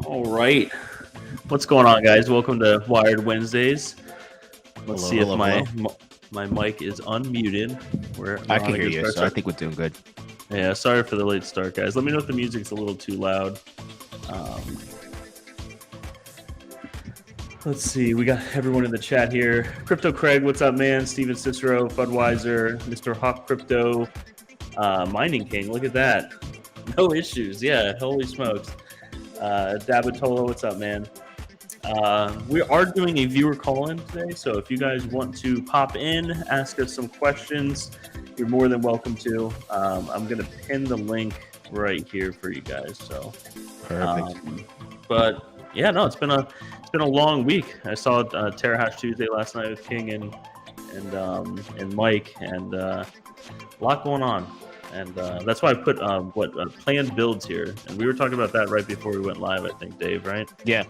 All right. What's going on, guys? Welcome to Wired Wednesdays. Let's see if my mic is unmuted. I can hear you, so I think we're doing good. Yeah, sorry for the late start, guys. Let me know if the music's a little too loud. Let's see. We got everyone in the chat here. Crypto Craig, what's up, man? Steven Cicero, Budweiser, Mr. Hawk Crypto, Mining Kiing. Look at that. No issues. Yeah, holy smokes. Dabatola, what's up, man? We are doing a viewer call-in today, so if you guys want to pop in, ask us some questions, you're more than welcome to. I'm going to pin the link right here for you guys. So, perfect. But yeah, no, it's been a long week. I saw Terra Hash Tuesday last night with King and Mike, and a lot going on. And that's why I put planned builds here. And we were talking about that right before we went live, I think, Dave, right? Yeah.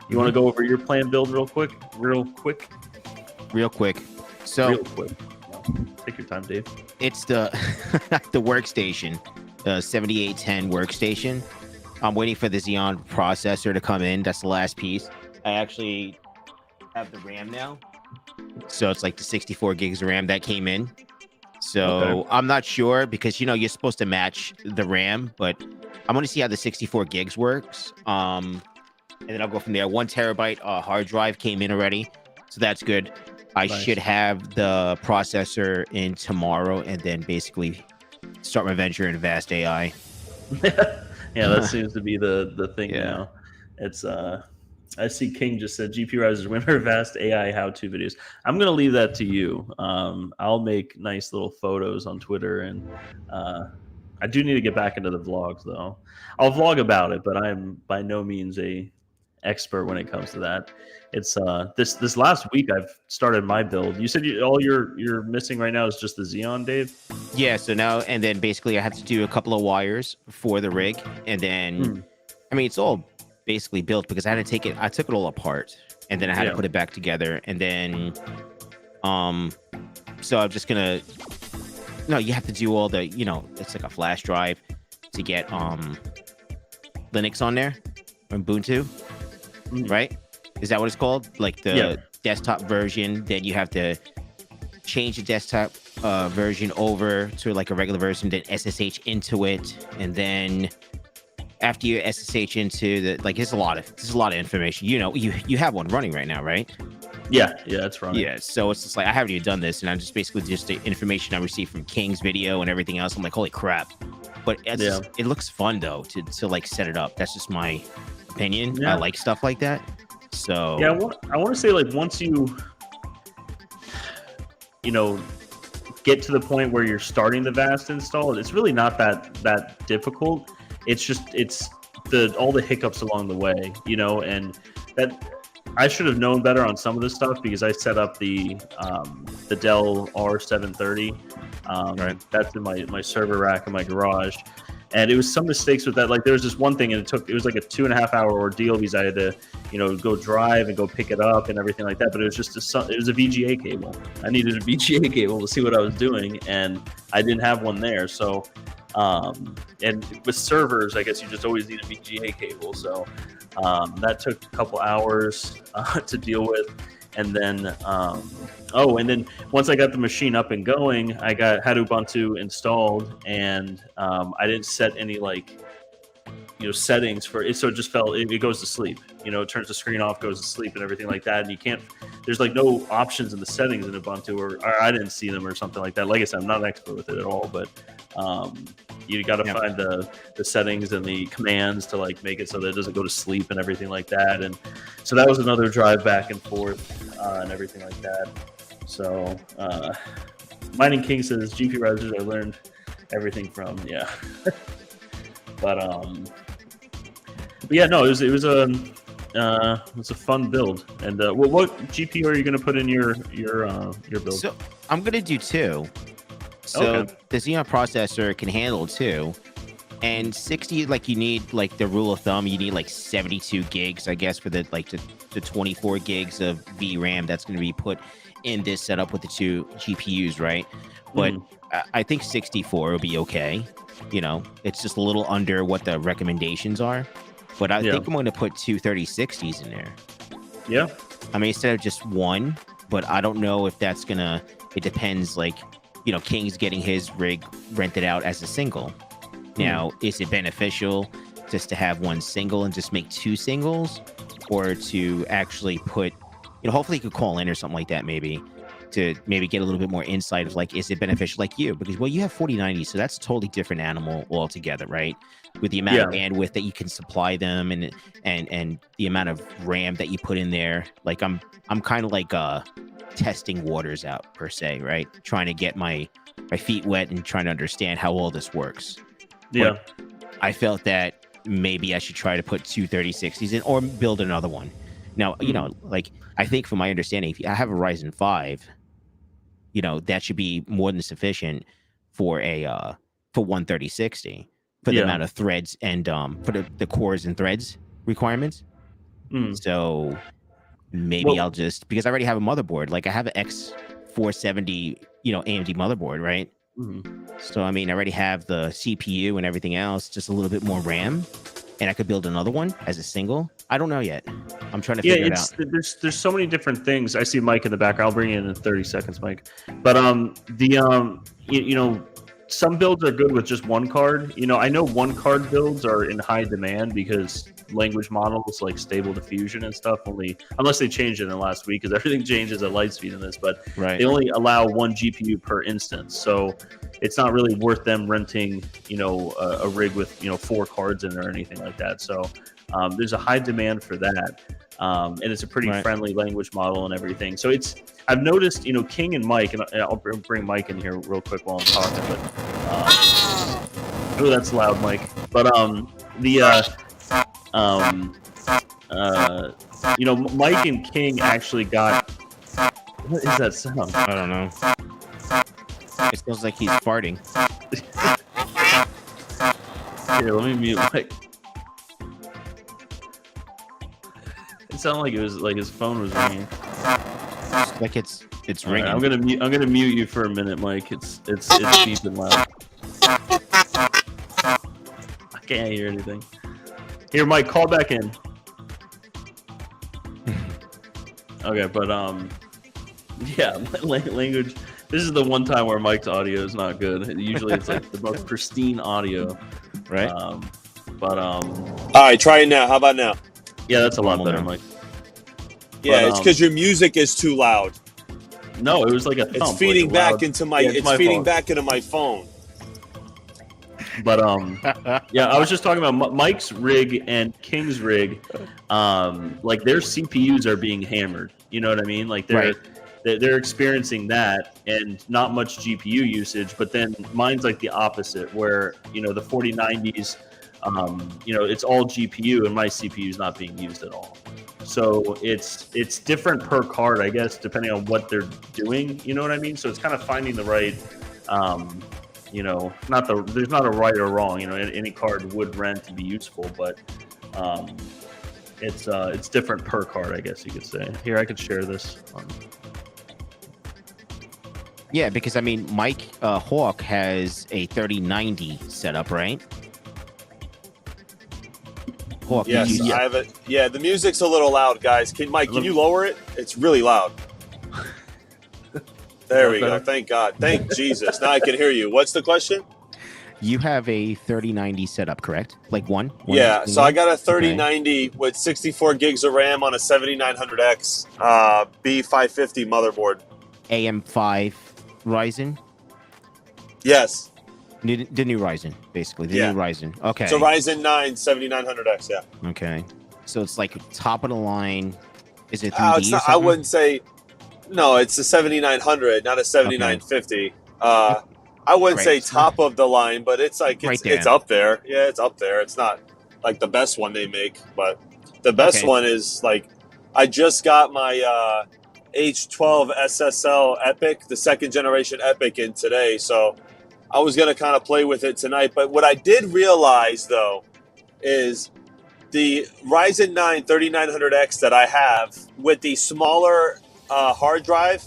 You want to go over your planned build real quick? So real quick. Take your time, Dave. It's the the workstation, the 7810 workstation. I'm waiting for the Xeon processor to come in. That's the last piece. I actually have the RAM now. So it's like the 64 gigs of RAM that came in. So okay. I'm not sure because, you know, you're supposed to match the RAM, but I'm going to see how the 64 gigs works. And then I'll go from there. 1 terabyte hard drive came in already. So that's good. I should have the processor in tomorrow and then basically start my venture in Vast AI. Yeah, that seems to be the thing now. It's I see King just said GPURisers winner Vast AI how-to videos. I'm going to leave that to you. I'll make nice little photos on Twitter, and I do need to get back into the vlogs, though. I'll vlog about it, but I'm by no means a expert when it comes to that. It's this last week I've started my build. You said all you're missing right now is just the Xeon, Dave? Yeah, so now and then basically I have to do a couple of wires for the rig, and then I mean it's all basically built because I took it all apart, and then I had to put it back together, and then so I'm just gonna No, you have to do all the, it's like a flash drive to get Linux on there, or Ubuntu, right? Is that what it's called? Like the desktop version, then you have to change the desktop version over to like a regular version, then SSH into it, and then after you SSH into the, like, there's a lot of information. You have one running right now, right? Yeah, it's running. Yeah, so it's just like I haven't even done this, and I'm just basically just the information I received from King's video and everything else. I'm like, holy crap! But it looks fun though to like set it up. That's just my opinion. I like stuff like that. So yeah, I want to say, like, once you get to the point where you're starting the VAST install, it's really not that difficult. It's just all the hiccups along the way, and that I should have known better on some of this stuff because I set up the Dell R730. Right. That's in my server rack in my garage. And it was some mistakes with that. Like, there was this one thing, and it was like a 2.5 hour ordeal because I had to, go drive and go pick it up and everything like that. But it was just it was a VGA cable. I needed a VGA cable to see what I was doing, and I didn't have one there. So, and with servers, I guess you just always need a VGA cable. So that took a couple hours to deal with. And then, and then once I got the machine up and going, had Ubuntu installed, and I didn't set any settings for it, so it just it goes to sleep. It turns the screen off, goes to sleep, and everything like that. And you can't. There's like no options in the settings in Ubuntu, or I didn't see them or something like that. Like I said, I'm not an expert with it at all, but you got to find the settings and the commands to like make it so that it doesn't go to sleep and everything like that. And so that was another drive back and forth and everything like that. So Mining Kiing says GPURisers I learned everything from. But yeah, no, it was a fun build. And what GPU are you going to put in your build? So I'm going to do 2. So the Xeon processor can handle 2, and 60, like, you need, like, the rule of thumb, you need like 72 gigs, I guess, for the 24 gigs of VRAM that's going to be put in this setup with the 2 GPUs, right? But I think 64 will be okay. It's just a little under what the recommendations are, but I think I'm going to put 2 3060s in there. Yeah. I mean, instead of just 1, but I don't know if that's gonna, it depends, like, King's getting his rig rented out as a single. Now, is it beneficial just to have 1 single and just make 2 singles, or to actually put, hopefully you could call in or something like that, maybe, to maybe get a little bit more insight of, like, is it beneficial, like you? Because, well, you have 4090, so that's a totally different animal altogether, right? With the amount of bandwidth that you can supply them, and the amount of RAM that you put in there. Like, I'm kind of like testing waters out, per se, right? Trying to get my feet wet and trying to understand how all this works. Yeah. But I felt that maybe I should try to put 2 3060s in, or build another one. Now, like, I think from my understanding, if I have a Ryzen 5, that should be more than sufficient for one 3060 for the amount of threads and for the cores and threads requirements. So maybe I'll just, because I already have a motherboard, like I have an X470, AMD motherboard, right? So, I mean, I already have the CPU and everything else, just a little bit more RAM, and I could build another one as a single. I don't know yet. I'm trying to figure it out. There's so many different things. I see Mike in the back. I'll bring you in 30 seconds, Mike. But some builds are good with just 1 card. I know 1 card builds are in high demand because language models like Stable Diffusion and stuff unless they changed it in the last week, because everything changes at light speed in this, but they only allow 1 GPU per instance. So it's not really worth them renting, a rig with, 4 cards in there or anything like that. So there's a high demand for that. And it's a pretty friendly language model and everything. So I've noticed, King and Mike, and I'll bring Mike in here real quick while I'm talking, but oh, that's loud, Mike. But Mike and King actually got, what is that sound? I don't know. It smells like he's farting. Here, let me mute Mike. It sounded like it was like his phone was ringing. Like it's It's Right, ringing. I'm gonna mute you for a minute, Mike. It's beeping loud. I can't hear anything. Here, Mike, call back in. Okay, but yeah, language. This is the one time where Mike's audio is not good. Usually, it's like the most pristine audio, right? All right, try it now. How about now? Yeah, that's a lot better, Mike. Yeah, but, it's because your music is too loud. No, it was like a thump. It's feeding like back loud, into my. It's feeding back into my phone. But yeah, I was just talking about Mike's rig and King's rig. Like their CPUs are being hammered. You know what I mean? Like they're experiencing that and not much GPU usage. But then mine's like the opposite, where the 4090s, it's all GPU and my CPU is not being used at all. So it's different per card, I guess, depending on what they're doing. You know what I mean? So it's kind of finding the right. There's not a right or wrong. Any card would rent to be useful, but it's different per card, I guess you could say. Here, I could share this. Yeah, because I mean, Mike Hawk has a 3090 setup, right? Hawk, yes, I have it. Yeah, the music's a little loud, guys. Mike, can you lower it? It's really loud. There we go. Thank God. Thank Jesus. Now I can hear you. What's the question? You have a 3090 setup, correct? Like one? Yeah. So I got a 3090 with 64 gigs of RAM on a 7900X B550 motherboard. AM5 Ryzen? Yes. The new Ryzen, basically. The new Ryzen. Okay. So Ryzen 9 7900X, yeah. Okay. So it's like top of the line. Is it 3D or something? I wouldn't say... No, it's a 7900, not a 7950. Okay. I wouldn't say top of the line, but it's like it's up there. Yeah, it's up there. It's not like the best one they make, but the best one is like I just got my H12 SSL Epic, the second generation Epic, in today. So I was gonna kind of play with it tonight. But what I did realize though is the Ryzen 9 3900X that I have with the smaller hard drive,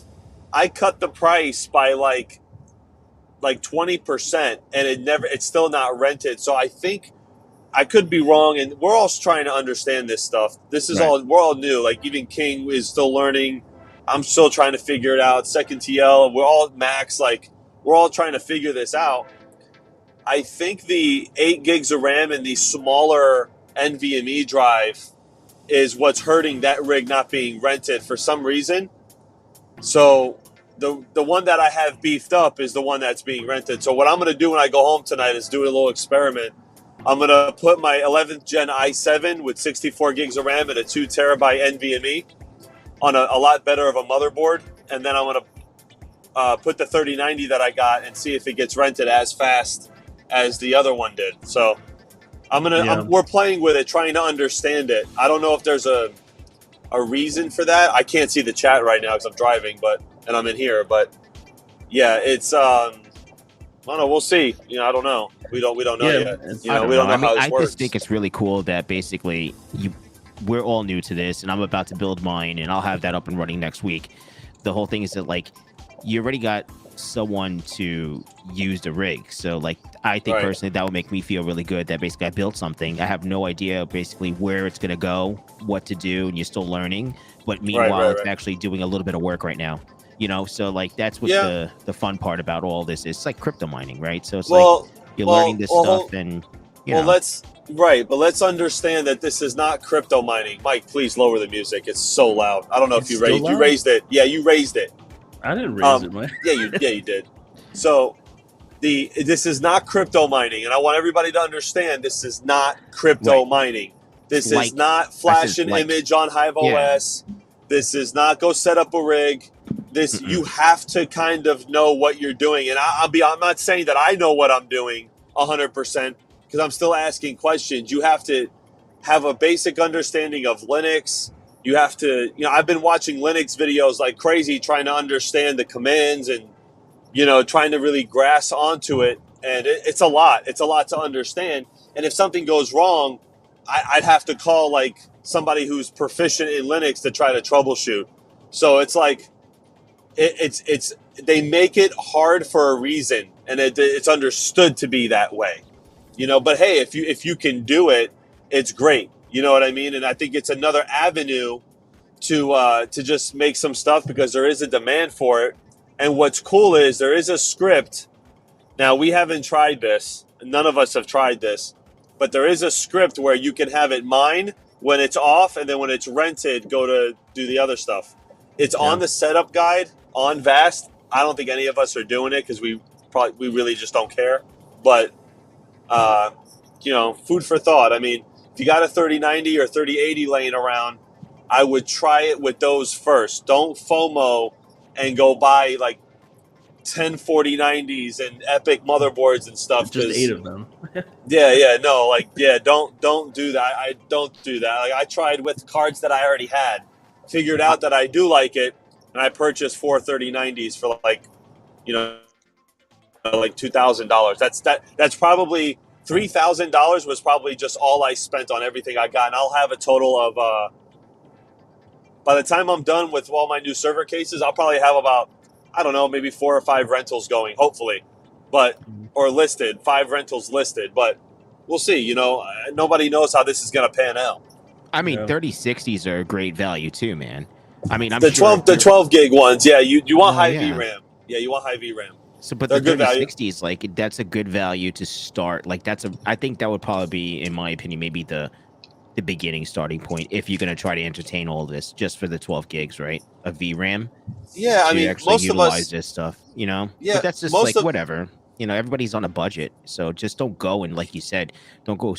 I cut the price by like 20%, and it's still not rented. So I think I could be wrong, and we're all trying to understand this stuff. This is we're all new. Like even King is still learning. I'm still trying to figure it out. Second TL, we're all max. Like we're all trying to figure this out. I think the 8 gigs of RAM and the smaller NVMe drive is what's hurting that rig not being rented for some reason. So the one that I have beefed up is the one that's being rented. So what I'm going to do when I go home tonight is do a little experiment. I'm going to put my 11th gen i7 with 64 gigs of RAM and a 2 terabyte NVMe on a lot better of a motherboard. And then I'm going to put the 3090 that I got and see if it gets rented as fast as the other one did. So we're playing with it, trying to understand it. I don't know if there's a reason for that. I can't see the chat right now because I'm driving, and I'm in here. But yeah, it's I don't know. We'll see. I don't know. We don't know yet. We don't know how this works. I just think it's really cool that basically we're all new to this, and I'm about to build mine, and I'll have that up and running next week. The whole thing is that like you already got someone to use the rig, so like I think personally that would make me feel really good that basically I built something. I have no idea basically where it's gonna go, what to do, and you're still learning. But meanwhile, it's actually doing a little bit of work right now. So like that's what the fun part about all this is. It's like crypto mining, right? So it's like you're learning this stuff, and but let's understand that this is not crypto mining. Mike, please lower the music. It's so loud. I don't know if you raised it. Yeah, you raised it. I didn't raise it, man. Yeah, you did. So this is not crypto mining, and I want everybody to understand this is not crypto mining. This is not flash an image on Hive OS. This is not go set up a rig. This you have to kind of know what you're doing, and I'm not saying that I know what I'm doing 100% because I'm still asking questions. You have to have a basic understanding of Linux. You have to, I've been watching Linux videos like crazy, trying to understand the commands and, trying to really grasp onto it. And it's a lot. It's a lot to understand. And if something goes wrong, I'd have to call like somebody who's proficient in Linux to try to troubleshoot. So it's like, it's they make it hard for a reason, and it's understood to be that way, but hey, if you can do it, it's great, you know what I mean? And I think it's another avenue to just make some stuff, because there is a demand for it. And what's cool is there is a script. Now, we haven't tried this, none of us have tried this, but there is a script where you can have it mine when it's off, and then when it's rented, go to do the other stuff. It's on the setup guide on Vast. I don't think any of us are doing it because we really just don't care. But food for thought. I mean, if you got a 3090 or 3080 laying around, I would try it with those first. Don't FOMO and go buy like 10 4090s and epic motherboards and stuff. Just 8 of them. Don't do that. I don't do that. Like, I tried with cards that I already had, figured out that I do like it, and I purchased 4 3090s for like $2,000. That's probably $3,000 was probably just all I spent on everything I got. And I'll have a total of by the time I'm done with all my new server cases, I'll probably have about, I don't know, maybe 4 or 5 rentals going, hopefully, or listed, 5 rentals listed, but we'll see. Nobody knows how this is going to pan out. I mean, 3060s are a great value too, man. I mean, I'm the sure 12 gig ones. Yeah. You want high VRAM. Yeah. You want high VRAM. So, but the 3060s, like, that's a good value to start. Like, I think that would probably be, in my opinion, maybe the beginning starting point if you're going to try to entertain all this just for the 12 gigs, right? Of VRAM. Yeah, I mean, actually most utilize of us, this stuff, Yeah, but that's just like whatever. Everybody's on a budget, so just don't go and, like you said, don't go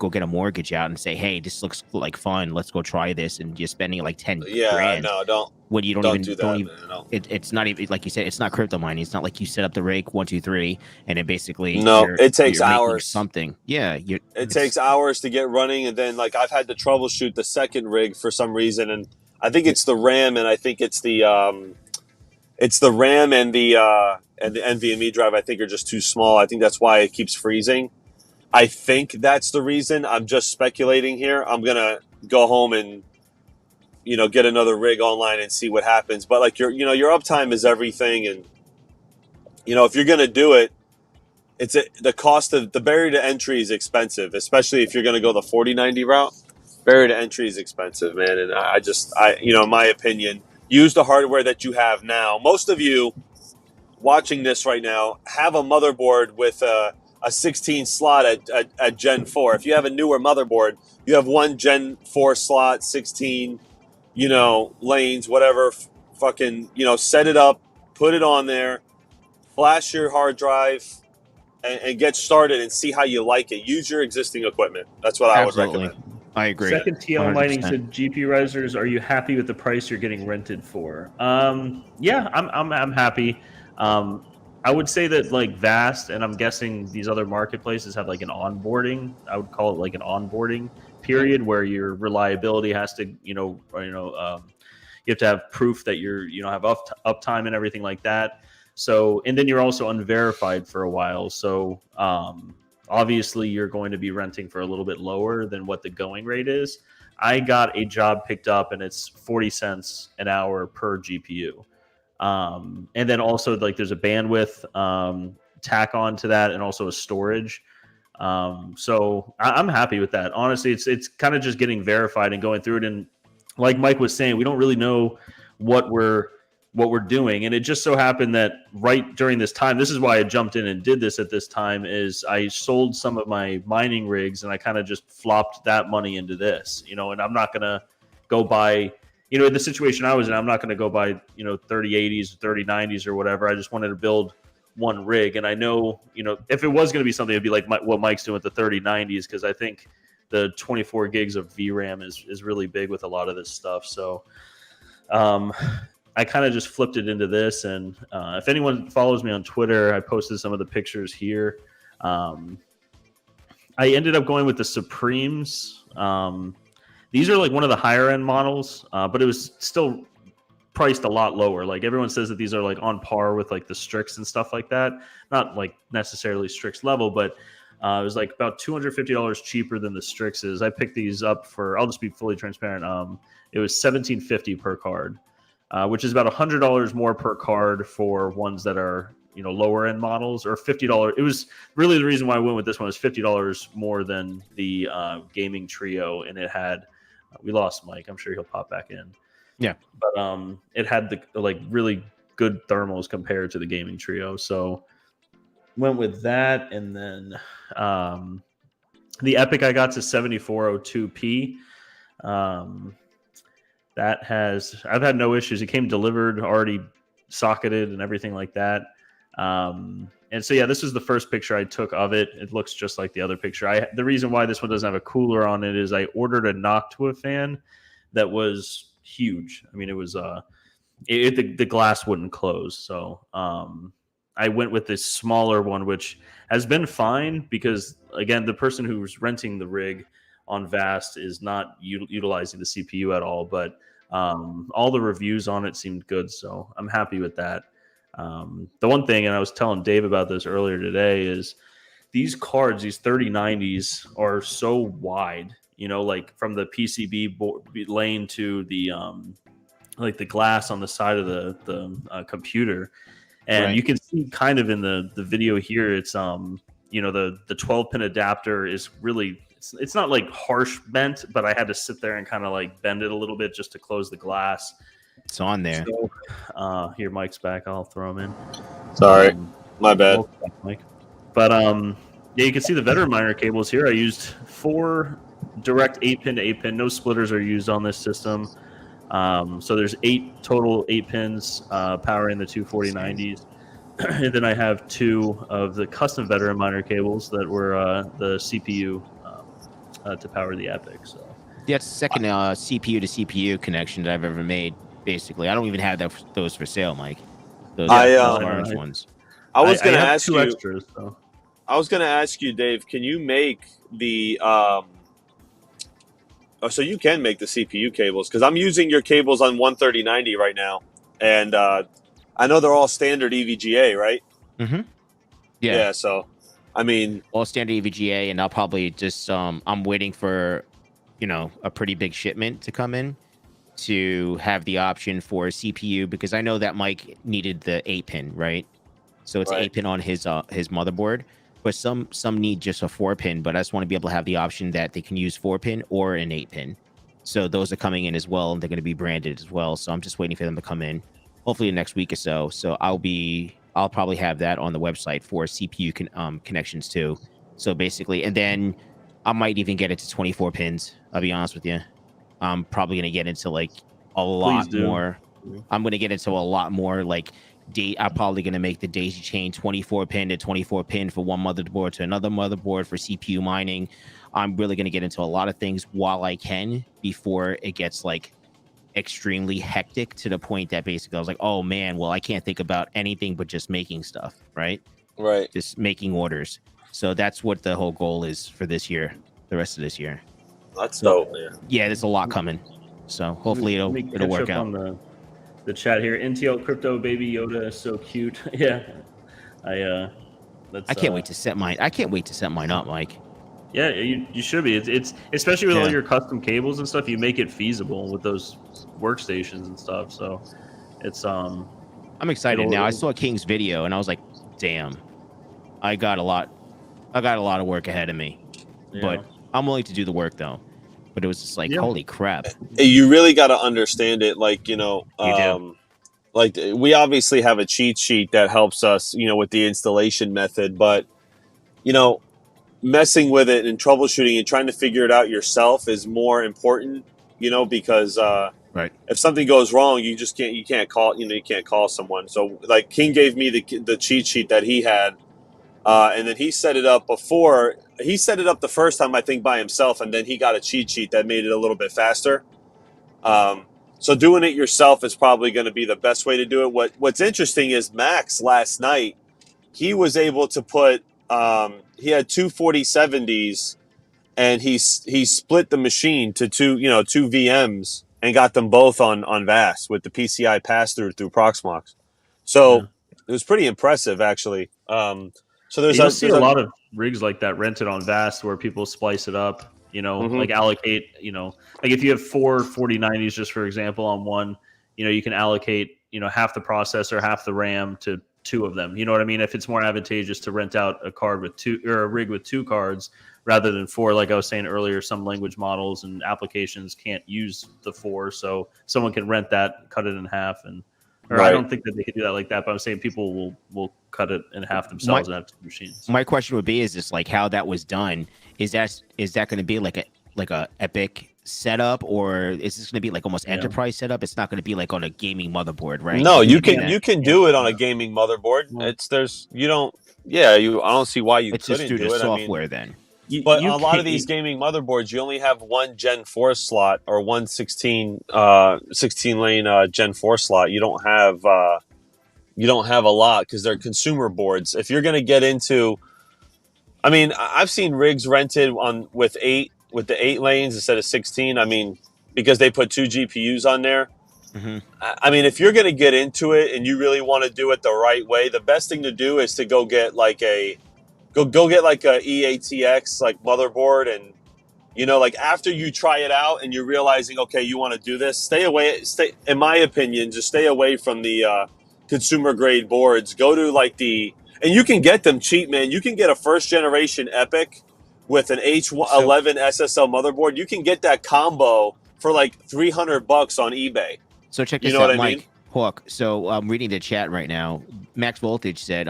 get a mortgage out and say, hey, this looks like fun, let's go try this, and you're spending like 10 grand. No, don't. When you don't do that. No. It's not even, like you said, it's not crypto mining. It's not like you set up the rig 1, 2, 3, and then basically it takes hours. Something, it takes hours to get running, and then like I've had to troubleshoot the second rig for some reason, and I think it's the RAM, and I think it's the RAM and the NVMe drive. I think are just too small. I think that's why it keeps freezing. I think that's the reason. I'm just speculating here. I'm gonna go home and get another rig online and see what happens. But like your uptime is everything, and if you're gonna do it, the cost of the barrier to entry is expensive, especially if you're gonna go the 4090 route. Barrier to entry is expensive, man. And I in my opinion, use the hardware that you have now. Most of you watching this right now have a motherboard with a 16 slot at Gen 4. If you have a newer motherboard, you have one Gen 4 slot, 16, lanes, whatever, fucking, set it up, put it on there, flash your hard drive, and get started and see how you like it. Use your existing equipment. That's what I would recommend. I agree. Second TL Mining said, GPURisers, are you happy with the price you're getting rented for? Yeah, I'm happy. I would say that like Vast, and I'm guessing these other marketplaces have like an onboarding. I would call it like an onboarding period where your reliability has to, you have to have proof that you're, have uptime and everything like that. So, and then you're also unverified for a while. So, obviously you're going to be renting for a little bit lower than what the going rate is. I got a job picked up and it's 40 cents an hour per GPU. And then also like there's a bandwidth tack on to that, and also a storage. So I'm happy with that. Honestly, it's kind of just getting verified and going through it. And like Mike was saying, we don't really know what we're doing. And it just so happened that right during this time, this is why I jumped in and did this at this time, is I sold some of my mining rigs and I kind of just flopped that money into this, and I'm not going to go buy, in the situation I was in, I'm not going to go buy, 3080s, 3090s or whatever. I just wanted to build one rig. And I know, if it was going to be something, it'd be like what Mike's doing with the 3090s, because I think the 24 gigs of VRAM is really big with a lot of this stuff. So I kind of just flipped it into this. And if anyone follows me on Twitter, I posted some of the pictures here. I ended up going with the Supremes. These are like one of the higher end models, but it was still priced a lot lower. Like everyone says that these are like on par with like the Strix and stuff like that. Not like necessarily Strix level, but it was like about $250 cheaper than the Strixes. I picked these up for, I'll just be fully transparent. It was $1,750 per card. which is about $100 more per card for ones that are lower end models, or $50. It was really the reason why I went with this one was $50 more than the gaming trio, and it had we lost Mike. I'm sure he'll pop back in. Yeah, but it had the really good thermals compared to the gaming trio, so went with that. And then the Epic I got to 7402p. I've had no issues. It came delivered already socketed and everything like that. And so yeah, this is the first picture I took of it. It looks just like the other picture. The reason why this one doesn't have a cooler on it is I ordered a Noctua fan that was huge. I mean, it was the glass wouldn't close, so I went with this smaller one, which has been fine because, again, the person who's renting the rig on Vast is not utilizing the CPU at all, but all the reviews on it seemed good, so I'm happy with that. The one thing, and I was telling Dave about this earlier today, is these cards, these 3090s, are so wide, like from the PCB lane to the like the glass on the side of the computer. And right. You can see kind of in the video here, it's the 12-pin adapter is really, it's not like harsh bent, but I had to sit there and kind of like bend it a little bit just to close the glass. It's on there. So, here, Mike's back. I'll throw him in. Sorry, my bad. Mike. But yeah, you can see the veteran miner cables here. I used 4 direct 8-pin to 8-pin. No splitters are used on this system. So there's 8 total 8 pins powering the 24090s. And then I have 2 of the custom veteran miner cables that were the CPU to power the Epic. So that's the second CPU to CPU connection that I've ever made. Basically, I don't even have those for sale, Mike. Those orange ones. I was going to ask 2 you. Extras, so. I was going to ask you, Dave. Can you make the? So you can make the CPU cables, because I'm using your cables on 13090 right now, and I know they're all standard EVGA, right? Mm-hmm. Yeah. So, I mean, all standard EVGA, and I'll probably just I'm waiting for, a pretty big shipment to come in to have the option for a CPU, because I know that Mike needed the 8-pin, right? So it's 8-pin on his motherboard. But some need just a 4-pin, but I just want to be able to have the option that they can use 4-pin or an 8-pin. So those are coming in as well, and they're going to be branded as well. So I'm just waiting for them to come in, hopefully the next week or so. So I'll probably have that on the website for CPU connections too. So basically, and then I might even get it to 24 pins. I'll be honest with you. I'm probably going to get into like a lot more. I'm going to get into a lot more like. I'm probably going to make the daisy chain 24-pin to 24-pin for one motherboard to another motherboard for CPU mining. I'm really going to get into a lot of things while I can before it gets like extremely hectic to the point that basically I was like, oh man, well, I can't think about anything but just making stuff, right? Right. Just making orders. So that's what the whole goal is for this year, the rest of this year. That's dope, man. Yeah, there's a lot coming. So hopefully it'll work out. The chat here, NTL Crypto Baby Yoda is so cute. Yeah, I can't wait to set mine. I can't wait to set mine up, Mike. Yeah, you should be. It's especially with all your custom cables and stuff. You make it feasible with those workstations and stuff. So it's I'm excited now. I saw King's video and I was like, damn, I got a lot of work ahead of me, but I'm willing to do the work though. But it was just like, holy crap. You really got to understand it. Like, like we obviously have a cheat sheet that helps us, with the installation method. But, messing with it and troubleshooting and trying to figure it out yourself is more important, because if something goes wrong, you can't call someone. So like King gave me the cheat sheet that he had. And then he set it up before. He set it up the first time, I think, by himself, and then he got a cheat sheet that made it a little bit faster. So doing it yourself is probably going to be the best way to do it. What's interesting is Max last night, he was able to put. He had 2 4070s, and he split the machine to two VMs and got them both on VAS with the PCI pass through Proxmox. So it was pretty impressive, actually. So there's a lot of rigs like that rented on Vast where people splice it up, like allocate, like if you have 4 4090s, just for example, on one, you can allocate, half the processor, half the RAM to two of them. You know what I mean? If it's more advantageous to rent out a card with two, or a rig with two cards rather than four, like I was saying earlier, some language models and applications can't use the four, so someone can rent that, cut it in half, or I don't think that they could do that like that, but I'm saying people will cut it in half themselves and have two machines. My question would be, is this like how that was done? Is that going to be like a Epic setup, or is this going to be like almost enterprise setup? It's not going to be like on a gaming motherboard, right? No, you can do it on a gaming motherboard. I don't see why you couldn't do it. It's just software then. But a lot of these gaming motherboards, you only have one Gen 4 slot or one 16 lane Gen 4 slot. You don't have a lot because they're consumer boards. If you're going to get into, I mean, I've seen rigs rented with the 8 lanes instead of 16. I mean, because they put 2 GPUs on there. Mm-hmm. I mean, if you're going to get into it and you really want to do it the right way, the best thing to do is to go get like a EATX like motherboard, and like after you try it out and you're realizing, okay, you want to do this, in my opinion, just stay away from the consumer grade boards. Go to and you can get them cheap, man. You can get a first generation Epic with an H11 SSL motherboard. You can get that combo for like $300 on eBay. So check this out, Mike Hawk. So I'm reading the chat right now. Max Voltage said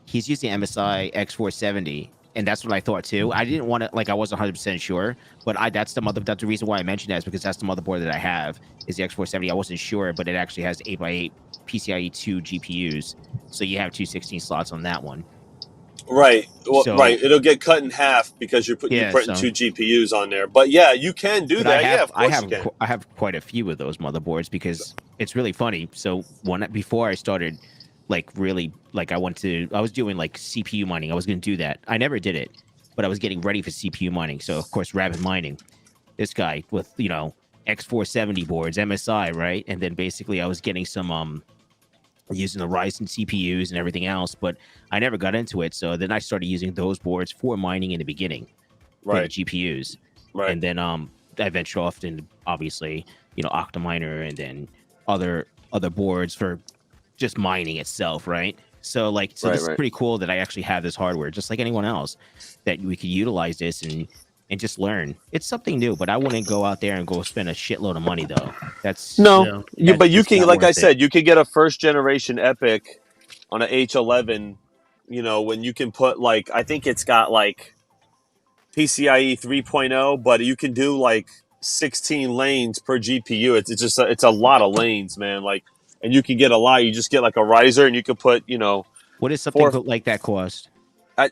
he's using MSI X470, and that's what I thought too. I didn't want to, I wasn't 100% sure, but that's the reason why I mentioned that, is because that's the motherboard that I have, is the X470. I wasn't sure, but it actually has 8x8 PCIe 2 GPUs, so you have 2 16 slots on that one. Right. Well, right. It'll get cut in half because you're putting 2 GPUs on there. But yeah, you can do that. Of course you can. I have quite a few of those motherboards because it's really funny. So before I started, I was doing CPU mining. I was going to do that. I never did it, but I was getting ready for CPU mining. So of course, Rabid Mining, this guy with X470 boards, MSI, right? And then basically I was getting some using the Ryzen CPUs and everything else, but I never got into it. So then I started using those boards for mining in the beginning, for the GPUs, right? And then I ventured off into obviously Octominer and then other boards for just mining itself, right? So this is pretty cool that I actually have this hardware, just like anyone else, that we could utilize this and just learn. It's something new, but I wouldn't go out there and go spend a shitload of money though. But you can, like I said, you could get a first generation Epic on an H11, when you can put I think it's got PCIe 3.0, but you can do 16 lanes per GPU. It's a lot of lanes, man. And you can get a lot. You just get a riser, and you can put, what does something like that cost?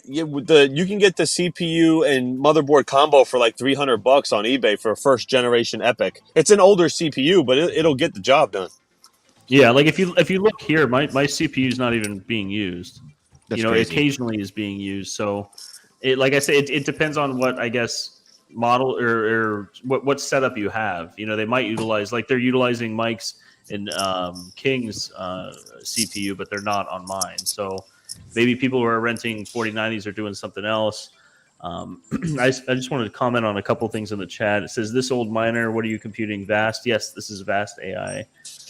You can get the CPU and motherboard combo for $300 on eBay for a first generation Epic. It's an older CPU, but it'll get the job done. Yeah, if you look here, my CPU is not even being used. That's crazy. Occasionally is being used. So, like I say, it depends on what, I guess, model or what setup you have. They might utilize, they're utilizing Mike's and King's CPU, but they're not on mine. So maybe people who are renting 4090s are doing something else. I just wanted to comment on a couple things in the chat. It says, this old miner, what are you computing? Vast? Yes, this is Vast AI.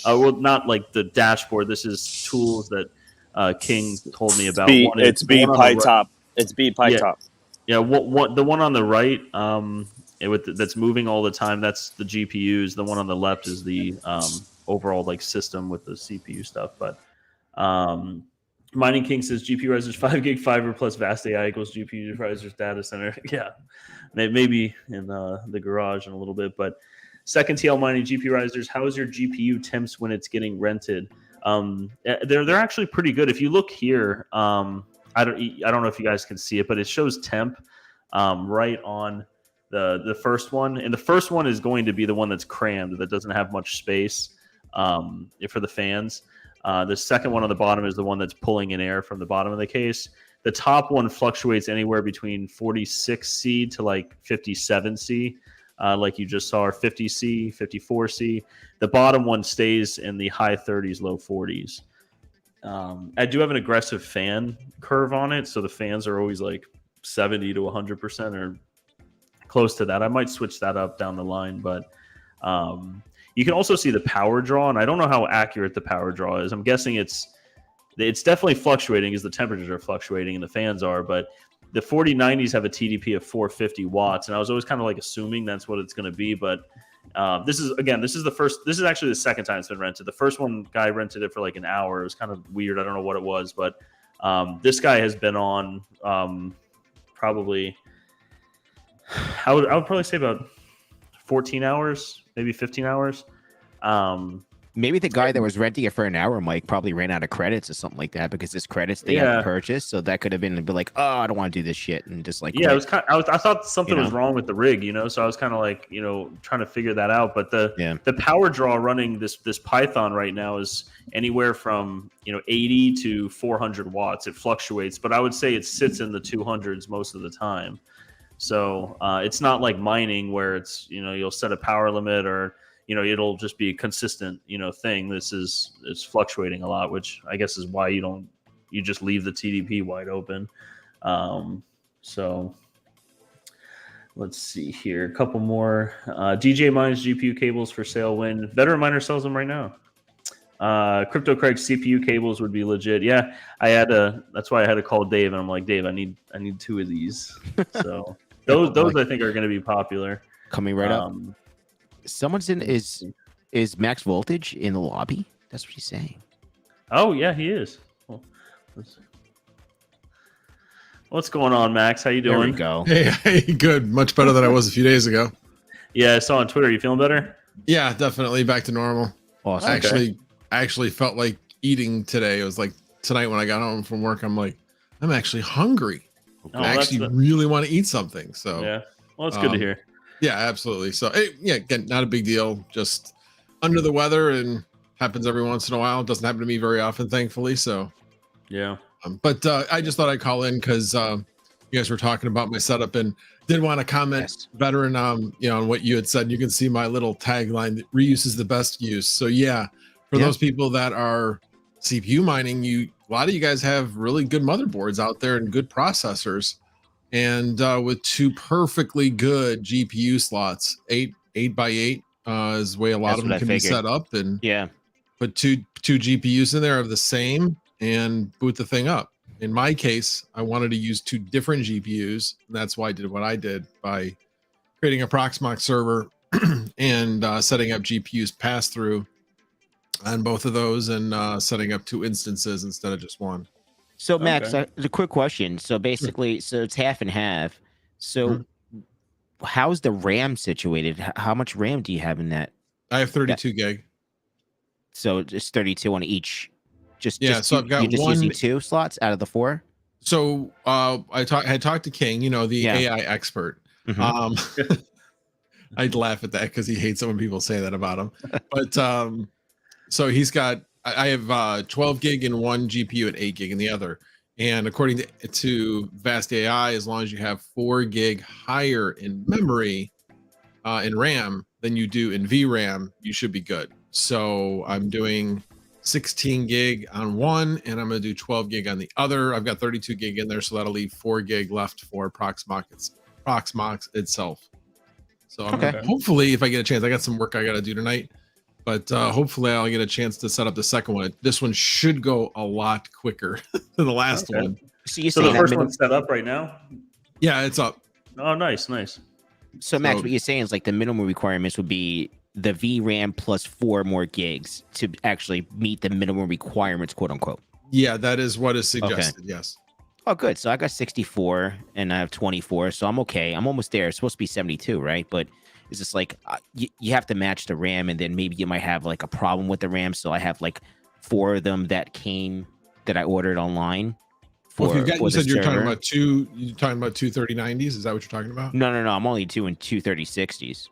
Well, not the dashboard. This is tools that King told me about. It's BPyTop. It's BPyTop. Yeah, the one on the right, that's moving all the time, that's the GPUs. The one on the left is the overall system with the CPU stuff. But Mining Kiing says GPURisers 5 gig fiber plus Vast AI equals GPURisers data center. Yeah, maybe in the garage in a little bit. But second TL Mining GPURisers, how is your GPU temps when it's getting rented? They're actually pretty good. If you look here, I don't know if you guys can see it, but it shows temp right on the first one, and the first one is going to be the one that's crammed, that doesn't have much space for the fans. The second one on the bottom is the one that's pulling in air from the bottom of the case. The top one fluctuates anywhere between 46C to 57C, like you just saw, or 50C, 54C. The bottom one stays in the high 30s, low 40s. I do have an aggressive fan curve on it, so the fans are always 70 to 100% or close to that. I might switch that up down the line, but You can also see the power draw, and I don't know how accurate the power draw is. I'm guessing it's definitely fluctuating as the temperatures are fluctuating and the fans are, but the 4090s have a TDP of 450 watts, and I was always kind of like assuming that's what it's going to be, but this is actually the second time it's been rented. The first one guy rented it for like an hour. It was kind of weird. I don't know what it was, but this guy has been on probably, I would probably say about 14 hours, maybe 15 hours. Maybe the guy that was renting it for an hour, Mike, probably ran out of credits or something like that because his credits they had to purchase. So that could have been like, oh, I don't want to do this shit, and just like it was kind of, I thought something was wrong with the rig, so I was kind of like trying to figure that out. But the power draw running this Python right now is anywhere from 80 to 400 watts. It fluctuates, but I would say it sits in the 200s most of the time. So it's not like mining where it's you'll set a power limit or it'll just be a consistent, thing. It's fluctuating a lot, which I guess is why you just leave the TDP wide open. So let's see here. A couple more. DJ Mines GPU cables for sale when Veteran Miner sells them right now. Crypto Craig's CPU cables would be legit. Yeah, that's why I had to call Dave, and I'm like, Dave, I need 2 of these. So those I think are going to be popular. Coming right up. Someone's in is Max Voltage in the lobby? That's what he's saying. Oh yeah, he is. Well, what's going on, Max? How you doing? There we go. Hey, good. Much better than I was a few days ago. Yeah, I saw on Twitter. You feeling better? Yeah, definitely back to normal. Awesome. I actually felt like eating today. It was like tonight when I got home from work. I'm like, I'm actually hungry. I actually really want to eat something. So yeah, well, it's good to hear. Yeah, absolutely. So, again, not a big deal. Just under the weather and happens every once in a while. It doesn't happen to me very often, thankfully. So, yeah. But I just thought I'd call in because you guys were talking about my setup and did want to comment, Veteran, on what you had said. You can see my little tagline that reuse is the best use. So, for those people that are CPU mining, a lot of you guys have really good motherboards out there and good processors. And with 2 perfectly good GPU slots, 8x8 is the way a lot of them can be set up, and put two GPUs in there of the same and boot the thing up. In my case, I wanted to use 2 different GPUs. And that's why I did what I did by creating a Proxmox server and setting up GPUs pass through on both of those and setting up 2 instances instead of just 1. So Max, the quick question. So basically, so it's half and half. So how's the RAM situated? How much RAM do you have in that? I have 32 gig. So just 32 on each. So I've got just one, using 2 slots out of the 4. So I had talked to King, the AI expert. I'd laugh at that because he hates it when people say that about him. But so he's got. I have 12 gig in one GPU and 8 gig in the other. And according to Vast AI, as long as you have 4 gig higher in memory in RAM than you do in VRAM, you should be good. So I'm doing 16 gig on one, and I'm going to do 12 gig on the other. I've got 32 gig in there, so that'll leave 4 gig left for Proxmox itself. So hopefully, if I get a chance, I got some work I got to do tonight. But hopefully I'll get a chance to set up the second one. This one should go a lot quicker than the last one. So the first one's set up right now? Yeah, it's up. Oh, nice. So Max, what you're saying is like the minimum requirements would be the VRAM plus 4 more gigs to actually meet the minimum requirements, quote unquote. Yeah, that is what is suggested. Yes. Oh, good. So I got 64 and I have 24, so I'm okay. I'm almost there. It's supposed to be 72, right? But it's just like you have to match the RAM, and then maybe you might have like a problem with the RAM. So I have like 4 of them that I ordered online. You said you're talking about two 3090s. Is that what you're talking about? No. I'm only doing 2 3060s.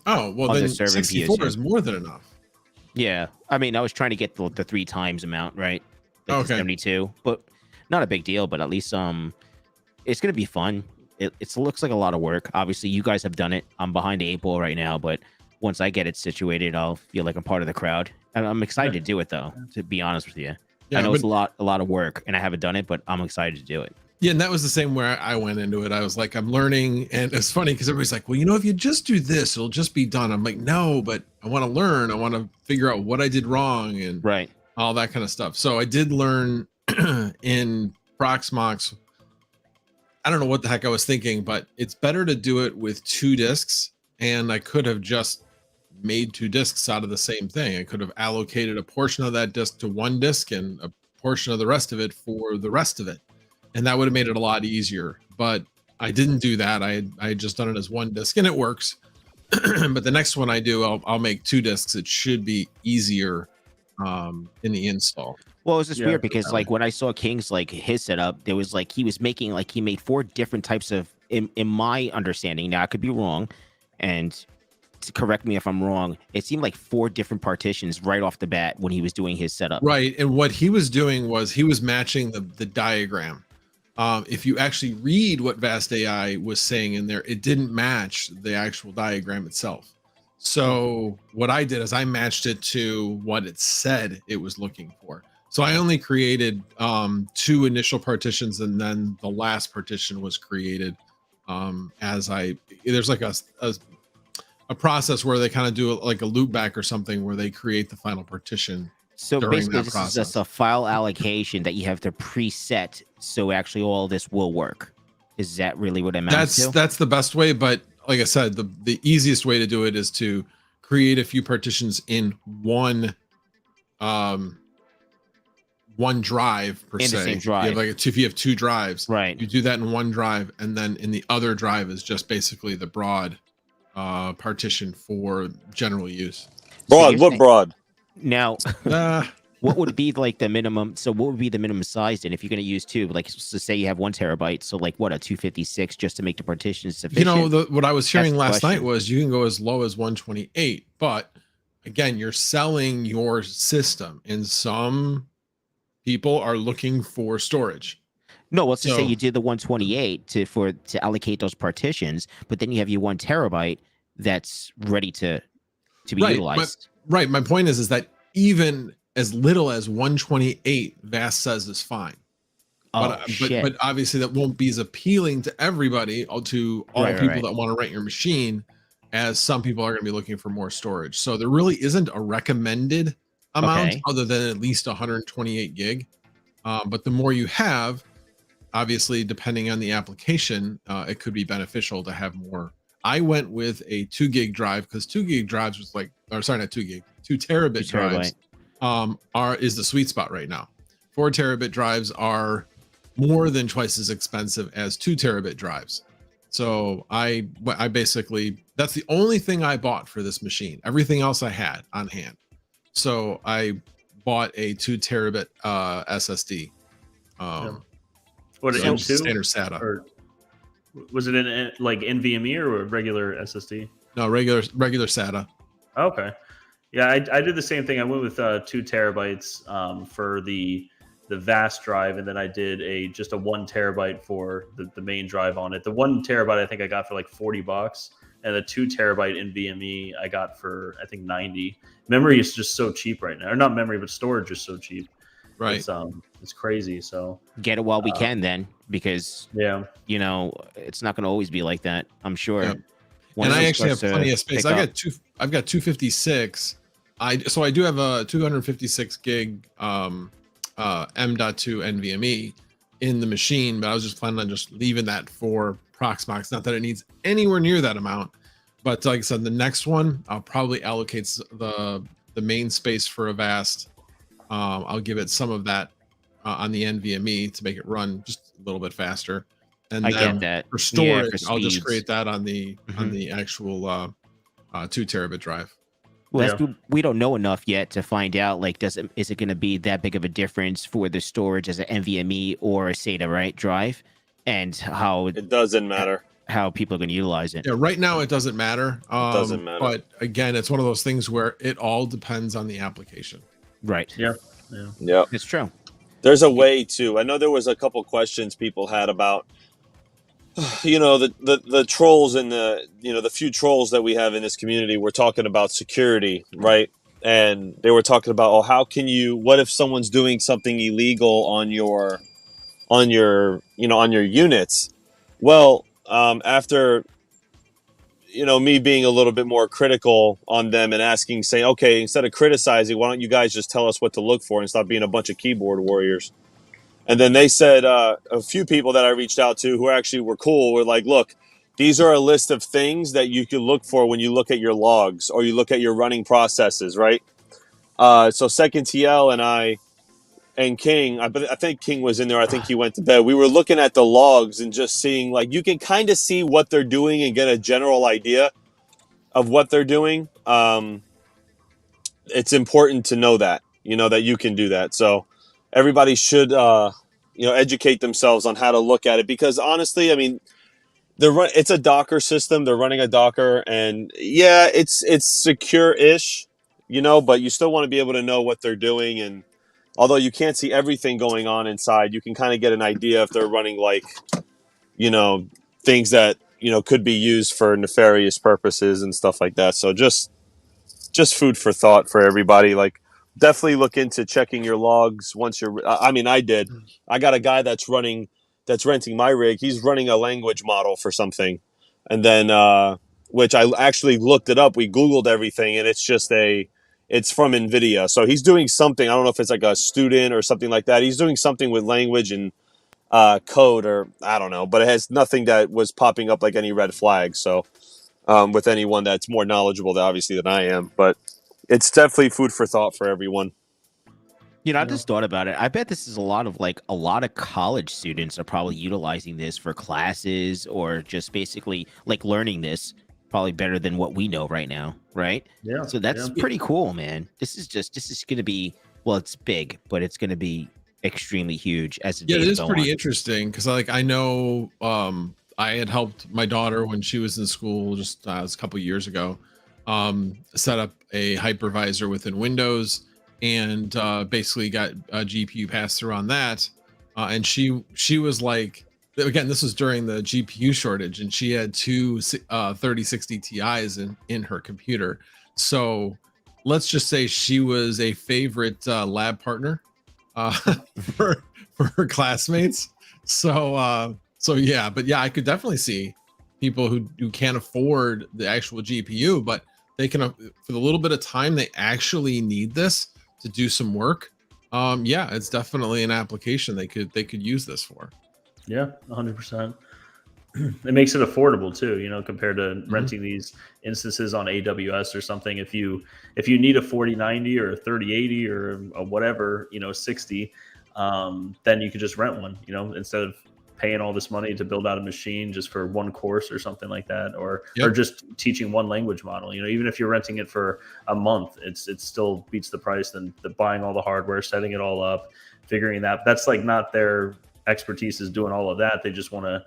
Oh, well then 64 is more than enough. Yeah, I mean, I was trying to get the 3 times amount, right? Like 72, but not a big deal. But at least it's gonna be fun. It looks like a lot of work. Obviously, you guys have done it. I'm behind the 8 ball right now, but once I get it situated, I'll feel like I'm part of the crowd. And I'm excited to do it, though. To be honest with you, I know it's a lot of work, and I haven't done it, but I'm excited to do it. Yeah, and that was the same where I went into it. I was like, I'm learning, and it's funny because everybody's like, well, if you just do this, it'll just be done. I'm like, no, but I want to learn. I want to figure out what I did wrong and all that kind of stuff. So I did learn in Proxmox. I don't know what the heck I was thinking, but it's better to do it with 2 disks. And I could have just made 2 disks out of the same thing. I could have allocated a portion of that disk to 1 disk and a portion of the rest of it for the rest of it. And that would have made it a lot easier. But I didn't do that. I had just done it as 1 disk, and it works. But the next one I do, I'll make 2 disks. It should be easier in the install. Well, it was just weird because like when I saw King's like his setup, there was like he was making like he made 4 different types of in my understanding. Now I could be wrong, and to correct me if I'm wrong, it seemed like 4 different partitions right off the bat when he was doing his setup. Right, and what he was doing was he was matching the diagram. If you actually read what Vast AI was saying in there, it didn't match the actual diagram itself. So what I did is I matched it to what it said it was looking for. So I only created 2 initial partitions, and then the last partition was created there's like a process where they kind of do like a loop back or something where they create the final partition. So basically this is just a file allocation that you have to preset so actually all this will work. Is that really what it amounts to? That's the best way, but like I said, the easiest way to do it is to create a few partitions in one drive per se. The same drive. If you have 2 drives, right? You do that in one drive, and then in the other drive is just basically the broad partition for general use. Broad, what broad? Now, what would be like the minimum? So what would be the minimum size then if you're going to use 2? Like, so say you have 1 terabyte, so like what, a 256 just to make the partitions sufficient? What I was hearing last night was you can go as low as 128, but again, you're selling your system, and some people are looking for storage. No, let's just say you did the 128 to allocate those partitions, but then you have your 1 terabyte that's ready to be utilized. Right. My point is that even as little as 128, Vast says is fine. But obviously that won't be as appealing to everybody, to all people that want to rent your machine, as some people are going to be looking for more storage. So there really isn't a recommended amount other than at least 128 gig. But the more you have, obviously, depending on the application, it could be beneficial to have more. I went with a 2 gig drive because 2 gig drives was like, or sorry, not 2 gig, 2 terabit drives is the sweet spot right now. 4 terabit drives are more than twice as expensive as 2 terabit drives. So I basically, that's the only thing I bought for this machine. Everything else I had on hand. So I bought a 2 terabit SSD. What, an M2? Standard SATA. Or was it in like NVMe or a regular SSD? No, regular SATA. Okay. Yeah, I did the same thing. I went with 2 terabytes for the Vast drive, and then I did just a 1 terabyte for the main drive on it. The 1 terabyte I think I got for like $40, and the 2 terabyte NVMe I got for I think $90. Memory is just so cheap right now, or not memory, but storage is so cheap. Right. It's crazy. So get it while we can then, because it's not going to always be like that, I'm sure. Yeah. And I actually have plenty of space. I've got 256. So I do have a 256 gig M.2 NVMe in the machine, but I was just planning on just leaving that for Proxmox. Not that it needs anywhere near that amount, but like I said, the next one I'll probably allocate the main space for a Vast. I'll give it some of that on the NVMe to make it run just a little bit faster. And I get that. For storage, I'll just create that on the actual 2 terabit drive. Well, we don't know enough yet to find out, like, is it going to be that big of a difference for the storage as an NVMe or a SATA drive, and how it doesn't matter how people are going to utilize it. Yeah, right now it doesn't matter. It doesn't matter. But again, it's one of those things where it all depends on the application. Right. Yeah. It's true. There's a way to. I know there was a couple questions people had about, the trolls and the few trolls that we have in this community. We're talking about security, right? And they were talking about, what if someone's doing something illegal on your on your units. Well, after me being a little bit more critical on them and asking, saying, okay, instead of criticizing, why don't you guys just tell us what to look for and stop being a bunch of keyboard warriors? And then they said, a few people that I reached out to who actually were cool were like, look, these are a list of things that you can look for when you look at your logs or you look at your running processes, right? So Second TL and I and King, I think King was in there. I think he went to bed. We were looking at the logs and just seeing, like, you can kind of see what they're doing and get a general idea of what they're doing. It's important to know that, that you can do that. So everybody should, educate themselves on how to look at it, because honestly, I mean, it's a Docker system. They're running a Docker, and yeah, it's secure-ish, but you still want to be able to know what they're doing. And although you can't see everything going on inside, you can kind of get an idea if they're running like, things that, could be used for nefarious purposes and stuff like that. So just food for thought for everybody. Like, definitely look into checking your logs once I did. I got a guy that's renting my rig. He's running a language model for something. And then, which I actually looked it up. We Googled everything, and it's from NVIDIA. So he's doing something. I don't know if it's like a student or something like that. He's doing something with language and code, or I don't know, but it has nothing that was popping up like any red flags. So with anyone that's more knowledgeable, obviously, than I am, but it's definitely food for thought for everyone. I just thought about it. I bet this is a lot of college students are probably utilizing this for classes or just basically like learning this probably better than what we know right now, right? Yeah. So that's pretty cool, man. This is going to be, well, it's big, but it's going to be extremely huge as the days it is go pretty on. interesting because I know I had helped my daughter when she was in school just a couple years ago set up a hypervisor within Windows, and basically got a GPU pass through on that. And she was like, again, this was during the GPU shortage, and she had two 3060 Ti's in her computer. So let's just say she was a favorite lab partner for her classmates. So yeah, but yeah, I could definitely see people who can't afford the actual GPU, but they can, for the little bit of time they actually need this to do some work. Yeah, it's definitely an application they could use this for. Yeah, 100%. It makes it affordable too, compared to renting these instances on AWS or something. If you need a 4090 or a 3080 or a whatever, 60, then you could just rent one, instead of paying all this money to build out a machine just for one course or something like that, or just teaching one language model. Even if you're renting it for a month, it still beats the price than buying all the hardware, setting it all up, figuring that's like not their expertise is doing all of that. They just want to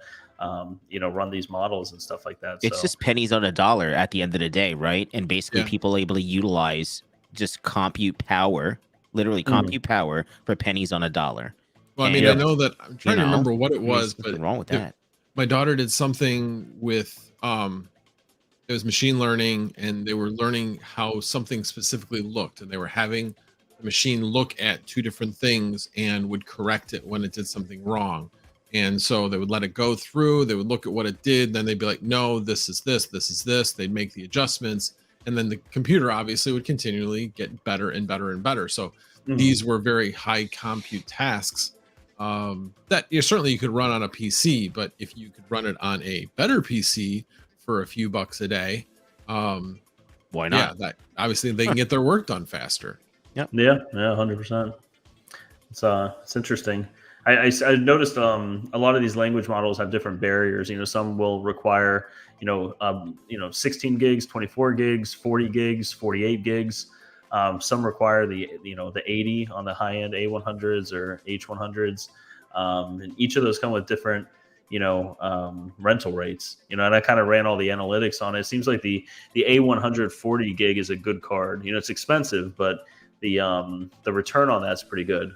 run these models and stuff like that. It's just pennies on a dollar at the end of the day, right? And basically people able to utilize just compute power, literally compute power for pennies on a dollar. Well, I mean, I know that I'm trying to remember what it was, but nothing wrong with that. My daughter did something with it was machine learning, and they were learning how something specifically looked, and they were having the machine look at two different things and would correct it when it did something wrong. And so they would let it go through, they would look at what it did, then they'd be like, no, this is this is this. They'd make the adjustments, and then the computer obviously would continually get better and better and better. So these were very high compute tasks that certainly you could run on a PC, but if you could run it on a better PC for a few bucks a day, why not? Yeah, that obviously they can get their work done faster. Yeah, 100%. It's interesting. I noticed a lot of these language models have different barriers. Some will require 16 gigs, 24 gigs, 40 gigs, 48 gigs. Some require the 80 on the high end A100s or H100s, and each of those come with different rental rates. And I kind of ran all the analytics on it. It seems like the A100 40 gig is a good card. It's expensive, but the return on that's pretty good.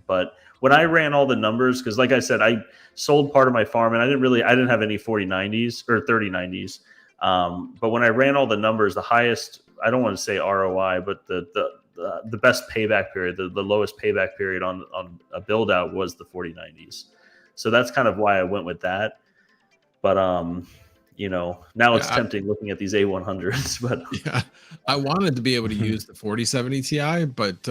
But when I ran all the numbers, because like I said, I sold part of my farm and I didn't have any 4090s or 3090s. But when I ran all the numbers, the highest, I don't want to say ROI, but the the best payback period, the lowest payback period on a build out was the 4090s. So that's kind of why I went with that. But now it's tempting looking at these A100s. But yeah, I wanted to be able to use the 4070 Ti, but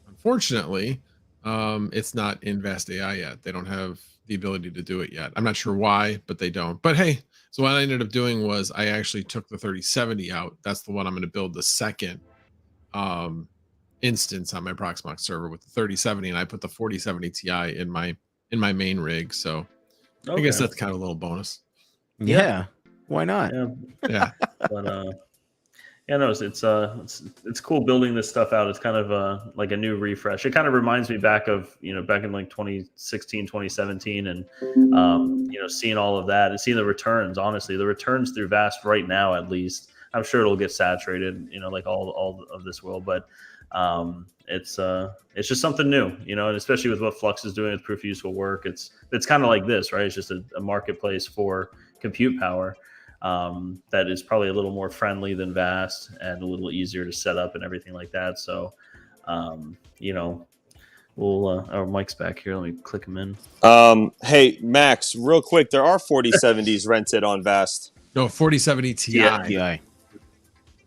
unfortunately, it's not in Vast AI yet. They don't have the ability to do it yet. I'm not sure why, but they don't. But hey, so what I ended up doing was I actually took the 3070 out. That's the one I'm going to build the second instance on my Proxmox server with the 3070, and I put the 4070 Ti in my main rig. So I guess that's kind of a little bonus. Yeah, why not? Yeah. But it's cool building this stuff out. It's kind of like a new refresh. It kind of reminds me back of back in like 2016, 2017, and seeing all of that and seeing the returns. Honestly, the returns through Vast right now, at least, I'm sure it'll get saturated. Like all of this will, but it's just something new. And especially with what Flux is doing with proof of useful work, it's kind of like this, right? It's just a marketplace for compute power. That is probably a little more friendly than Vast and a little easier to set up and everything like that. So, we'll our Mike's back here. Let me click him in. Hey, Max, real quick, there are 4070s rented on Vast. No, 4070 Ti. Ti.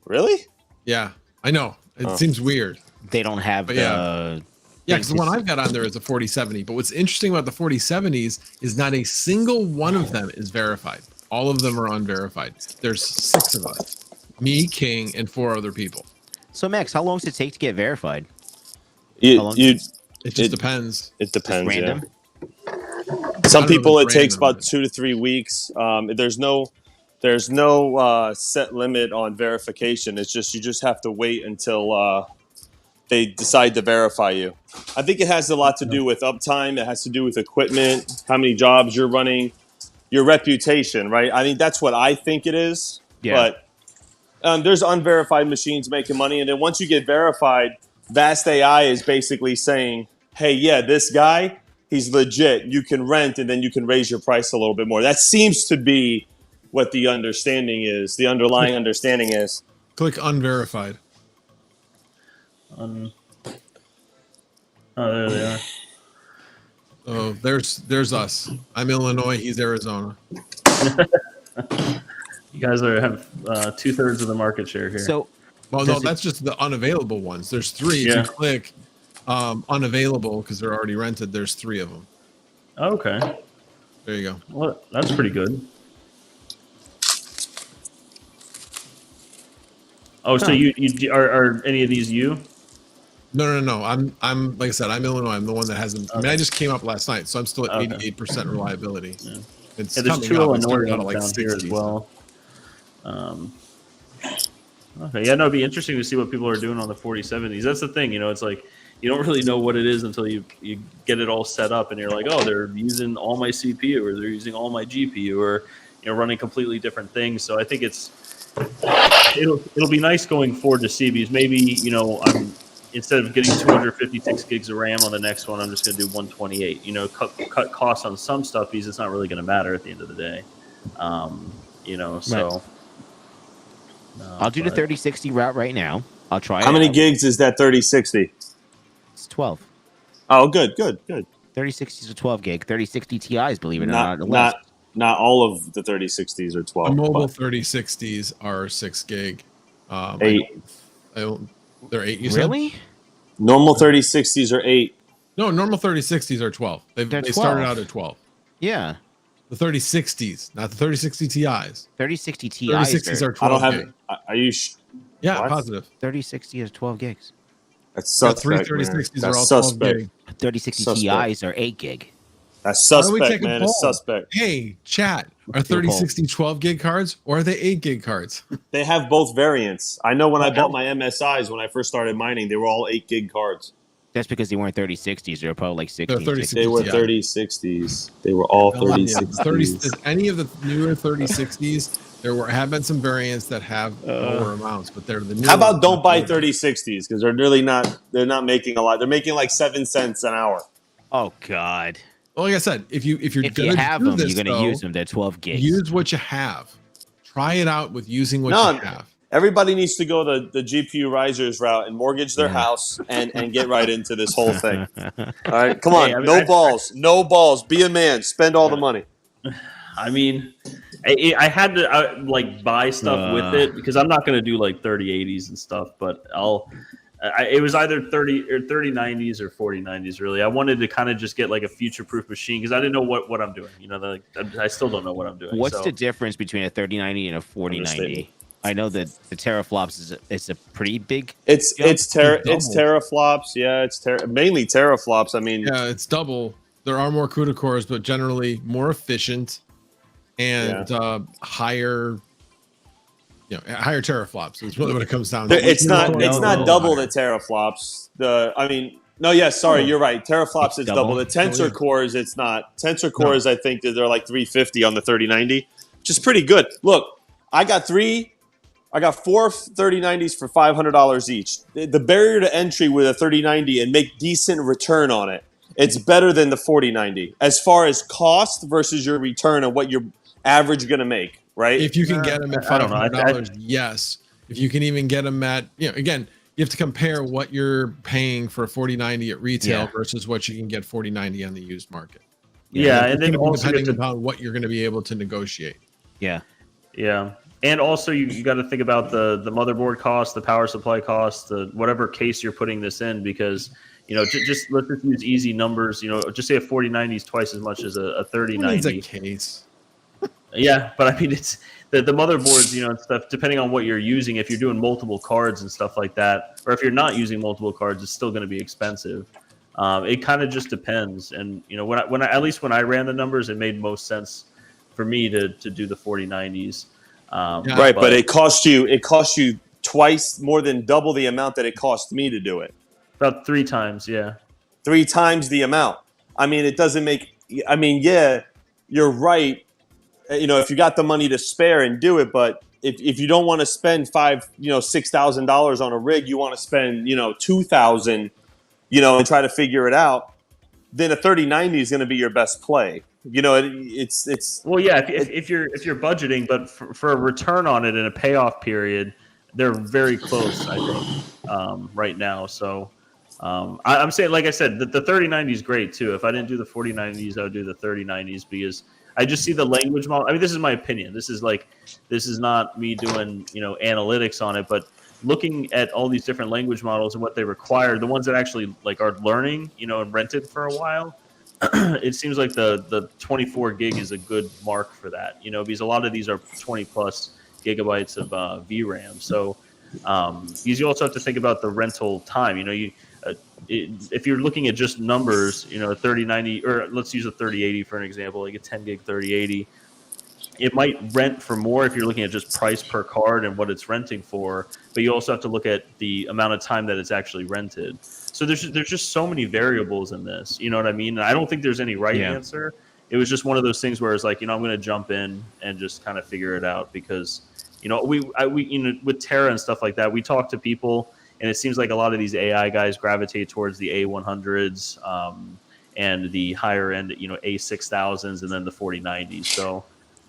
Really? Yeah, I know. It seems weird. They don't have the... Yeah, because the one I've got on there is a 4070. But what's interesting about the 4070s is not a single one of them is verified. All of them are unverified. There's 6 of us. Me, King, and 4 other people. So, Max, how long does it take to get verified? It just depends. It depends, random? Some people, it takes about 2 to 3 weeks. There's no set limit on verification. It's just you just have to wait until they decide to verify you. I think it has a lot to do with uptime. It has to do with equipment, how many jobs you're running, your reputation, right? I mean, that's what I think it is. Yeah. But there's unverified machines making money. And then once you get verified, Vast AI is basically saying, hey, yeah, this guy, he's legit. You can rent and then you can raise your price a little bit more. That seems to be what the understanding is. The underlying understanding is. Click unverified. Oh, there they are. Oh, there's us. I'm Illinois. He's Arizona. You guys have 2/3 of the market share here. So, well, no, that's just the unavailable ones. There's 3. If you click unavailable because they're already rented, there's 3 of them. Okay. There you go. Well, that's pretty good. Oh, so you are any of these you? No. I'm like I said, I'm Illinois. I'm the one that hasn't. Okay. I mean, I just came up last night, so I'm still at 88% reliability. Yeah. It's there's 2 Illinois down here as well. Okay, yeah, no, it'd be interesting to see what people are doing on the 4070s. That's the thing, it's like you don't really know what it is until you get it all set up, and you're like, oh, they're using all my CPU or they're using all my GPU or running completely different things. So I think it'll be nice going forward to see, because maybe I'm. Instead of getting 256 gigs of RAM on the next one, I'm just going to do 128. Cut costs on some stuff because it's not really going to matter at the end of the day. So. I'll do the 3060 route right now. I'll try it. How many gigs is that 3060? It's 12. Oh, good. 3060s are 12 gig. 3060 Ti's, believe it or not. Not all of the 3060s are 12. The mobile 3060s are 6 gig. 8. They're 8. You really? Said? Normal 3060s are 8. No, normal 3060s are 12. They started out at 12. Yeah. The 3060s, not the 3060 Ti's. 3060 Ti's. 3060s are 12. I don't have. Are you? Yeah, what? Positive. 3060 is 12 gigs. That's suspect. 33060s are all 12 gig. 3060 Ti's are 8 gig. That's suspect, man. It's suspect. Hey, chat. Are 3060 12 gig cards or are they 8 gig cards? They have both variants. I know when I bought my MSIs when I first started mining, they were all 8 gig cards. That's because they weren't 3060s. They were probably like 16. They were 3060s. They were all 3060s. Any of the newer 3060s, there have been some variants that have lower amounts, but they're the new. How about don't buy 3060s because they're really not. They're not making a lot. They're making like 7 cents an hour. Oh God. Well, like I said, if you have them, you're gonna use them. They're 12 gigs. Use what you have. Try it out with using what you have. Everybody needs to go the GPURisers route and mortgage their house and get right into this whole thing. All right, come on, Hey, I mean, no balls. Be a man. Spend all the money. I mean, I had to like buy stuff with it because I'm not going to do like 3080s and stuff, but it was either 3090s or 4090s. Really, I wanted to kind of just get like a future-proof machine because I didn't know what I'm doing. You know, I still don't know what I'm doing. What's the difference between a 3090 and a 4090? I know that the teraflops is a pretty big. It's teraflops. Yeah, it's mainly teraflops. I mean, yeah, it's double. There are more CUDA cores, but generally more efficient and higher. Higher teraflops is really what it comes down to. It's not double the teraflops. You're right. Teraflops is double. The tensor cores, it's not. Tensor cores, I think that they're like 350 on the 3090, which is pretty good. Look, I got four 3090s for $500 each. The barrier to entry with a 3090 and make decent return on it, it's better than the 4090 as far as cost versus your return and what you're average going to make. Right? If you can get them at $500, yes. If you can even get them at, again, you have to compare what you're paying for a 4090 at retail versus what you can get 4090 on the used market. Yeah, and then also depending upon what you're going to be able to negotiate. Yeah. And also you got to think about the motherboard cost, the power supply cost, the whatever case you're putting this in, because let's just use easy numbers. Just say a 4090 is twice as much as a 3090. It's a case. Yeah, but I mean, it's the motherboards, and stuff, depending on what you're using, if you're doing multiple cards and stuff like that, or if you're not using multiple cards, it's still going to be expensive. It kind of just depends. And, when I ran the numbers, it made most sense for me to do the 4090s. Right. But it cost you twice, more than double the amount that it cost me to do it. About 3 times. Yeah. 3 times the amount. I mean, it doesn't make, you're right. If you got the money to spare and do it, but if you don't want to spend $6,000 on a rig, you want to spend, $2,000, and try to figure it out, then a 3090 is going to be your best play. It's well, yeah. If you're budgeting, but for a return on it in a payoff period, they're very close, I think, right now. So I'm saying, like I said, the 3090 is great too. If I didn't do the 4090s, I would do the 3090s because I just see the language model. I mean, this is my opinion. This is not me doing, analytics on it, but looking at all these different language models and what they require, the ones that actually are learning, and rented for a while, it seems like the 24 gig is a good mark for that, because a lot of these are 20 plus gigabytes of VRAM. So because you also have to think about the rental time, if you're looking at just numbers, a 3090, or let's use a 3080 for an example, like a 10 gig 3080, it might rent for more if you're looking at just price per card and what it's renting for, but you also have to look at the amount of time that it's actually rented. So there's just so many variables in this, you know what I mean? And I don't think there's any right answer. It was just one of those things where it's like, I'm going to jump in and just kind of figure it out because, we with Terra and stuff like that, we talk to people. And it seems like a lot of these AI guys gravitate towards the A100s and the higher end, A6000s, and then the 4090s. So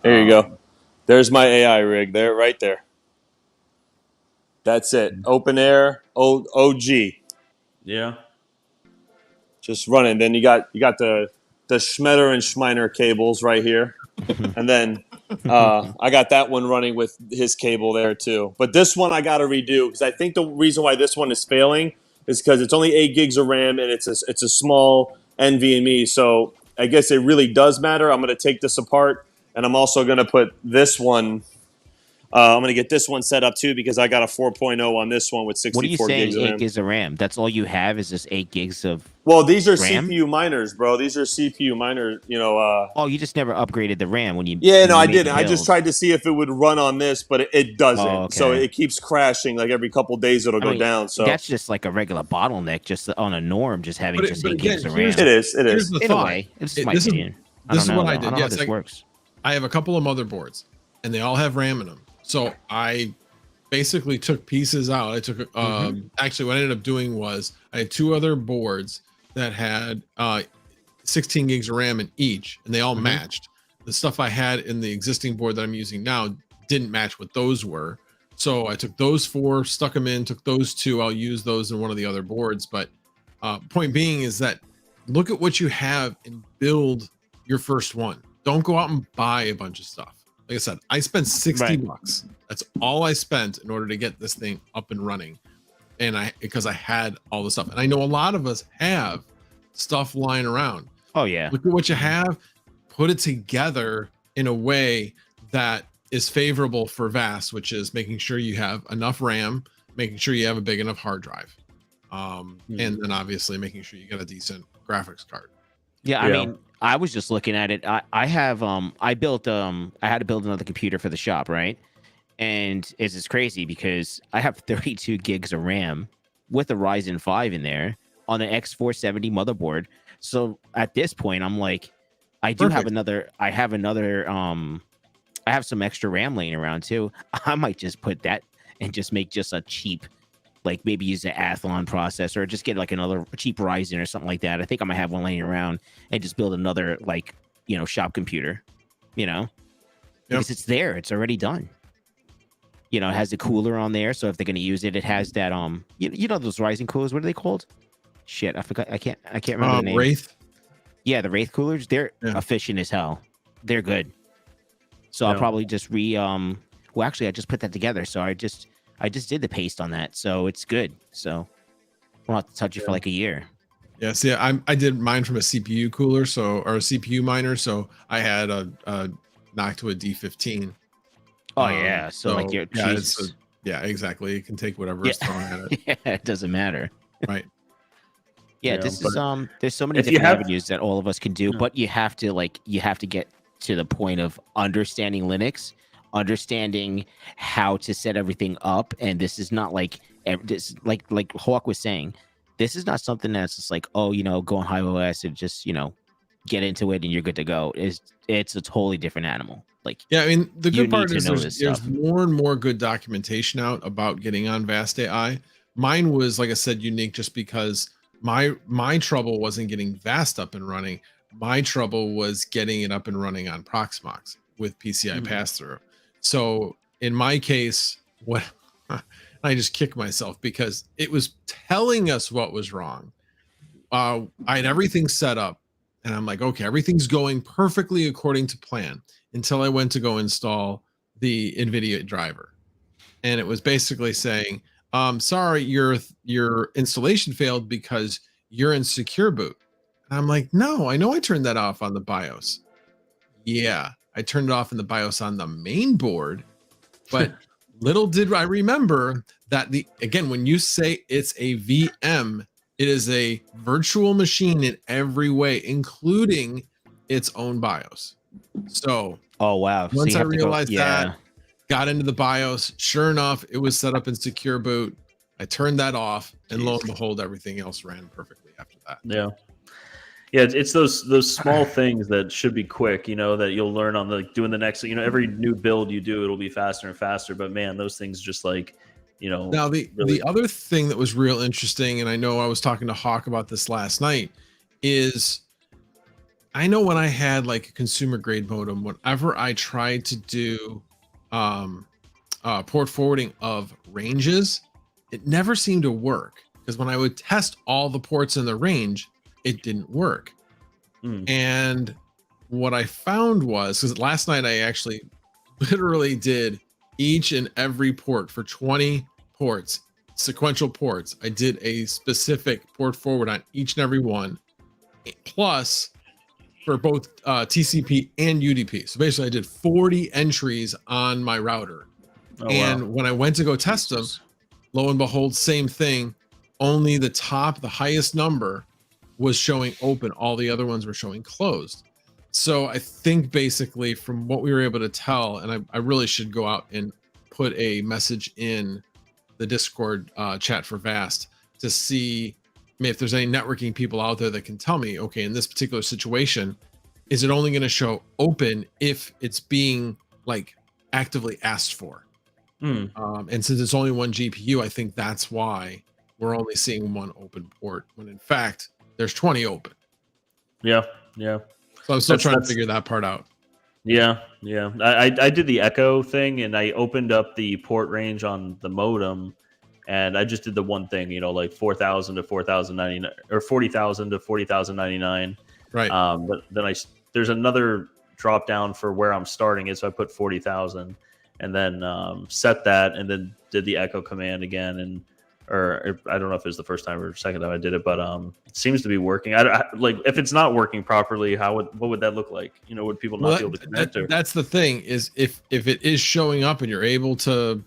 there you go. There's my AI rig there, right there. That's it. Open air OG. Yeah. Just running. Then you got the Schmetter and Schminer cables right here, and then I got that one running with his cable there too. But this one I got to redo because I think the reason why this one is failing is because it's only 8 gigs of RAM and it's a small NVMe. So I guess it really does matter. I'm going to take this apart and I'm also going to put this one. I'm going to get this one set up too because I got a 4.0 on this one with 64 gigs of RAM. What are you saying, 8 gigs of RAM? That's all you have is just 8 gigs of Well, these are RAM? CPU miners, bro. These are CPU miners, Oh, you just never upgraded the RAM when you... Yeah, no, I didn't. I just tried to see if it would run on this, but it doesn't. Oh, okay. So it keeps crashing. Like every couple of days it'll go down. So that's just like a regular bottleneck, just on a norm, just having just 8 gigs of RAM. It is. Here's the In a thought. way, it's my opinion. This is what I did. I don't know how this works. I have a couple of motherboards, and they all have RAM in them. So I basically took pieces out. I took actually what I ended up doing was I had 2 other boards that had 16 gigs of RAM in each, and they all matched. The stuff I had in the existing board that I'm using now didn't match what those were. So I took those 4, stuck them in, took those 2. I'll use those in one of the other boards. But point being is that look at what you have and build your first one. Don't go out and buy a bunch of stuff. Like I said, I spent 60 bucks. That's all I spent in order to get this thing up and running. And because I had all the stuff. And I know a lot of us have stuff lying around. Oh yeah. Look at what you have, put it together in a way that is favorable for VAST, which is making sure you have enough RAM, making sure you have a big enough hard drive. And then obviously making sure you got a decent graphics card. Yeah, I mean, I was just looking at it. I have I built I had to build another computer for the shop, right? And it's crazy because I have 32 gigs of RAM with a Ryzen 5 in there on an X470 motherboard. So at this point, I'm like, I have some extra RAM laying around too. I might just put that and just make just a cheap, like maybe use an Athlon processor, or just get like another cheap Ryzen or something like that. I think I might have one laying around and just build another, like, shop computer, because it's there, it's already done. It has the cooler on there, so if they're going to use it, it has that those Ryzen coolers. What are they called? Shit, I forgot. I can't remember the name. Wraith. Yeah, the Wraith coolers. They're efficient as hell. They're good. So I'll probably just well, actually, I just put that together. So I just did the paste on that, so it's good. So we'll have to touch it for like a year. Yeah, see, I did mine from a CPU cooler, or a CPU miner, so I had a Noctua D15. Oh yeah, so like your exactly. It can take whatever is thrown at it. Yeah, it doesn't matter. Right. Yeah, this is there's so many different avenues that all of us can do, but you have to get to the point of understanding Linux, understanding how to set everything up, and this is not like this, like Hawk was saying, this is not something that's just like, go on high OS and just get into it and you're good to go. It's a totally different animal. Like, yeah, I mean, the good part is there's more and more good documentation out about getting on Vast AI. Mine was, like I said, unique just because my trouble wasn't getting Vast up and running. My trouble was getting it up and running on Proxmox with PCI pass-through. So in my case, I just kick myself because it was telling us what was wrong. I had everything set up and I'm like, okay, everything's going perfectly according to plan until I went to go install the NVIDIA driver. And it was basically saying, sorry, your installation failed because you're in secure boot. And I'm like, no, I know I turned that off on the BIOS. Yeah, I turned it off in the BIOS on the main board, but little did I remember that again, when you say it's a VM, it is a virtual machine in every way, including its own BIOS. So, oh wow! Once I realized that, got into the BIOS. Sure enough, it was set up in secure boot. I turned that off, and lo and behold, everything else ran perfectly after that. Yeah, it's those small things that should be quick, that you'll learn on doing the next, every new build you do, it'll be faster and faster. But man, those things just like, Now the other thing that was real interesting, and I know I was talking to Hawk about this last night, is I know when I had like a consumer grade modem, whenever I tried to do port forwarding of ranges, it never seemed to work because when I would test all the ports in the range, it didn't work. And what I found was, because last night I actually literally did each and every port for 20 ports, sequential ports. I did a specific port forward on each and every one, plus for both TCP and UDP. So basically I did 40 entries on my router. When I went to go test them, lo and behold, same thing, only the highest number was showing open. All the other ones were showing closed. So I think basically from what we were able to tell, and I really should go out and put a message in the Discord chat for Vast to see if there's any networking people out there that can tell me, okay, in this particular situation, is it only going to show open if it's being like actively asked for? And since it's only one GPU, I think that's why we're only seeing one open port when in fact there's 20 open. Yeah. So I'm still trying to figure that part out. Yeah, yeah. I did the echo thing, and I opened up the port range on the modem, and I just did the one thing, like 4,000 to 4,099 or 40,000 to 40,099. Right. But then there's another drop down for where I'm starting it, so I put 40,000, and then set that, and then did the echo command again, and or I don't know if it was the first time or second time I did it, but it seems to be working. Like if it's not working properly, what would that look like? Would people not be able to connect? That's the thing is if it is showing up and you're able to,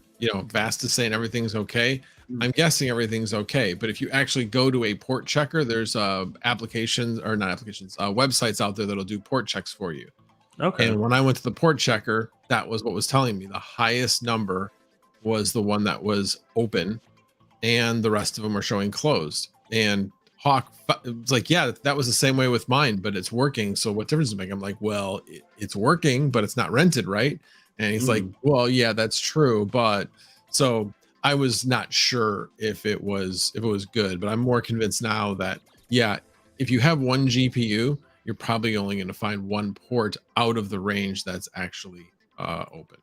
Vast is saying everything's okay. I'm guessing everything's okay. But if you actually go to a port checker, there's applications or not applications, websites out there that'll do port checks for you. Okay. And when I went to the port checker, that was what was telling me the highest number was the one that was open, and the rest of them are showing closed. And Hawk was like, yeah, that was the same way with mine, but it's working. So what difference does it make? I'm like, well, it's working, but it's not rented, right? And he's like, well, yeah, that's true. But so I was not sure if it was good, but I'm more convinced now that, yeah, if you have one GPU, you're probably only going to find one port out of the range that's actually open.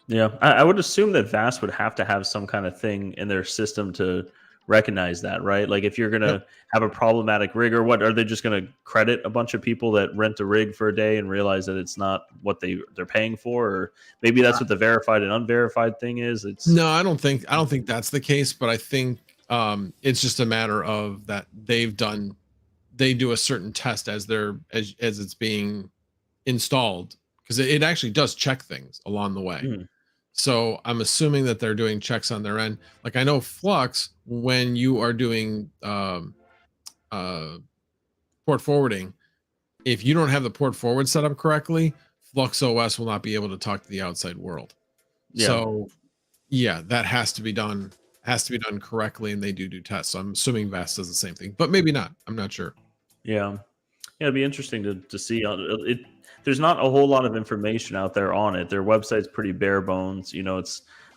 Yeah, I would assume that Vast would have to have some kind of thing in their system to recognize that, right? Like if you're going to have a problematic rig, or what, are they just going to credit a bunch of people that rent a rig for a day and realize that it's not what they're paying for? Or maybe that's what the verified and unverified thing is. No, I don't think that's the case, but I think it's just a matter of that they do a certain test as it's being installed, because it actually does check things along the way. So I'm assuming that they're doing checks on their end. Like I know Flux, when you are doing port forwarding, if you don't have the port forward set up correctly, Flux OS will not be able to talk to the outside world. Yeah. So yeah, that has to be done correctly, and they do tests. So I'm assuming Vast does the same thing, but maybe not. I'm not sure. Yeah, it'd be interesting to see it. There's not a whole lot of information out there on it. Their website's pretty bare bones.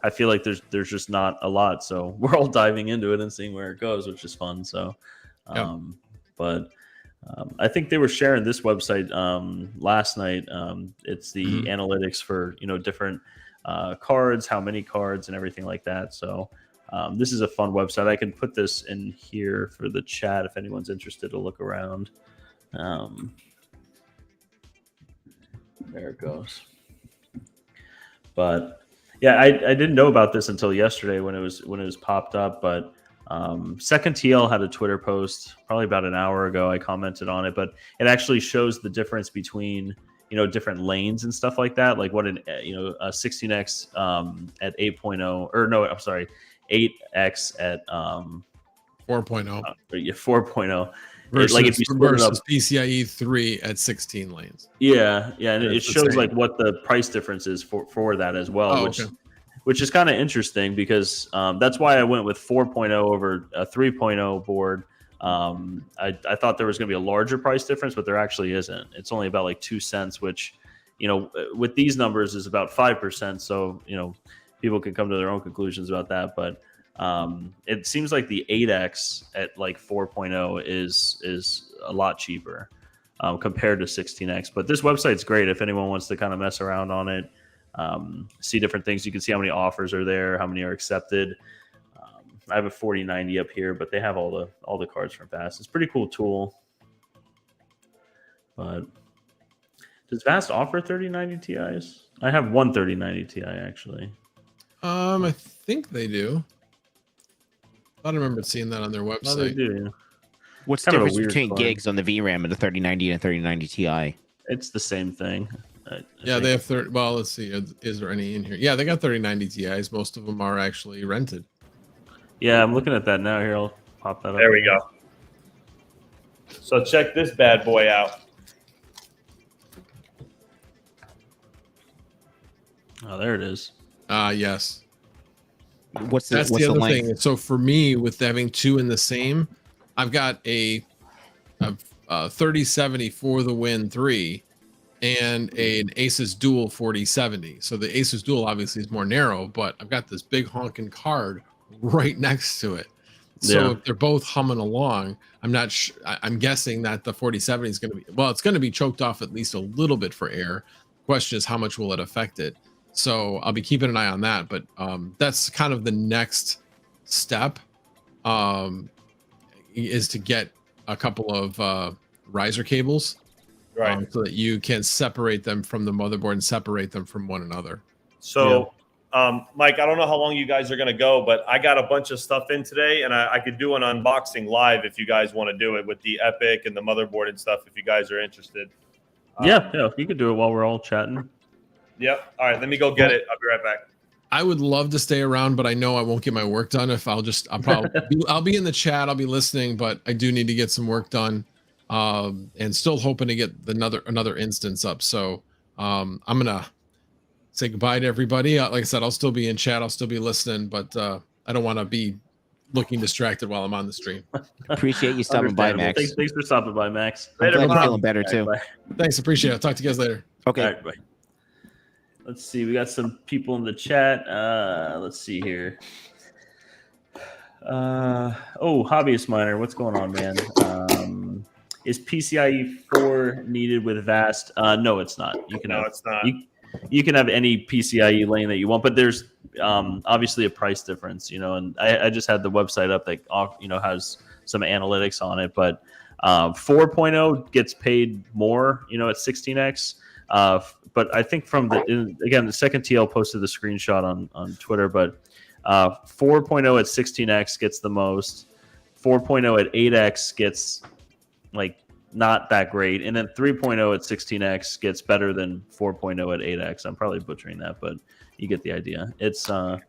I feel like there's just not a lot. So we're all diving into it and seeing where it goes, which is fun. So, but I think they were sharing this website last night. It's the analytics for different cards, how many cards, and everything like that. So this is a fun website. I can put this in here for the chat if anyone's interested to look around. There it goes. But yeah, I didn't know about this until yesterday when it was popped up. But Second TL had a Twitter post probably about an hour ago. I commented on it, but it actually shows the difference between different lanes and stuff like that. Like what a 16x at 8.0, or no, I'm sorry, 8x at 4.0. 4.0. Versus, like if you split it up, PCIe 3 at 16 lanes. Yeah, and it shows like what the price difference is for that as well, which is kind of interesting, because that's why I went with 4.0 over a 3.0 board. I thought there was going to be a larger price difference, but there actually isn't. It's only about like 2 cents, which with these numbers is about 5%. So people can come to their own conclusions about that, but it seems like the 8x at like 4.0 is a lot cheaper compared to 16x. But this website's great if anyone wants to kind of mess around on it, see different things. You can see how many offers are there, how many are accepted. I have a 4090 up here, but they have all the cards from Vast. It's a pretty cool tool. But does Vast offer 3090 Ti's? I have one 3090 Ti actually. I think they do. I remember seeing that on their website. Oh, they do. What's the difference between gigs on the VRAM and the 3090 and 3090 Ti? It's the same thing. Yeah, they have well, let's see. Is there any in here? Yeah, they got 3090 Ti's. Most of them are actually rented. Yeah, I'm looking at that now. Here, I'll pop that up. There we go. So check this bad boy out. Oh, there it is. Yes. What's the other length? thing. So for me, with having two in the same, I've got a 3070 for the Win 3 and an Asus Dual 4070. So the Asus Dual obviously is more narrow, but I've got this big honking card right next to it. So if they're both humming along, I'm not sure. I'm guessing that the 4070 is going to be, well, it's going to be choked off at least a little bit for air. Question is, how much will it affect it? So I'll be keeping an eye on that. But that's kind of the next step, is to get a couple of riser cables, right, so that you can separate them from the motherboard and separate them from one another. So, Mike, I don't know how long you guys are going to go, but I got a bunch of stuff in today, and I could do an unboxing live if you guys want to do it with the Epic and the motherboard and stuff, if you guys are interested. Yeah, you could do it while we're all chatting. Yep. All right, let me go get it. I'll be right back. I would love to stay around, but I know I won't get my work done if I'll be in the chat. I'll be listening, but I do need to get some work done, and still hoping to get another instance up. So I'm gonna say goodbye to everybody. Like I said, I'll still be in chat. I'll still be listening, but I don't want to be looking distracted while I'm on the stream. Appreciate you stopping by, Max. Thanks for stopping by, Max. I'm glad you're feeling better too. Bye. Thanks, appreciate it. I'll talk to you guys later. Okay. All right, bye. Let's see. We got some people in the chat. Let's see here. Hobbyist Miner, what's going on, man? Is PCIe 4 needed with VAST? No, it's not. It's not. You can have any PCIe lane that you want, but there's obviously a price difference, and I just had the website up that has some analytics on it, but 4.0 gets paid more, at 16x. But I think the second TL posted the screenshot on Twitter, but 4.0 at 16x gets the most. 4.0 at 8x gets not that great, and then 3.0 at 16x gets better than 4.0 at 8x. I'm probably butchering that, but you get the idea. It's kind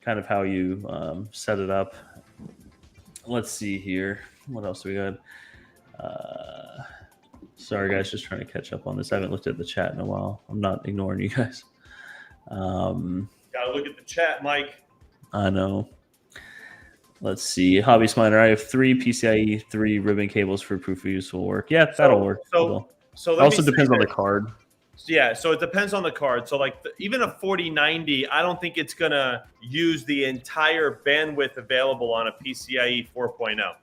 of how you set it up. Let's see here. What else do we got? Sorry, guys, just trying to catch up on this. I haven't looked at the chat in a while. I'm not ignoring you guys. Gotta look at the chat, Mike. I know. Let's see. Hobbyist Miner, I have 3 PCIe 3 ribbon cables for proof of use will work. Yeah, that'll work. So it also depends on the card. Yeah, so it depends on the card. So even a 4090, I don't think it's going to use the entire bandwidth available on a PCIe 4.0.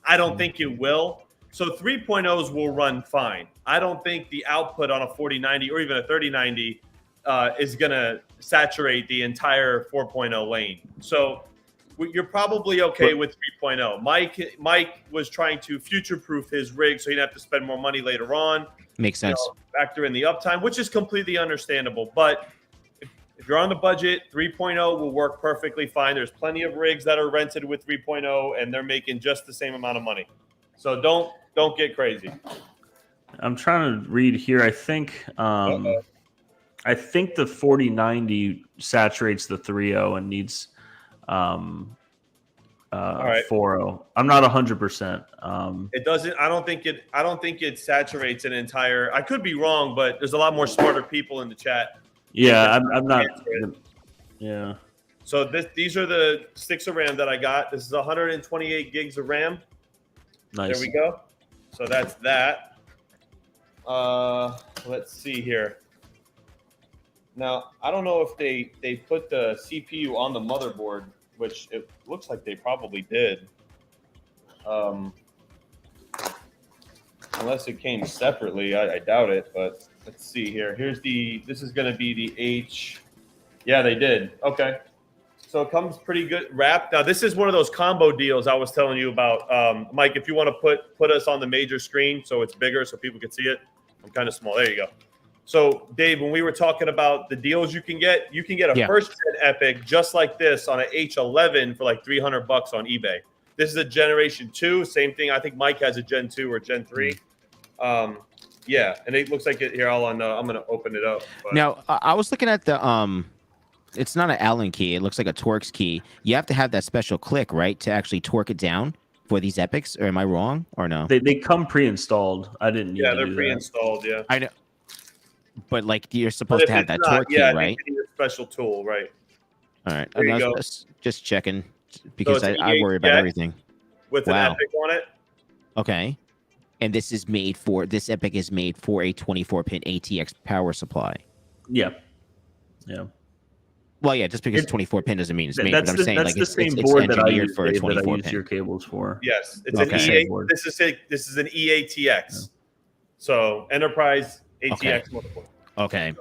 I don't think it will. So 3.0s will run fine. I don't think the output on a 4090 or even a 3090 is going to saturate the entire 4.0 lane. So you're probably okay with 3.0. Mike was trying to future-proof his rig so he didn't have to spend more money later on. Makes sense. Factor in the uptime, which is completely understandable. But if you're on the budget, 3.0 will work perfectly fine. There's plenty of rigs that are rented with 3.0, and they're making just the same amount of money. So don't get crazy. I'm trying to read here. I think the 4090 saturates the 3.0 and needs 4.0. I'm not 100%. It doesn't. I don't think it saturates an entire. I could be wrong, but there's a lot more smarter people in the chat. Yeah, I'm not. Yeah. So these are the sticks of RAM that I got. This is 128 gigs of RAM. Nice. There we go. So that's that. Let's see here. Now, I don't know if they put the CPU on the motherboard, which it looks like they probably did. Unless it came separately, I doubt it, but let's see here. This is going to be the H. Yeah, they did. Okay. So it comes pretty good wrapped. Now, this is one of those combo deals I was telling you about. Mike, if you want to put us on the major screen so it's bigger so people can see it. I'm kind of small. There you go. So, Dave, when we were talking about the deals you can get a first-gen Epic just like this on an H11 for like $300 on eBay. This is a Generation 2. Same thing. I think Mike has a Gen 2 or Gen 3. Yeah, and it looks like it here. I'm going to open it up. But. Now, I was looking at the it's not an Allen key. It looks like a Torx key. You have to have that special click, right, to actually torque it down for these Epics. Or am I wrong or no? They come pre-installed. I didn't. Yeah, they're pre-installed. Yeah, I know. But you're supposed to have that torque key, right? You need a special tool, right? All right. I was just checking because I worry about everything. With an Epic on it. Okay. And this Epic is made for a 24-pin ATX power supply. Yeah. Yeah. Well, yeah, just because it's 24 pin doesn't mean it's made. But I'm saying that's like the same it's board that I engineered use, for a Dave, that I 24 use pin. your cables for. Yes, it's Okay. an EA. This is an EATX. So enterprise ATX motherboard. Okay.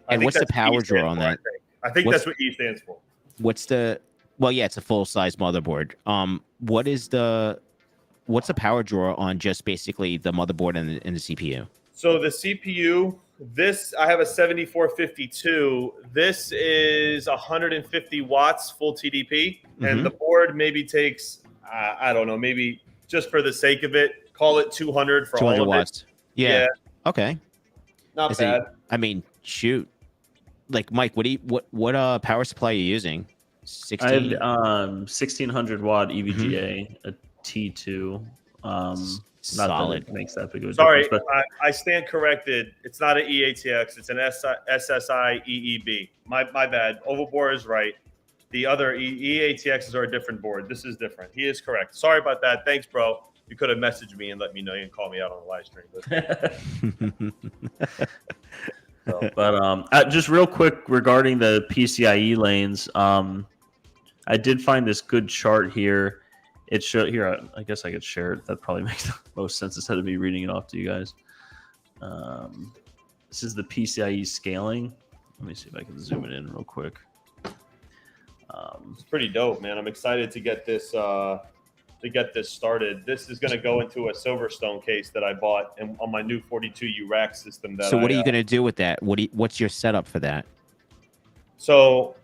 I And think what's the that's what E power draw stands on for, that? I think that's what E stands for. What's the? Well, yeah, it's a full size motherboard. What's the power draw on just basically the motherboard and the CPU? So the CPU, I have a 7452. This is 150 watts full TDP, and the board maybe takes I don't know, maybe just for the sake of it, call it 200 for 200 all of watts. it. Yeah. Okay. Not bad. I mean, shoot. Like Mike, what power supply are you using? 16? I have 1600 watt EVGA, a T2. Not Solid. that it makes that big of a Sorry, difference. But I stand corrected. It's not an EATX. It's an SSI EEB. My bad. Ovalbore is right. The other EATXs are a different board. This is different. He is correct. Sorry about that. Thanks, bro. You could have messaged me and let me know. You can call me out on the live stream. But just real quick regarding the PCIe lanes, I did find this good chart here. It showed here. I guess I could share it. That probably makes the most sense instead of me reading it off to you guys. This is the PCIe scaling. Let me see if I can zoom it in real quick. It's pretty dope, man. I'm excited to get this started. This is going to go into a Silverstone case that I bought on my new 42U rack system. So what are you going to do with that? What's your setup for that? So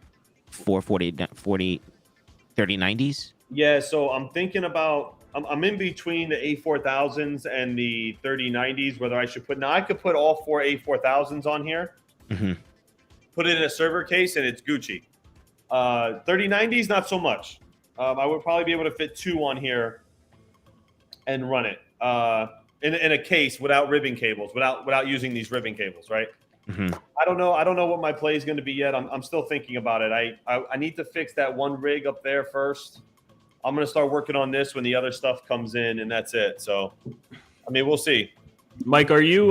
440 3090s? Yeah, so I'm thinking about I'm in between the A4000s and the 3090s. Whether I should I could put all 4 A4000s on here, put it in a server case, and it's Gucci. 3090s, not so much. I would probably be able to fit 2 on here and run it in a case without ribbon cables, without using these ribbon cables, right? I don't know what my play is going to be yet. I'm still thinking about it. I need to fix that one rig up there first. I'm going to start working on this when the other stuff comes in, and that's it. So, I mean, we'll see. Mike, are you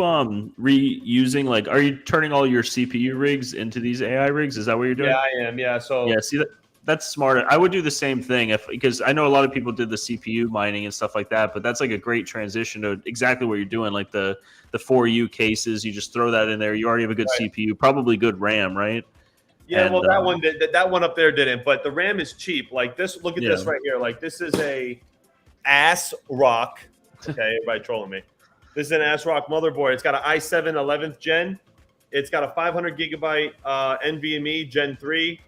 reusing, are you turning all your CPU rigs into these AI rigs? Is that what you're doing? Yeah, I am. Yeah. So yeah, see that's smart. I would do the same thing because I know a lot of people did the CPU mining and stuff like that, but that's like a great transition to exactly what you're doing. Like the 4U cases, you just throw that in there. You already have a good CPU, probably good RAM, right? Yeah, well, that one up there didn't, but the RAM is cheap. Like this, look at this right here. Like this is a ASRock. Okay, everybody trolling me. This is an ASRock motherboard. It's got an i7 11th gen. It's got a 500 gigabyte NVMe Gen 3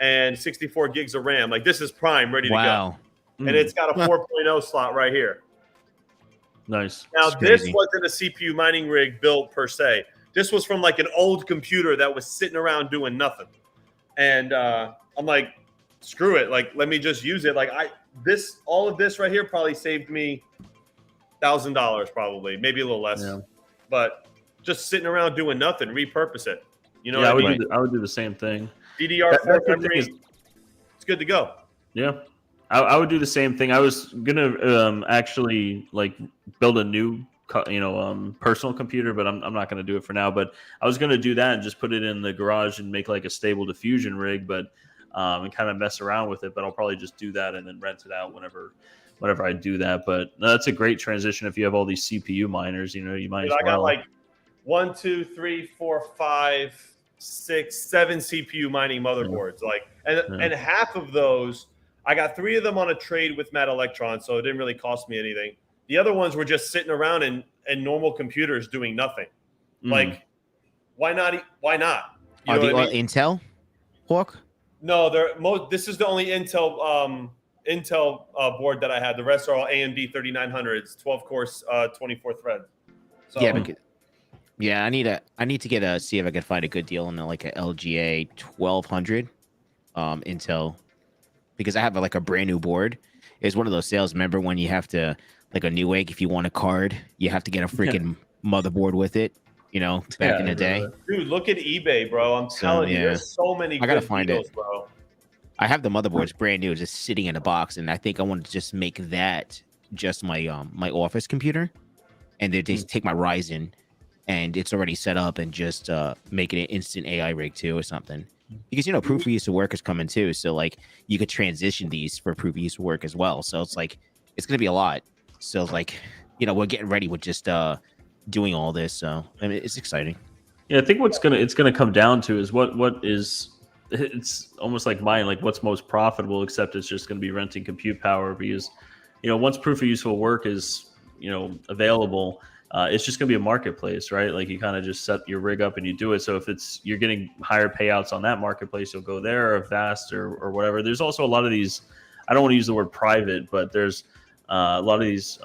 and 64 gigs of RAM. Like this is prime, ready to go. And it's got a 4.0 slot right here. Nice. Now, this wasn't a CPU mining rig built per se. This was from like an old computer that was sitting around doing nothing. And I'm like, screw it. Like, let me just use it. Like all of this right here probably saved me $1,000 probably, maybe a little less. Yeah. But just sitting around doing nothing, repurpose it. You know what I mean? I would do the same thing. DDR4 memory, it's good to go. Yeah. I would do the same thing. I was gonna actually build a new personal computer, but I'm not going to do it for now. But I was going to do that and just put it in the garage and make like a stable diffusion rig, but and kind of mess around with it. But I'll probably just do that and then rent it out whenever I do that. But no, that's a great transition if you have all these CPU miners. You might as well. I got like 1, 2, 3, 4, 5, 6, 7 CPU mining motherboards. And half of those, I got 3 of them on a trade with Matt Electron, so it didn't really cost me anything. The other ones were just sitting around in normal computers doing nothing. Like, why not? Why not? Are they all Intel, Hawk? No, this is the only Intel board that I had. The rest are all AMD 3900s, 12 cores, 24 thread. So, I need to see if I can find a good deal on like a LGA 1200 Intel, because I have a brand new board. It's one of those sales. Remember when you have to, like a Newegg, if you want a card, you have to get a freaking motherboard with it, back in the day. Dude, look at eBay, bro. I'm telling you, there's so many good deals, bro. I have the motherboards brand new, just sitting in a box, and I think I want to just make that just my my office computer, and then just take my Ryzen and it's already set up, and just make it an instant AI rig too or something. Because proof of use of work is coming too, so like you could transition these for proof of use of work as well. So it's like it's gonna be a lot. So like we're getting ready with just doing all this. So I mean, it's exciting. Yeah, I think it's gonna come down to is what is, it's almost like mine, like what's most profitable, except it's just gonna be renting compute power, because once proof of useful work is available, it's just gonna be a marketplace, right? Like you kind of just set your rig up and you do it. So if you're getting higher payouts on that marketplace, you'll go there, or Vast or whatever. There's also a lot of these, I don't want to use the word private, but there's a lot of these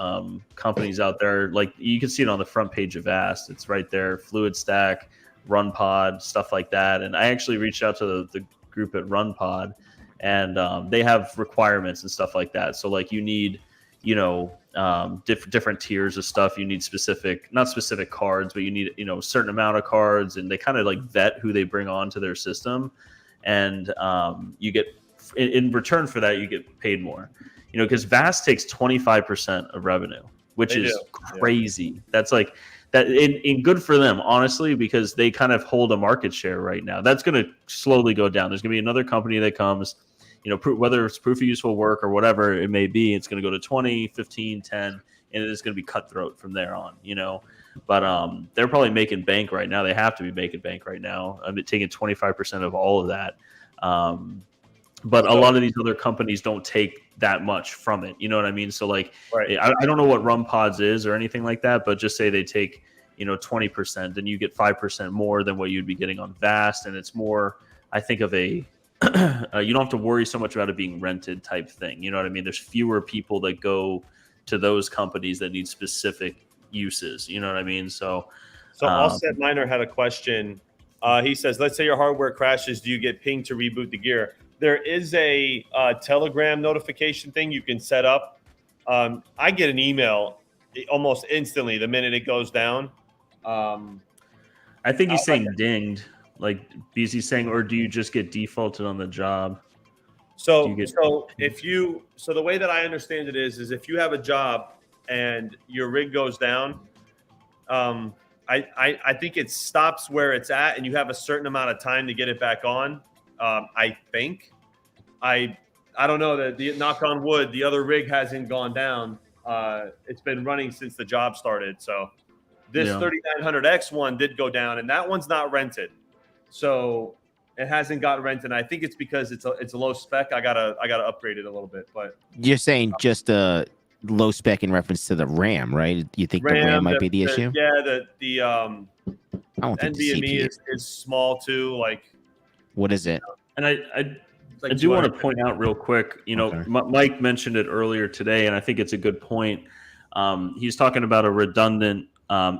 companies out there. Like you can see it on the front page of Vast. It's right there, Fluid Stack, RunPod, stuff like that. And I actually reached out to the group at RunPod, and they have requirements and stuff like that. So like you need different tiers of stuff. You need not specific cards, but you need a certain amount of cards, and they kind of like vet who they bring on to their system, and you get in return for that you get paid more, because Vast takes 25% of revenue, which is crazy. Yeah. That's like that in good for them, honestly, because they kind of hold a market share right now. That's going to slowly go down. There's going to be another company that comes, whether it's proof of useful work or whatever it may be, it's going to go to 20, 15, 10, and it's going to be cutthroat from there on, But they're probably making bank right now. They have to be making bank right now. I mean, taking 25% of all of that. But a lot of these other companies don't take that much from it. You know what I mean? So like, right. I don't know what RunPods is or anything like that, but just say they take, 20%, then you get 5% more than what you'd be getting on Vast. And it's more, I think, of a, you don't have to worry so much about it being rented type thing. You know what I mean? There's fewer people that go to those companies that need specific uses. You know what I mean? So Offset Miner had a question. He says, let's say your hardware crashes. Do you get pinged to reboot the gear? There is a Telegram notification thing you can set up. I get an email almost instantly the minute it goes down. I think he's saying dinged. Like, because he's saying, or do you just get defaulted on the job? So the way that I understand it is if you have a job and your rig goes down, I think it stops where it's at, and you have a certain amount of time to get it back on. I think. I don't know that knock on wood, the other rig hasn't gone down. It's been running since the job started. So this 3900X one did go down, and that one's not rented. So it hasn't got rented. I think it's because it's a low spec. I gotta upgrade it a little bit. But you're saying just a low spec in reference to the RAM, right? You think the RAM might be the issue? Yeah, the NVMe is small too. Like, what is it? And I do want to point out real quick, Mike mentioned it earlier today, and I think it's a good point. He's talking about a redundant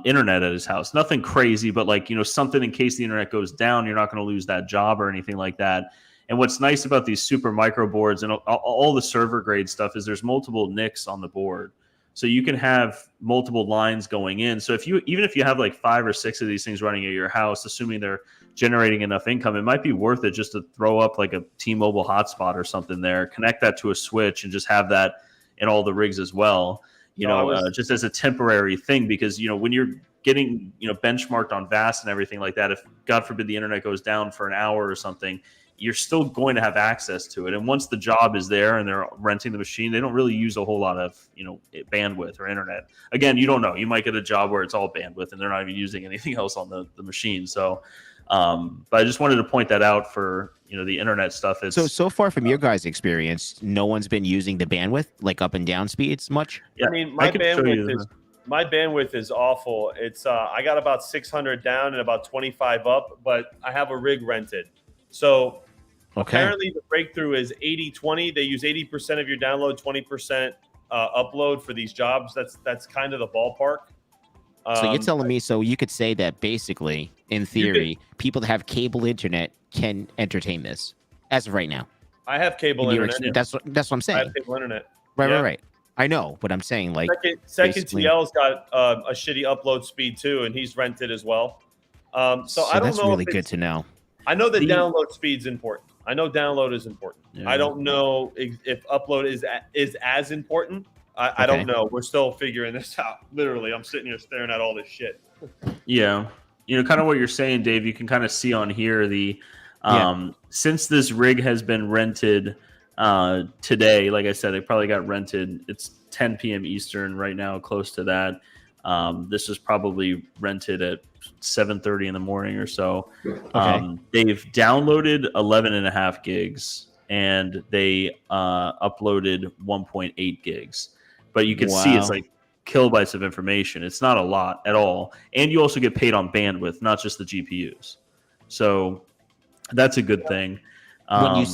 internet at his house. Nothing crazy, but like, something in case the internet goes down, you're not going to lose that job or anything like that. And what's nice about these super micro boards and all the server grade stuff is there's multiple NICs on the board. So you can have multiple lines going in. So even if you have like 5 or 6 of these things running at your house, assuming they're generating enough income, it might be worth it just to throw up like a T-Mobile hotspot or something there, connect that to a switch, and just have that in all the rigs as well. Just as a temporary thing, because when you're getting benchmarked on Vast and everything like that, if God forbid the internet goes down for an hour or something, you're still going to have access to it. And once the job is there and they're renting the machine, they don't really use a whole lot of bandwidth or internet. Again, you don't know. You might get a job where it's all bandwidth and they're not even using anything else on the machine. So, but I just wanted to point that out for the internet stuff. So far from your guys' experience, no one's been using the bandwidth, like up and down speeds much. Yeah, I mean, my bandwidth is awful. It's I got about 600 down and about 25 up, but I have a rig rented. So apparently the breakthrough is 80-20. They use 80% of your download, 20% upload for these jobs. That's kind of the ballpark. So you're telling me, so you could say that basically, in theory, people that have cable internet can entertain this as of right now. I have cable internet. That's what I'm saying. I have cable internet. Right. I know, but I'm saying like second TL's got a shitty upload speed too, and he's rented as well. So I don't know. That's really good to know. I know that download speed's important. I know download is important. Yeah. I don't know if upload is as important. I don't know. We're still figuring this out. Literally, I'm sitting here staring at all this shit. Yeah. Kind of what you're saying, Dave, you can kind of see on here since this rig has been rented today, like I said, it probably got rented. It's 10 p.m. Eastern right now, close to that. This was probably rented at 7:30 in the morning or so. They've downloaded 11.5 gigs and they uploaded 1.8 gigs. But you can see it's like kilobytes of information. It's not a lot at all. And you also get paid on bandwidth, not just the GPUs. So that's a good thing. When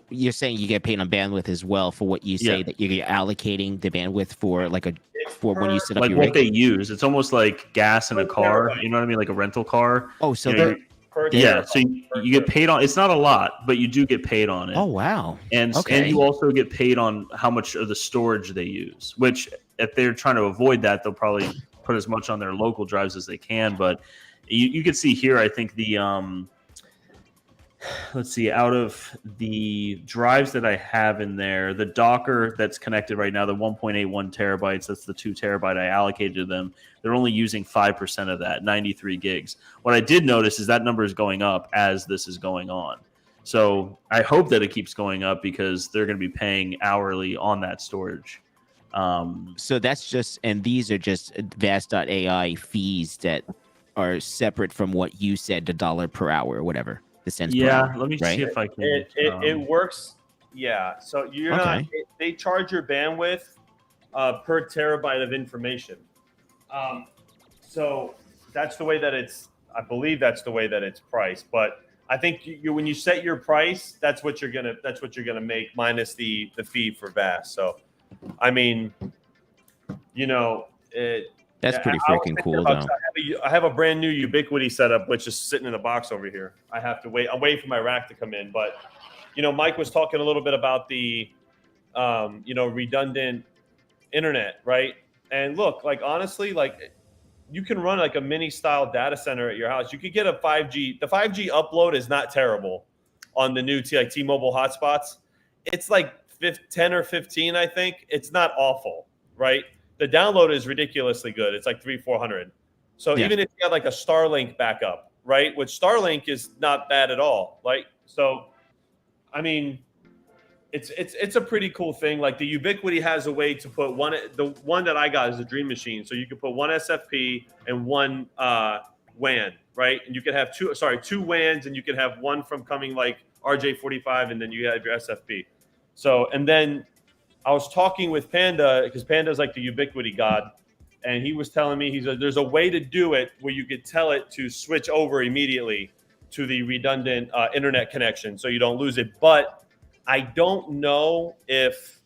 you're saying you get paid on bandwidth as well for what you say that you're allocating the bandwidth for when you set up your what rig? they use. It's almost like gas in a car. You know what I mean? Like a rental car. Oh, so so you get paid on. It's not a lot, but you do get paid on it. Oh wow! And you also get paid on how much of the storage they use. Which, if they're trying to avoid that, they'll probably put as much on their local drives as they can. But you can see here, I think the let's see, out of the drives that I have in there, the Docker that's connected right now, the 1.81 terabytes, that's the 2 terabyte I allocated to them. They're only using 5% of that, 93 gigs. What I did notice is that number is going up as this is going on. So I hope that it keeps going up because they're going to be paying hourly on that storage. So that's just, and these are just Vast.ai fees that are separate from what you said, the $1 per hour or whatever. The cents per hour, let me see if I can. It works. Yeah. So you're not. They charge your bandwidth per terabyte of information. So that's the way that it's. I believe that's the way that it's priced. But I think when you set your price, that's what you're gonna make minus the fee for VAS. So, I mean, That's pretty freaking cool, though. I have a brand new Ubiquity setup, which is sitting in a box over here. I have to wait. I'm waiting for my rack to come in. But, Mike was talking a little bit about the, redundant internet, right? And look, like, honestly, like, you can run like a mini style data center at your house. You could get a 5G. The 5G upload is not terrible on the new T-Mobile hotspots. It's like 10 or 15, I think. It's not awful, right? The download is ridiculously good. It's like 300-400. So even if you have like a Starlink backup, right? Which Starlink is not bad at all, right? So, I mean, it's a pretty cool thing. Like the Ubiquity has a way to put the one that I got is a Dream Machine. So you can put one SFP and one WAN, right? And you can have two WANs, and you can have one from coming like RJ45, and then you have your SFP. So, and then I was talking with Panda because Panda's like the Ubiquity god, and he was telling me there's a way to do it where you could tell it to switch over immediately to the redundant internet connection so you don't lose it. But I don't know if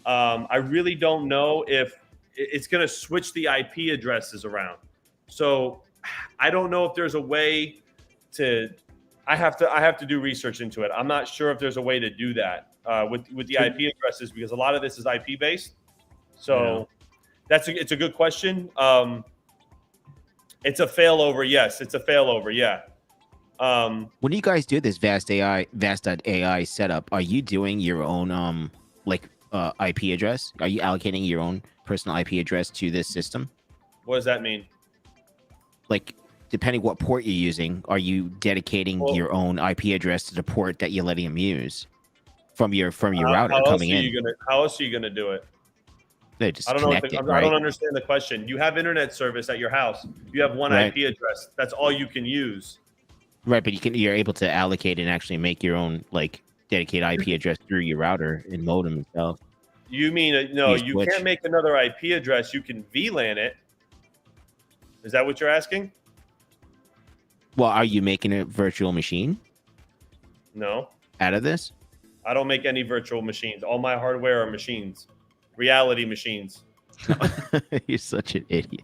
I really don't know if it's going to switch the IP addresses around. So I don't know if there's a way to. I have to do research into it. I'm not sure if there's a way to do that. With the IP addresses, because a lot of this is IP based. So it's a good question. It's a failover. Yes, it's a failover. Yeah. When you guys do this Vast.ai setup, are you doing your own IP address? Are you allocating your own personal IP address to this system? What does that mean? Like, depending what port you're using, are you dedicating your own IP address to the port that you're letting them use from your router coming in? How else are you gonna do it? They just I don't connect know. it, right? I don't understand the question. You have internet service at your house. You have one IP address. That's all you can use. Right, but you're able to allocate and actually make your own dedicated IP address through your router and modem itself. You mean no? You can't make another IP address. You can VLAN it. Is that what you're asking? Well, are you making a virtual machine? No. Out of this? I don't make any virtual machines. All my hardware are machines, reality machines. You're such an idiot.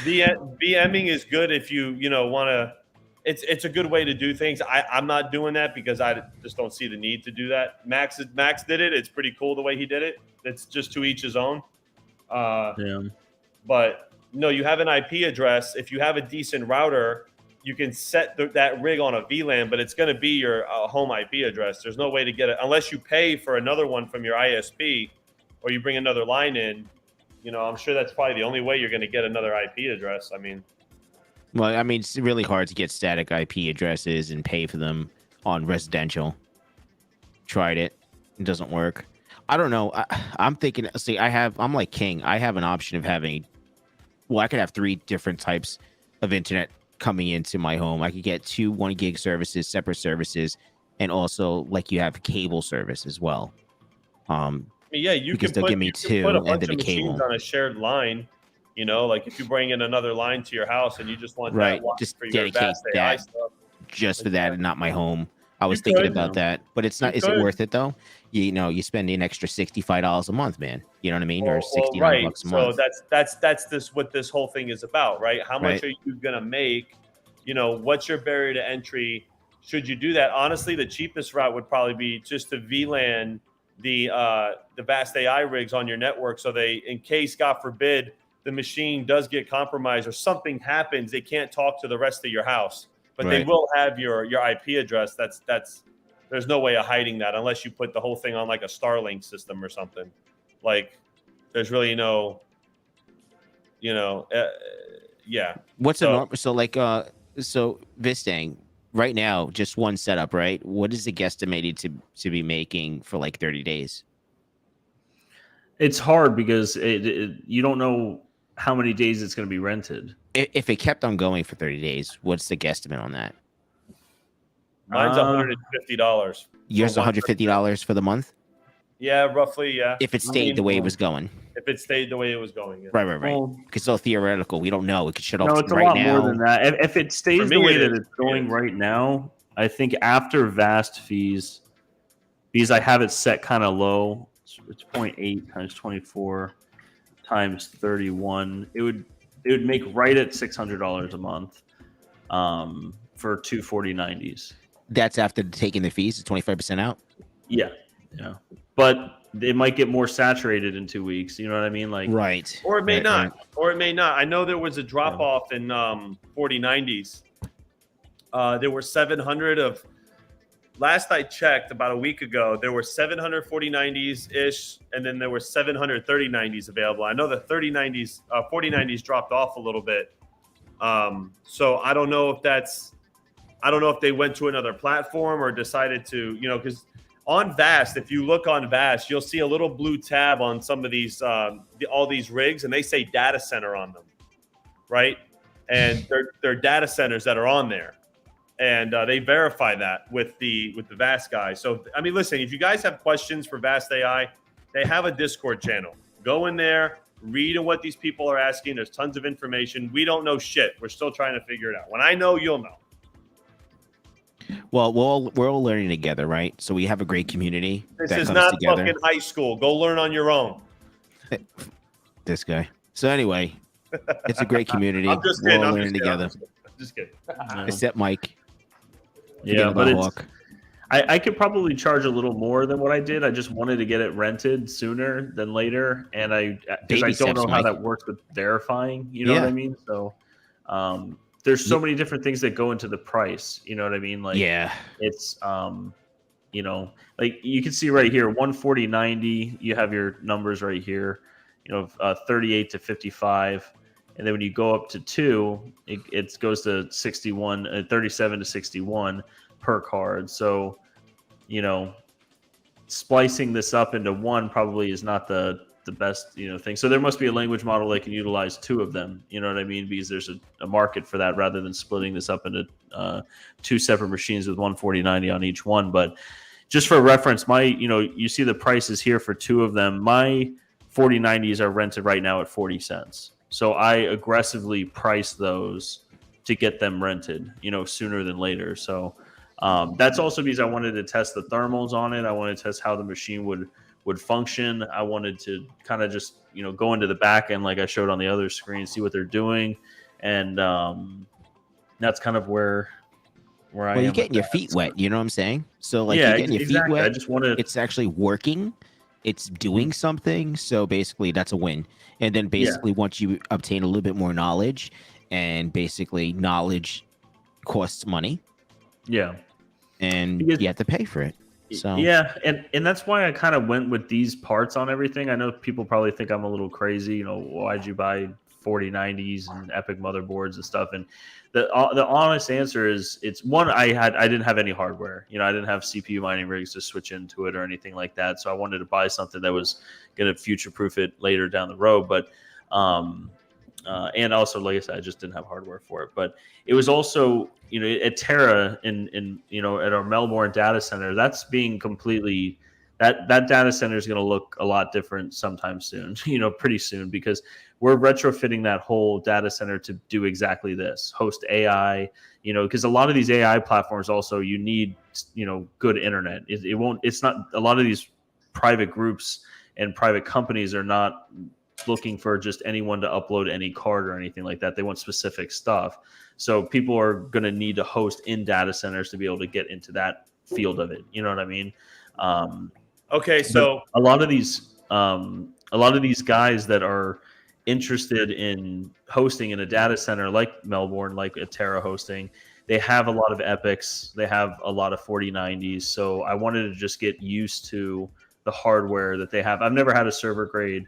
VMing is good if you want to. It's a good way to do things. I'm not doing that because I just don't see the need to do that. Max did it. It's pretty cool the way he did it. It's just to each his own. But no, you have an IP address. If you have a decent router, you can set that rig on a VLAN, but it's going to be your home IP address. There's no way to get it unless you pay for another one from your ISP. or you bring another line in, I'm sure that's probably the only way you're going to get another IP address. I mean, well, I mean, it's really hard to get static IP addresses and pay for them on residential. Tried it. It doesn't work. I don't know. I'm thinking, see, I'm like King. I have an option of having, I could have 3 different types of internet coming into my home. I could get 2 1 gig services, separate services, and also like you have cable service as well. Yeah, you because can they'll put, give me you can 2 put a and bunch then of a cable. machines on a shared line. Like if you bring in another line to your house and you just want Right, that line just for your dedicate vast AI that stuff. just for that and not my home. I was You thinking could, about that, but it's not. You Is it could. worth it though? You spend an extra $65 a month, man. You know what I mean, or Well, 69 right. bucks a So month. that's this what this whole thing is about, right? How much Right. are you gonna make? What's your barrier to entry? Should you do that? Honestly, the cheapest route would probably be just to VLAN the vast AI rigs on your network, so they, in case God forbid the machine does get compromised or something happens, they can't talk to the rest of your house, but they Right. will have your IP address. That's there's no way of hiding that unless you put the whole thing on like a Starlink system or something. Like, there's really no, yeah. What's a norm? So like, so Vistang right now, just one setup, right? What is it guesstimated to be making for like 30 days? It's hard because you don't know how many days it's going to be rented. If it kept on going for 30 days, what's the guesstimate on that? Mine's $150. Yours $150 for the month? Yeah, roughly, yeah. If it stayed the way it was going. If it stayed the way it was going. Yeah. Right. Well, Because it's all theoretical. We don't know. It could shut off no, it's a right lot now. more than that. If it stays For the me, way it that is. it's going right now, I think after vast fees, because I have it set kind of low, it's 0.8 times 24 times 31. It would make right at $600 a month for 2 4090s. That's after taking the fees, 25% out? Yeah. But it might get more saturated in 2 weeks. You know what I mean? Like, right. Or it may Right, not. right. Or it may not. I know there was a drop off in 4090s. There were 700 of. Last I checked about a week ago, there were 700 4090s ish, and then there were 700 3090s available. I know the 4090s dropped off a little bit. So I don't know if they went to another platform or decided to, because on Vast, if you look on Vast, you'll see a little blue tab on some of these, all these rigs, and they say data center on them, right? And they're data centers that are on there. And they verify that with the Vast guys. So, I mean, listen, if you guys have questions for Vast AI, they have a Discord channel. Go in there, read what these people are asking. There's tons of information. We don't know shit. We're still trying to figure it out. When I know, you'll know. Well, we're all learning together, right? So we have a great community. This that is comes not together. fucking high school. Go learn on your own. This guy. So anyway, it's a great community. I'm just we're kidding. all I'm learning just together. Just kidding. Except Mike. Yeah, but it's. Hawk. I could probably charge a little more than what I did. I just wanted to get it rented sooner than later, and because I don't know how that works with verifying. You know what I mean? So, there's so many different things that go into the price. You know what I mean? Like, it's like you can see right here, 14090. You have your numbers right here. 38 to 55, and then when you go up to 2, it goes to 61, 37 to 61 per card. So, splicing this up into 1 probably is not the best thing. So there must be a language model that can utilize 2 of them. You know what I mean? Because there's a market for that rather than splitting this up into 2 separate machines with 14090 on each one. But just for reference, you see the prices here for 2 of them. My 4090s are rented right now at 40 cents. So I aggressively price those to get them rented, sooner than later. So that's also because I wanted to test the thermals on it. I wanted to test how the machine would function. I wanted to kind of just, go into the back end like I showed on the other screen, see what they're doing. And that's kind of where I am. Well, you're getting your feet wet. You know what I'm saying? So like you're getting your feet wet. I just wanted. It's actually working. It's doing something. So basically that's a win. And then basically once you obtain a little bit more knowledge, and basically knowledge costs money. Yeah. And you have to pay for it. So yeah, and that's why I kind of went with these parts on everything. I know people probably think I'm a little crazy. Why'd you buy 4090s and Epic motherboards and stuff? And the honest answer is, it's one, I didn't have any hardware. I didn't have CPU mining rigs to switch into it or anything like that. So I wanted to buy something that was going to future proof it later down the road. But and also, like I said, I just didn't have hardware for it. But it was also, at Terra in at our Melbourne data center, that's being completely, that data center is going to look a lot different sometime soon, pretty soon, because we're retrofitting that whole data center to do exactly this, host AI, because a lot of these AI platforms also, you need, good internet. It's not, a lot of these private groups and private companies are not looking for just anyone to upload any card or anything like that. They want specific stuff. So people are going to need to host in data centers to be able to get into that field of it. You know what I mean? Okay, so a lot of these guys that are interested in hosting in a data center like Melbourne, like a Terra Hosting, they have a lot of Epics, they have a lot of 4090s. So I wanted to just get used to the hardware that they have. I've never had a server grade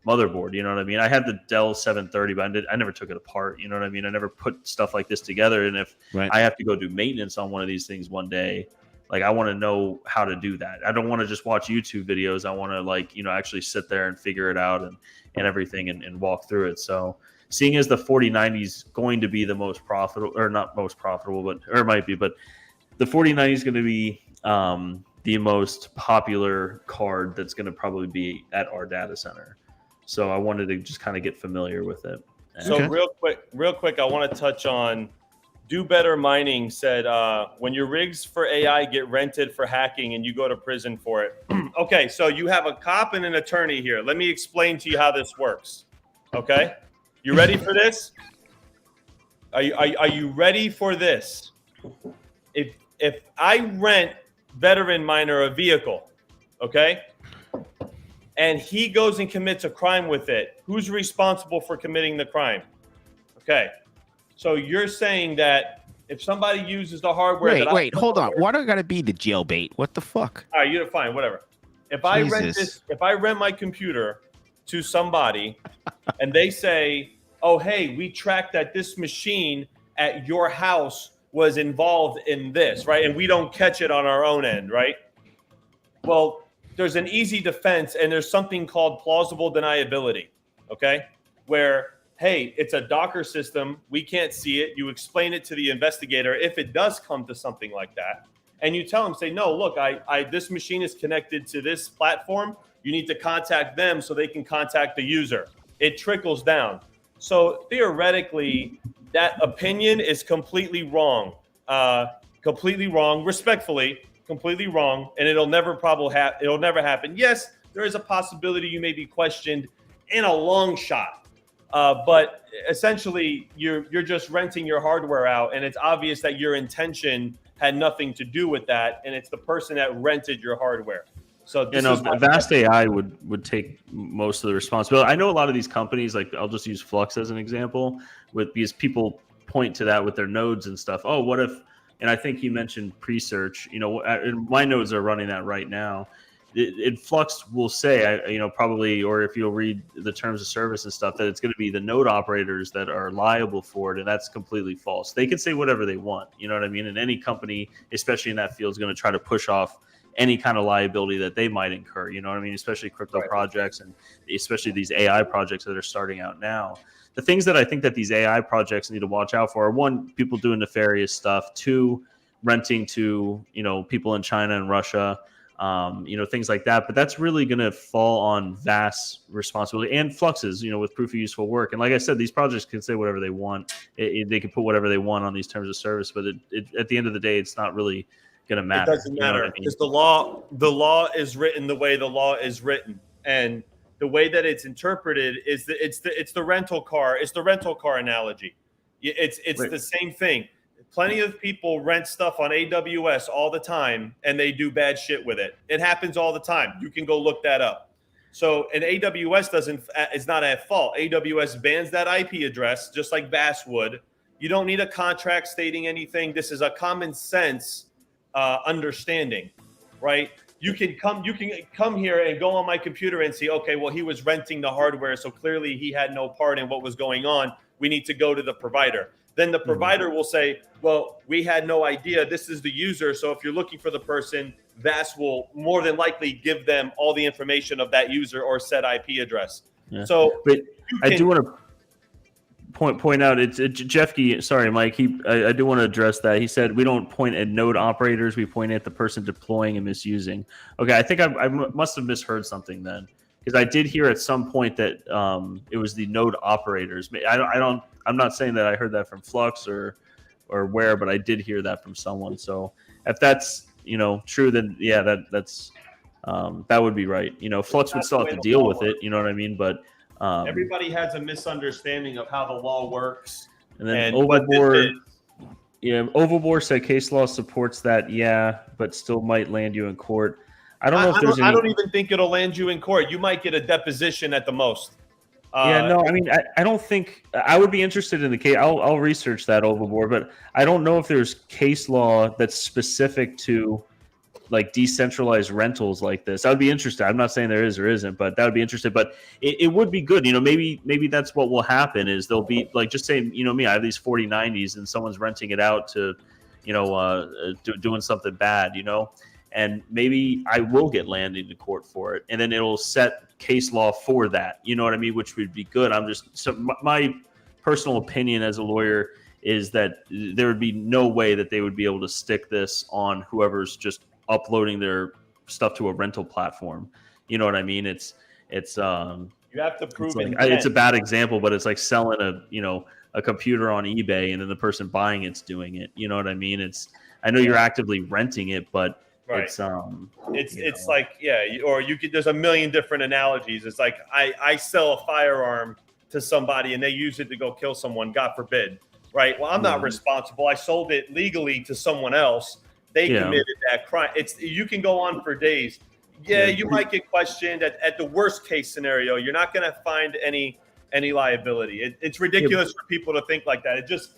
motherboard, you know what I mean? I had the Dell 730, but I never took it apart, you know what I mean? I never put stuff like this together. And if I have to go do maintenance on one of these things one day, like, I want to know how to do that. I don't want to just watch YouTube videos. I want to, actually sit there and figure it out and everything and walk through it. So seeing as the 4090 is going to be the most profitable, or not most profitable, or it might be, but the 4090 is going to be the most popular card that's going to probably be at our data center. So I wanted to just kind of get familiar with it. So real quick, I want to touch on Do Better Mining said, when your rigs for AI get rented for hacking and you go to prison for it. Okay, so you have a cop and an attorney here. Let me explain to you how this works. Okay, you ready for this? Are you ready for this? If I rent Veteran Miner a vehicle, okay, and he goes and commits a crime with it, who's responsible for committing the crime? Okay. So you're saying that if somebody uses the hardware... Wait, hold on. Why do I gotta be the jailbait? What the fuck? All right, you're fine, whatever. If I rent my computer to somebody and they say, oh, hey, we tracked that this machine at your house was involved in this, right? And we don't catch it on our own end, right? Well, there's an easy defense, and there's something called plausible deniability, okay? Where, hey, it's a Docker system. We can't see it. You explain it to the investigator if it does come to something like that. And you tell them, say, no, look, this machine is connected to this platform. You need to contact them so they can contact the user. It trickles down. So theoretically, that opinion is completely wrong. Respectfully, completely wrong, and it'll never happen. Yes, there is a possibility you may be questioned in a long shot, but essentially you're just renting your hardware out, and it's obvious that your intention had nothing to do with that, and it's the person that rented your hardware. So Vast AI would take most of the responsibility. I know a lot of these companies, like I'll just use Flux as an example, because people point to that with their nodes and stuff. Oh, what if? And I think you mentioned pre-search. My nodes are running that right now. Flux will say, probably, or if you'll read the terms of service and stuff, that it's going to be the node operators that are liable for it, and that's completely false. They can say whatever they want, you know what I mean? And any company, especially in that field, is going to try to push off any kind of liability that they might incur, you know what I mean? Especially crypto projects, and especially these AI projects that are starting out now. The things that I think that these AI projects need to watch out for are, one, people doing nefarious stuff, two, renting to, people in China and Russia, things like that. But that's really going to fall on Vast's responsibility and Flux's, with proof of useful work. And like I said, these projects can say whatever they want. They can put whatever they want on these terms of service, but at the end of the day, it's not really going to matter. It doesn't matter because the law is written the way the law is written, and the way that it's interpreted is that it's the rental car. It's the rental car analogy. It's the same thing. Plenty of people rent stuff on AWS all the time, and they do bad shit with it. It happens all the time. You can go look that up. So, and AWS is not at fault. AWS bans that IP address just like Vast would. You don't need a contract stating anything. This is a common sense understanding. right? You can come here and go on my computer and see, okay, well, he was renting the hardware, so clearly he had no part in what was going on. We need to go to the provider. Then the provider will say, well, we had no idea. This is the user. So if you're looking for the person, VAST will more than likely give them all the information of that user or said IP address. Yeah. So but I do want to point out, it's Jeff Key, sorry, Mike. I do want to address that. He said we don't point at node operators, we point at the person deploying and misusing. Okay, I think I must have misheard something then, because I did hear at some point that it was the node operators. I'm not saying that I heard that from Flux or where, but I did hear that from someone. So if that's true, then yeah, that's that would be right. Flux would still have to deal with it. You know what I mean? But everybody has a misunderstanding of how the law works. And then Overboard said case law supports that, but still might land you in court. I don't know if there's any... I don't even think it'll land you in court. You might get a deposition at the most. I don't think... I would be interested in the case. I'll research that Overboard, but I don't know if there's case law that's specific to like decentralized rentals like this. I would be interested. I'm not saying there is or isn't, but that would be interesting. But it would be good. Maybe that's what will happen is they'll be like, just saying, me, I have these 4090s and someone's renting it out to, doing something bad, and maybe I will get landed in court for it. And then it'll set case law for that, you know what I mean? Which would be good. My personal opinion as a lawyer is that there would be no way that they would be able to stick this on whoever's just uploading their stuff to a rental platform. You know what I mean? It's you have to prove it. It's a bad example, but it's like selling a computer on eBay and then the person buying it's doing it. You know what I mean? I know you're actively renting it, but right. It's like, or you could, there's a million different analogies. It's like I sell a firearm to somebody and they use it to go kill someone, God forbid. Right. Well, I'm not responsible. I sold it legally to someone else. They committed that crime. You can go on for days. You might get questioned at the worst case scenario. You're not going to find any liability. It's ridiculous for people to think like that. It just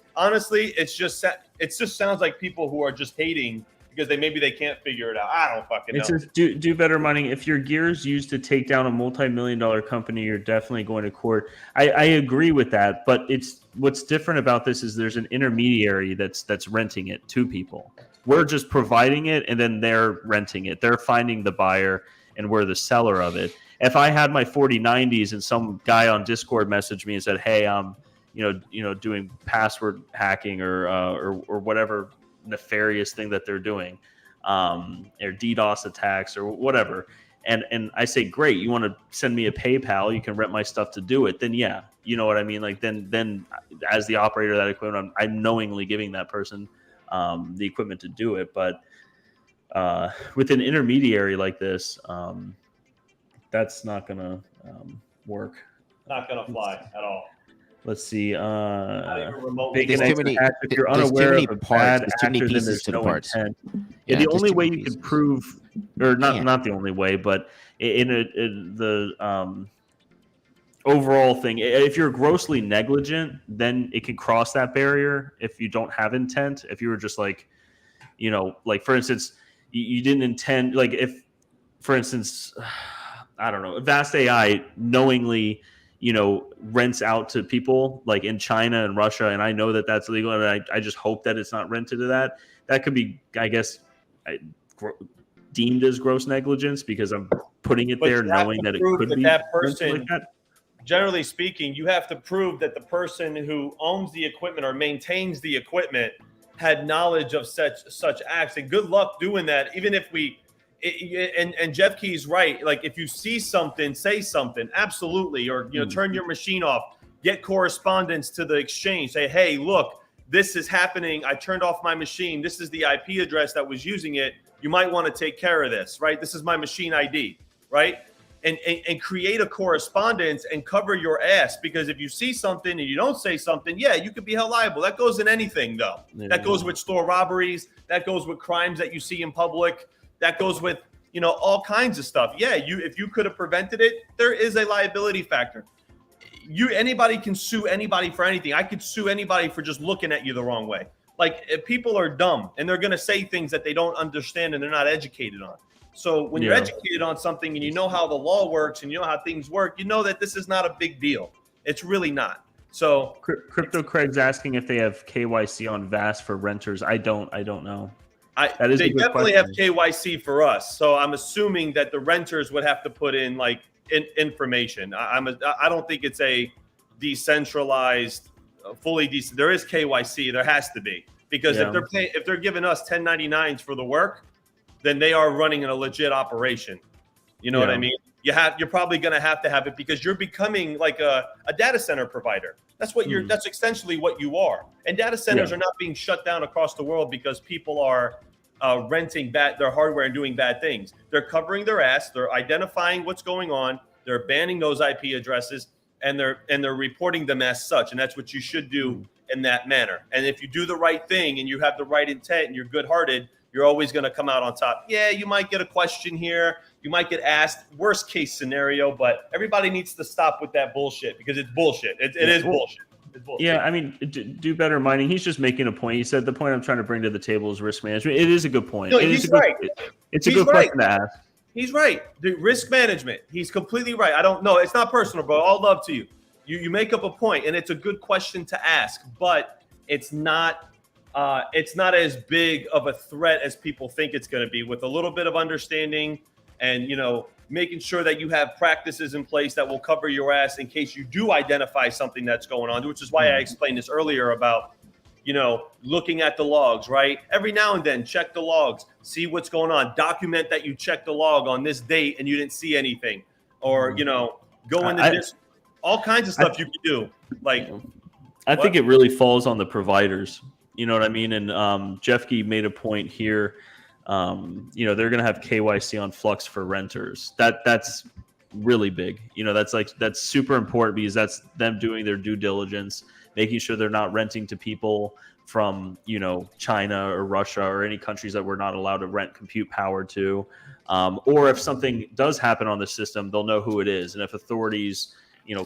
sounds like people who are just hating because they can't figure it out. I don't fucking know. It says do better mining. If your gear is used to take down a multi-million-dollar company, you're definitely going to court. I agree with that, but what's different about this is there's an intermediary that's renting it to people. We're just providing it, and then they're renting it. They're finding the buyer, and we're the seller of it. If I had my 4090s and some guy on Discord messaged me and said, "Hey, I'm, doing password hacking or whatever nefarious thing that they're doing, or DDoS attacks or whatever," and I say, "Great, you want to send me a PayPal? You can rent my stuff to do it." Then you know what I mean. Like then as the operator of that equipment, I'm knowingly giving that person the equipment to do it. But with an intermediary like this, that's not gonna work. Not gonna fly at all. Let's see. There's too many parts. There's too many pieces to the parts. Yeah, the only way you could prove, or not the only way, but in the overall thing, if you're grossly negligent, then it can cross that barrier. If you don't have intent, if you were just like, like for instance, you didn't intend, like if, for instance, I don't know, Vast AI knowingly, rents out to people like in China and Russia, and I know that that's illegal, and I just hope that it's not rented to that. That could be, I guess, deemed as gross negligence because I'm putting it there knowing that it could be that person. Like that. Generally speaking, you have to prove that the person who owns the equipment or maintains the equipment had knowledge of such acts. And good luck doing that. Even if and Jeff Key's right. Like if you see something, say something. Absolutely. Or turn your machine off. Get correspondence to the exchange. Say, hey, look, this is happening. I turned off my machine. This is the IP address that was using it. You might want to take care of this, right? This is my machine ID, right? And create a correspondence and cover your ass, because if you see something and you don't say something, you could be held liable. That goes in anything, though. That goes with store robberies. That goes with crimes that you see in public. That goes with all kinds of stuff. If you could have prevented it, there is a liability factor. Anybody can sue anybody for anything. I could sue anybody for just looking at you the wrong way. Like, if people are dumb and they're going to say things that they don't understand and they're not educated on. So when you're educated on something and you know how the law works and you know how things work, you know that this is not a big deal. It's really not. So Crypto Craig's asking if they have KYC on VAS for renters. I don't know. They definitely have KYC for us. So I'm assuming that the renters would have to put in like information. I don't think it's a decentralized, fully decent. There is KYC. There has to be, because if they're giving us 1099s for the work, then they are running a legit operation. You know what I mean? You're probably going to have it, because you're becoming like a data center provider. That's what that's essentially what you are. And data centers are not being shut down across the world because people are renting their hardware and doing bad things. They're covering their ass. They're identifying what's going on. They're banning those IP addresses, and they're reporting them as such. And that's what you should do in that manner. And if you do the right thing and you have the right intent and you're good-hearted, you're always going to come out on top. Yeah, you might get a question here. You might get asked, worst case scenario, but everybody needs to stop with that bullshit, because it's bullshit. It is bullshit. It's bullshit. Yeah, I mean, do better mining. He's just making a point. He said the point I'm trying to bring to the table is risk management. It is a good point. No, he's right. It's a good question to ask. He's right. The risk management. He's completely right. I don't know. It's not personal, bro. All love to you. You make up a point, and it's a good question to ask, but it's not as big of a threat as people think it's going to be. With a little bit of understanding and, making sure that you have practices in place that will cover your ass in case you do identify something that's going on, which is why I explained this earlier about, looking at the logs, right? Every now and then, check the logs, see what's going on, document that you checked the log on this date and you didn't see anything, or, go into this, all kinds of stuff you can do. Like, I think it really falls on the providers. You know what I mean? And Jeff Key made a point here. They're going to have KYC on Flux for renters. That's really big. That's super important, because that's them doing their due diligence, making sure they're not renting to people from, China or Russia or any countries that we're not allowed to rent compute power to. Or if something does happen on the system, they'll know who it is. And if authorities,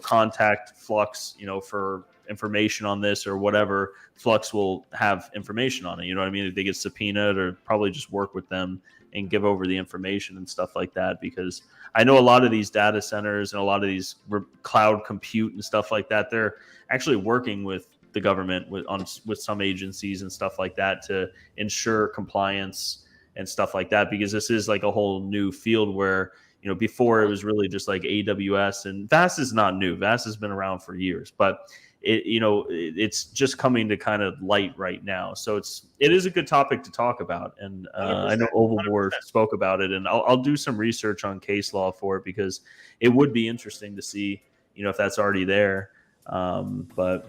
contact Flux, for information on this or whatever, Flux will have information on it. You know what I mean? If they get subpoenaed, or probably just work with them and give over the information and stuff like that. Because I know a lot of these data centers and a lot of these cloud compute and stuff like that, they're actually working with the government with some agencies and stuff like that to ensure compliance and stuff like that. Because this is like a whole new field where, before it was really just like AWS, and VAS is not new. VAS has been around for years, but it's just coming to kind of light right now. So it is a good topic to talk about. And I know Oval War spoke about it, and I'll do some research on case law for it, because it would be interesting to see, if that's already there. But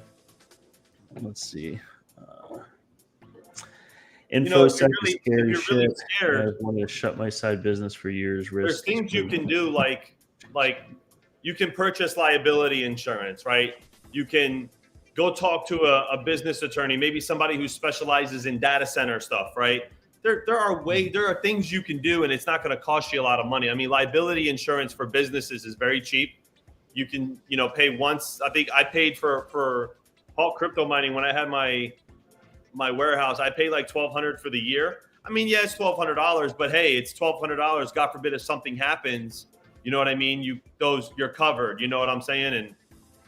let's see. InfoSec is scary shit. I wanted to shut my side business for years. There's things you can do, like you can purchase liability insurance, right? You can go talk to a business attorney, maybe somebody who specializes in data center stuff, right? There are things you can do, and it's not going to cost you a lot of money. I mean, liability insurance for businesses is very cheap. You can, pay once. I think I paid for Hulk Crypto Mining when I had my warehouse. I paid like $1,200 for the year. I mean, yeah, it's $1,200, but hey, it's $1,200. God forbid if something happens, you know what I mean? You're covered. You know what I'm saying? And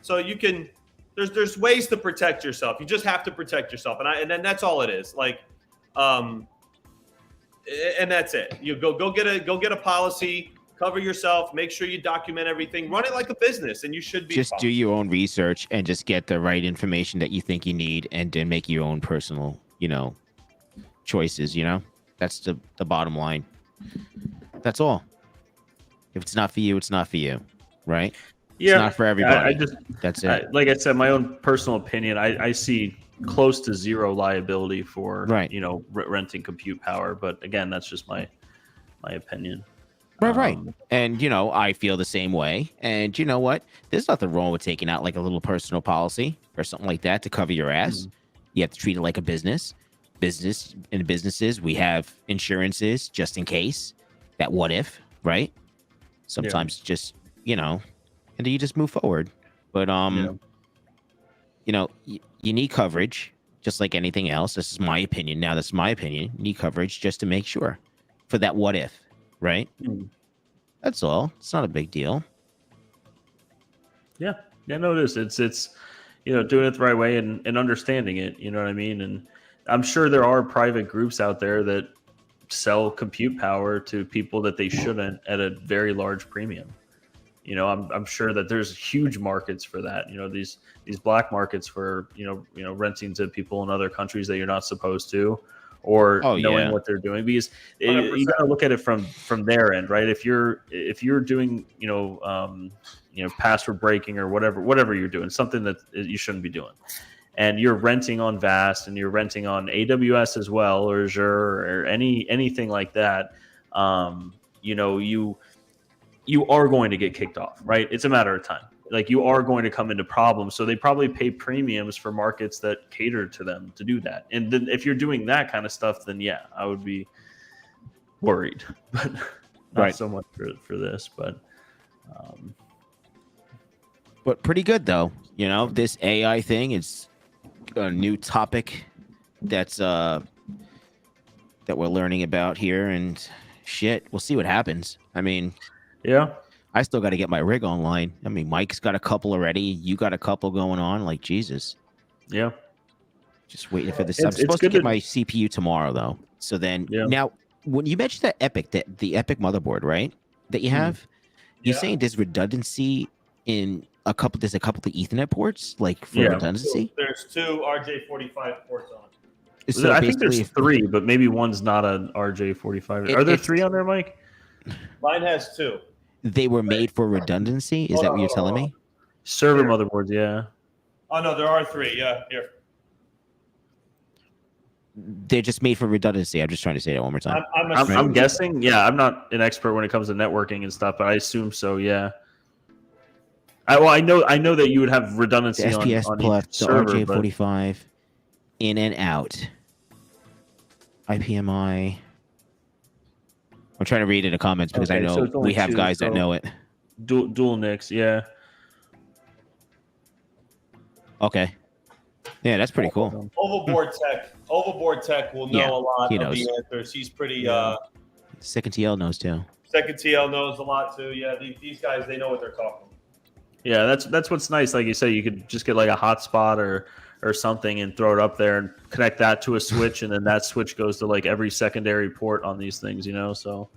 so you can. There's ways to protect yourself. You just have to protect yourself, and then that's all it is. Like, and that's it. You go get a policy. Cover yourself. Make sure you document everything. Run it like a business, and you should be. Just do your own research and just get the right information that you think you need, and then make your own personal, choices. That's the bottom line. That's all. If it's not for you, it's not for you, right? Yeah, it's not for everybody. That's it. Like I said, my own personal opinion. I see close to zero liability for renting compute power, but again, that's just my opinion. Right. And, I feel the same way. And you know what? There's nothing wrong with taking out like a little personal policy or something like that to cover your ass. Mm-hmm. You have to treat it like a business. In businesses, we have insurances just in case. That what if, right? Sometimes just, and then you just move forward. But, you need coverage. just like anything else. This is my opinion. Now, that's my opinion. Need coverage just to make sure for that what if, right? That's all. It's not a big deal. Yeah. Yeah, no, it is. It's doing it the right way and understanding it. You know what I mean? And I'm sure there are private groups out there that sell compute power to people that they shouldn't at a very large premium. I'm sure that there's huge markets for that. These black markets for renting to people in other countries that you're not supposed to, or knowing what they're doing, because you got to look at it from their end, right? If you're doing password breaking or whatever you're doing, something that you shouldn't be doing, and you're renting on Vast and you're renting on AWS as well, or Azure, or anything like that, you are going to get kicked off, right? It's a matter of time. Like, you are going to come into problems. So they probably pay premiums for markets that cater to them to do that. And then if you're doing that kind of stuff, then yeah, I would be worried, but not so much for this, but pretty good though. This AI thing is a new topic that's that we're learning about here, and shit, we'll see what happens. I mean, yeah, I still got to get my rig online. I mean, Mike's got a couple already. You got a couple going on. Like, Jesus. Yeah. Just waiting for this. I'm supposed to get my CPU tomorrow, though. So then, now, when you mentioned that the Epic motherboard, right, that you have, you're saying there's redundancy in there's a couple of Ethernet ports, like, for redundancy? There's 2 RJ45 ports on. So I think there's 3, but maybe one's not an RJ45. Are there 3 on there, Mike? Mine has 2. They were made for redundancy? Is that what you're telling me? Server motherboards, yeah. Oh, no, there are 3. Yeah, here. They're just made for redundancy. I'm just trying to say that one more time. I'm guessing. Yeah, I'm not an expert when it comes to networking and stuff, but I assume so, yeah. I know that you would have redundancy the SPS on plus each server, the RJ45 in and out. IPMI. I'm trying to read in the comments because I know we have guys that know it. Dual NICs, yeah. Okay. Yeah, that's pretty cool. Overboard Tech will know a lot of the answers. He's pretty... Second TL knows too. Second TL knows a lot too. Yeah, these guys, they know what they're talking about. Yeah, that's what's nice. Like you say, you could just get like a hotspot or something and throw it up there and connect that to a switch, and then that switch goes to like every secondary port on these things, so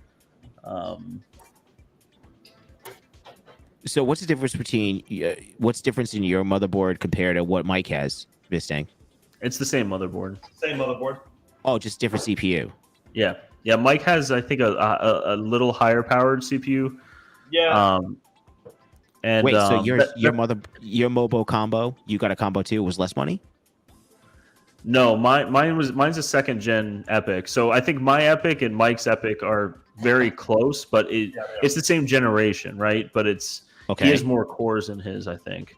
so what's the difference between what's the difference in your motherboard compared to what Mike has, Mustang? It's the same motherboard. Oh, just different CPU. Yeah, Mike has, I think, a little higher powered CPU. Yeah. And wait, so your Mobo combo, you got a combo too, was less money? No, mine's a 2nd gen Epic. So I think my Epic and Mike's Epic are very close, but it's the same generation, right? But he has more cores in his, I think.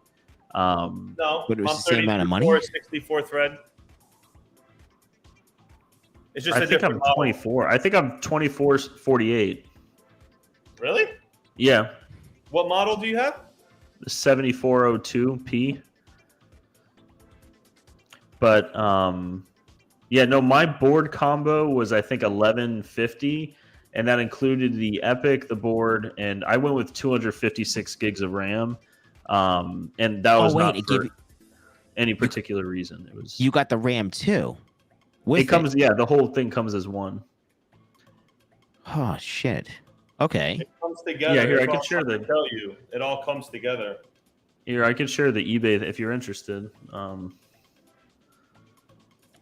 No, but it was the same amount of money. 64 thread. It's just I think I'm 24. I think I'm 2448. Really? Yeah. What model do you have? The 7402P. But my board combo was, I think, 1150, and that included the Epic, the board, and I went with 256 gigs of RAM. And that was not for any particular reason. It was. You got the RAM too. It comes, the whole thing comes as one. Oh shit. Okay. It comes together. Yeah, here I can share tell you, it all comes together. Here I can share the eBay if you're interested. Well,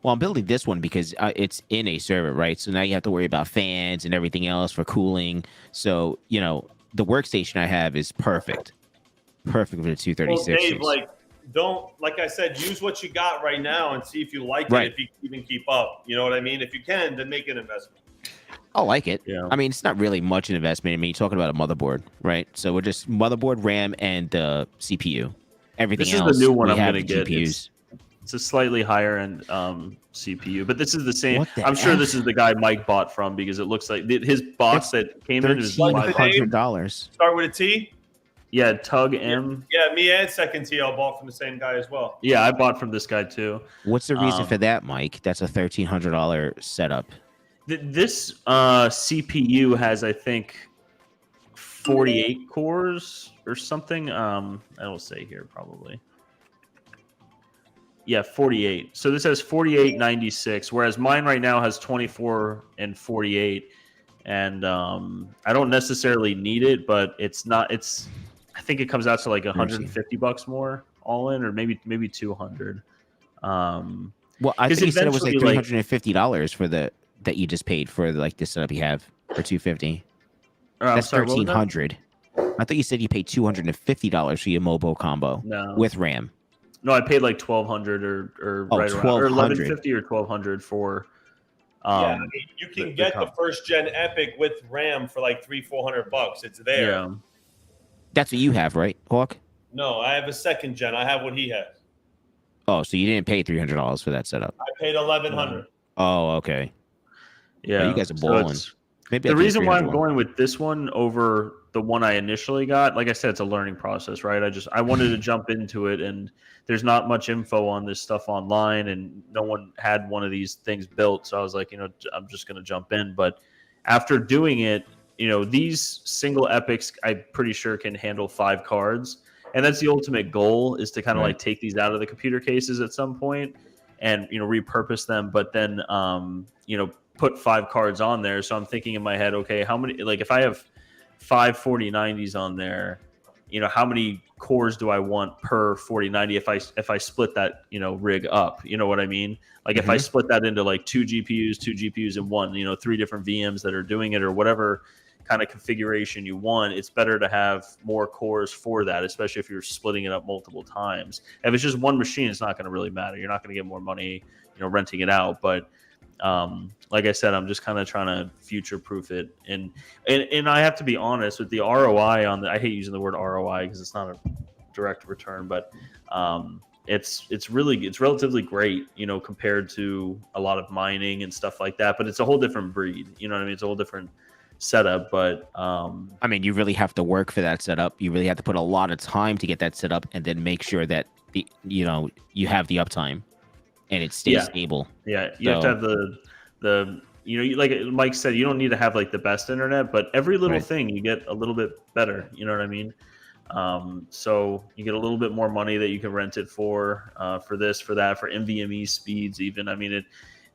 I'm building this one because it's in a server, right? So now you have to worry about fans and everything else for cooling. So the workstation I have is perfect for the 236. Well, Dave, like I said, use what you got right now and see if you like it, if you can even keep up. You know what I mean? If you can, then make an investment. I like it. Yeah. I mean, it's not really much an investment. I mean, you're talking about a motherboard, right? So we're just motherboard, RAM, and CPU. Everything else. This is the new one I'm going to get. GPUs. It's a slightly higher end CPU, but this is the same. I'm sure this is the guy Mike bought from, because it looks like his box that came in is $1,300. Start with a T. Yeah, Tug M. Yeah, me and Second TL bought from the same guy as well. Yeah, I bought from this guy too. What's the reason for that, Mike? That's a $1,300 setup. This CPU has, I think, 48 cores or something. I will say here probably. Yeah, 48. So this has 4896, whereas mine right now has 24 and 48. And I don't necessarily need it, but it's not. I think it comes out to like $150 more all in, or maybe 200. Well, I think you said it was like $350 for that you just paid for like the setup you have for $250. That's $1,300. I thought you said you paid $250 for your mobile combo with RAM. No, I paid like $1,200 or right around, or $1,150 or $1,200 for. I mean, you can get the first gen Epic with RAM for like $300-400. It's there. Yeah. That's what you have, right, Hawk? No, I have a second gen. I have what he has. Oh, so you didn't pay $300 for that setup? I paid $1,100. Oh, okay. Yeah, well, you guys are balling. Maybe the reason why I'm going with this one over the one I initially got, like I said, it's a learning process, right? I wanted to jump into it, and there's not much info on this stuff online, and no one had one of these things built. So I was like, I'm just going to jump in. But after doing it, these single epics, I'm pretty sure can handle 5 cards. And that's the ultimate goal, is to kind of like take these out of the computer cases at some point and, repurpose them. But then, put 5 cards on there. So I'm thinking in my head, okay, how many, like if I have 5 4090s on there, how many cores do I want per 4090 if I split that, rig up, you know what I mean? Like if I split that into like 2 GPUs in one, 3 different VMs that are doing it, or whatever kind of configuration you want, it's better to have more cores for that, especially if you're splitting it up multiple times. If it's just one machine, it's not going to really matter. You're not going to get more money, renting it out. But like I said, I'm just kind of trying to future proof it. And I have to be honest with the ROI on I hate using the word ROI because it's not a direct return, but it's relatively great, compared to a lot of mining and stuff like that. But it's a whole different breed. You know what I mean? It's a whole different setup. But I mean, you really have to work for that setup. You really have to put a lot of time to get that set up, and then make sure that you have the uptime and it stays stable. Yeah, you have to have the like Mike said, you don't need to have like the best internet, but every little thing you get a little bit better. You know what I mean? So you get a little bit more money that you can rent it for this, for that, for NVMe speeds even. I mean,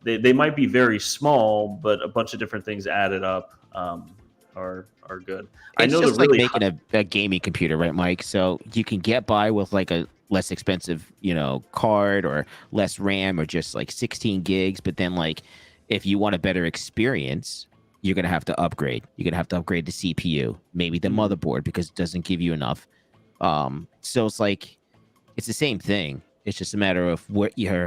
they might be very small, but a bunch of different things added up are good. It's I know just like making a gaming computer, right, Mike? So you can get by with like a less expensive, card, or less RAM, or just like 16 gigs. But then like, if you want a better experience, you're going to have to upgrade. You're going to have to upgrade the CPU, maybe the motherboard, because it doesn't give you enough. So it's like, it's the same thing. It's just a matter of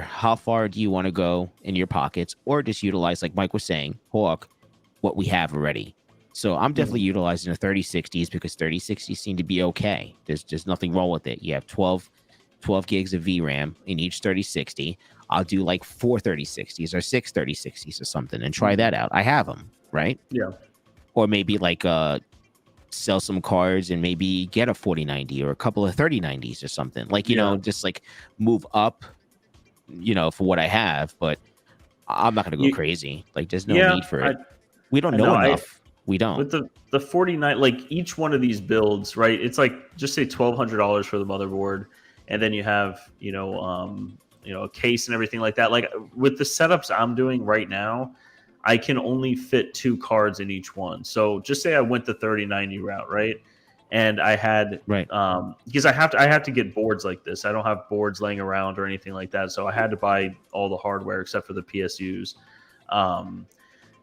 how far do you want to go in your pockets, or just utilize, like Mike was saying, Hawk, what we have already. So I'm definitely utilizing the 3060s, because 3060s seem to be okay. There's nothing wrong with it. You have 12 gigs of VRAM in each 3060. I'll do like 4 3060s or 6 3060s or something and try that out. I have them, right? Yeah. Or maybe like sell some cards and maybe get a 4090 or a couple of 3090s or something. Like, just like move up, for what I have. But I'm not going to go crazy. Like, there's no need for it. We don't know enough. We don't. With the 49, like each one of these builds, right? It's like, just say $1,200 for the motherboard. And then you have, a case and everything like that. Like with the setups I'm doing right now, I can only fit 2 cards in each one. So just say I went the 3090 route, right? And I had because I have to get boards like this. I don't have boards laying around or anything like that. So I had to buy all the hardware except for the PSUs.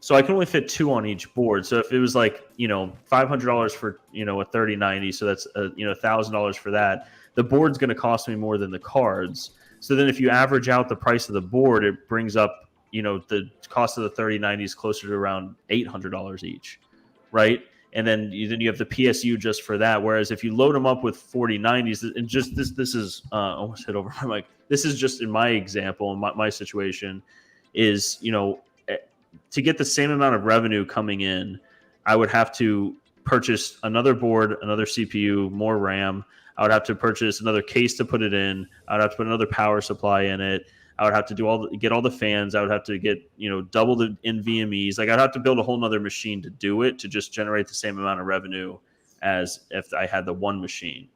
So I can only fit 2 on each board. So if it was like, $500 for, a 3090, so that's $1,000 for that. The board's going to cost me more than the cards. So then if you average out the price of the board, it brings up, the cost of the 3090s closer to around $800 each, right? And then you have the PSU just for that. Whereas if you load them up with 4090s, and just this is almost hit over my mic. This is just in my example, in my situation, is to get the same amount of revenue coming in, I would have to purchase another board, another CPU, more RAM. I would have to purchase another case to put it in. I would have to put another power supply in it. I would have to get all the fans. I would have to get, double the NVMEs. Like I'd have to build a whole nother machine to do it, to just generate the same amount of revenue as if I had the one machine.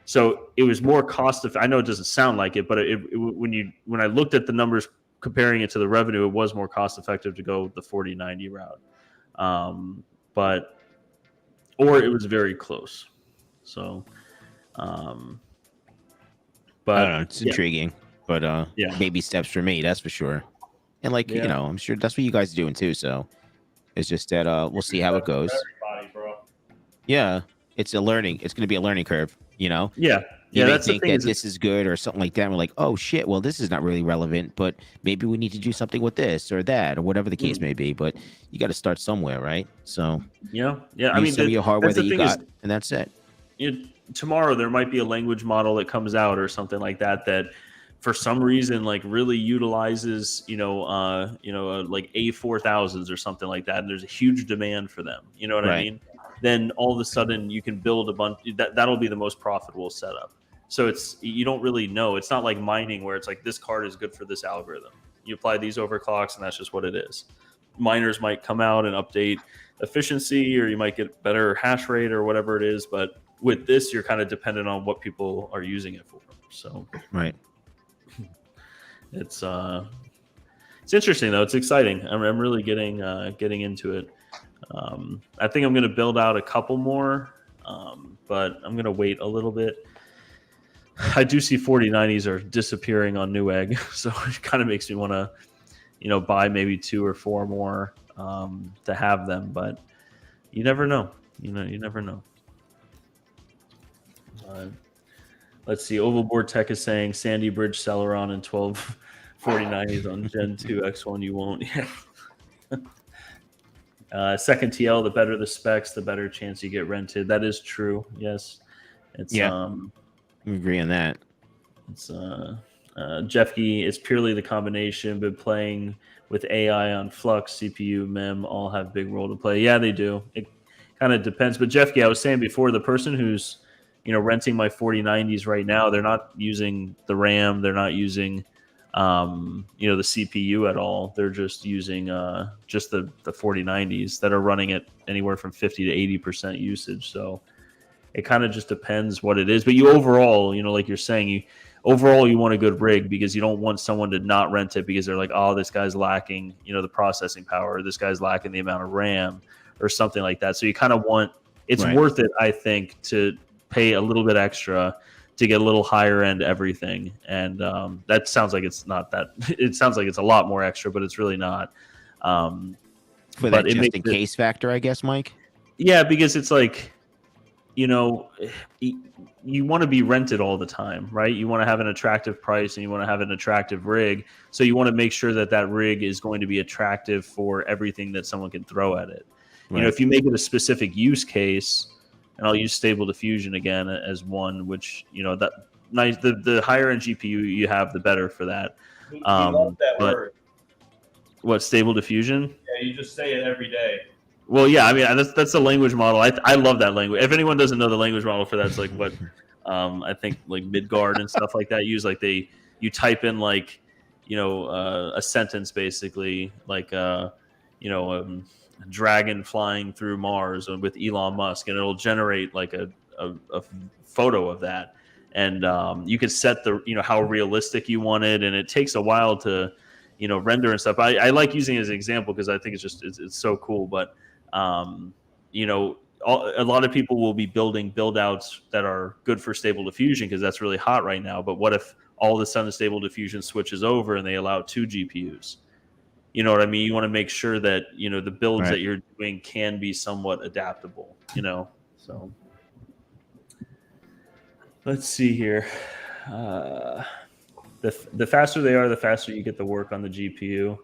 So it was more cost effective. I know it doesn't sound like it, but when I looked at the numbers comparing it to the revenue, it was more cost effective to go the 4090 route. Or it was very close. So, but I don't know. It's intriguing, but baby steps for me, that's for sure. And I'm sure that's what you guys are doing too. So it's just that we'll see how it goes. Everybody, bro. Yeah, it's going to be a learning curve. Yeah. You may think that this is good or something like that. And we're like, oh shit, well, this is not really relevant, but maybe we need to do something with this or that or whatever the case may be. But you got to start somewhere, right? So yeah. I mean, some of your hardware that you got, and that's it. Tomorrow there might be a language model that comes out or something like that for some reason like really utilizes like A4000s or something like that, and there's a huge demand for them. You know what I mean? Then all of a sudden you can build a bunch that'll be the most profitable setup. So you don't really know. It's not like mining where it's like this card is good for this algorithm. You apply these overclocks and that's just what it is. Miners might come out and update efficiency, or you might get better hash rate or whatever it is. But with this, you're kind of dependent on what people are using it for. So it's interesting though. It's exciting. I'm really getting into it. I think I'm going to build out a couple more, but I'm going to wait a little bit. I do see 4090s are disappearing on Newegg, so it kind of makes me want to, buy maybe 2 or 4 more to have them. But you never know. You never know. Let's see. Ovalboard Tech is saying Sandy Bridge Celeron and 12 4090s on Gen 2 X1. You won't. Yeah. Second TL, the better the specs, the better chance you get rented. That is true. Yes. It's I agree on that. It's Jeffkey, it's purely the combination, but playing with AI on Flux, CPU, MEM all have a big role to play. Yeah, they do. It kind of depends. But Jeffkey, I was saying before, the person who's renting my 4090s right now, they're not using the RAM, they're not using the CPU at all. They're just using just the 4090s that are running at anywhere from 50 to 80% usage. So it kind of just depends what it is. But you overall, like you're saying, you want a good rig because you don't want someone to not rent it because they're like, oh, this guy's lacking, the processing power, or this guy's lacking the amount of RAM or something like that. So you kind of want, it's worth it, I think, to pay a little bit extra to get a little higher end everything. And that sounds like it's not that. It sounds like it's a lot more extra, but it's really not. For that just in case factor, I guess, Mike? Yeah, because it's like, you want to be rented all the time, right? You want to have an attractive price and you want to have an attractive rig. So you want to make sure that rig is going to be attractive for everything that someone can throw at it. Right. If you make it a specific use case, and I'll use Stable Diffusion again as one, which, that nice, the higher end GPU you have, the better for that. Love that word. What, Stable Diffusion? Yeah, you just say it every day. Well, yeah, I mean, that's the language model. I love that language. If anyone doesn't know the language model for that, it's like what I think like Midgard and stuff like that use. Like you type in like, a sentence basically, like a dragon flying through Mars with Elon Musk, and it'll generate like a photo of that. And you could set the how realistic you want it, and it takes a while to render and stuff. I like using it as an example because I think it's so cool. But a lot of people will be building build outs that are good for Stable Diffusion because that's really hot right now. But what if all of a sudden Stable Diffusion switches over and they allow 2 GPUs? You know what I mean? You want to make sure that the builds that you're doing can be somewhat adaptable. So let's see here. The faster they are, the faster you get the work on the GPU.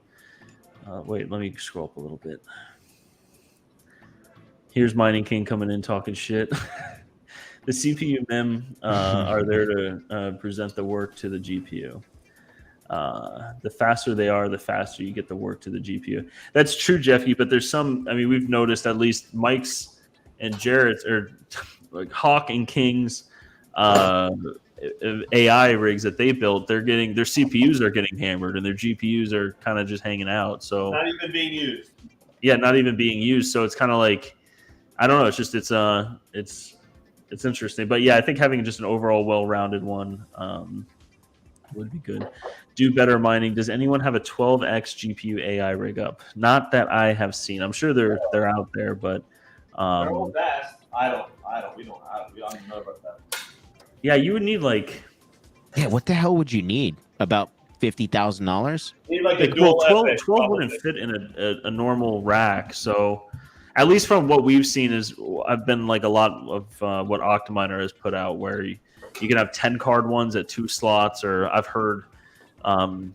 Wait, let me scroll up a little bit. Here's Mining Kiing coming in talking shit. The CPU MEM are there to present the work to the GPU. The faster they are, the faster you get the work to the GPU. That's true, Jeffy, but there's some, we've noticed at least Mike's and Jarrett's or like Hawk and King's AI rigs that they built, they're getting their CPUs are getting hammered and their GPUs are kind of just hanging out. So Not even being used. Yeah, not even being used. So it's kind of like, I don't know. It's just it's interesting. But yeah, I think having just an overall well-rounded one would be good. Do better mining. Does anyone have a 12x GPU AI rig up? Not that I have seen. I'm sure they're out there, but They're all fast. We don't know about that. yeah, you would need like what the hell would you need? About $50,000? You need like a well, dual 12 epic, wouldn't fit in a normal rack. So at least from what we've seen is I've been like a lot of what Octominer has put out where you can have 10 card ones at 2 slots, or I've heard around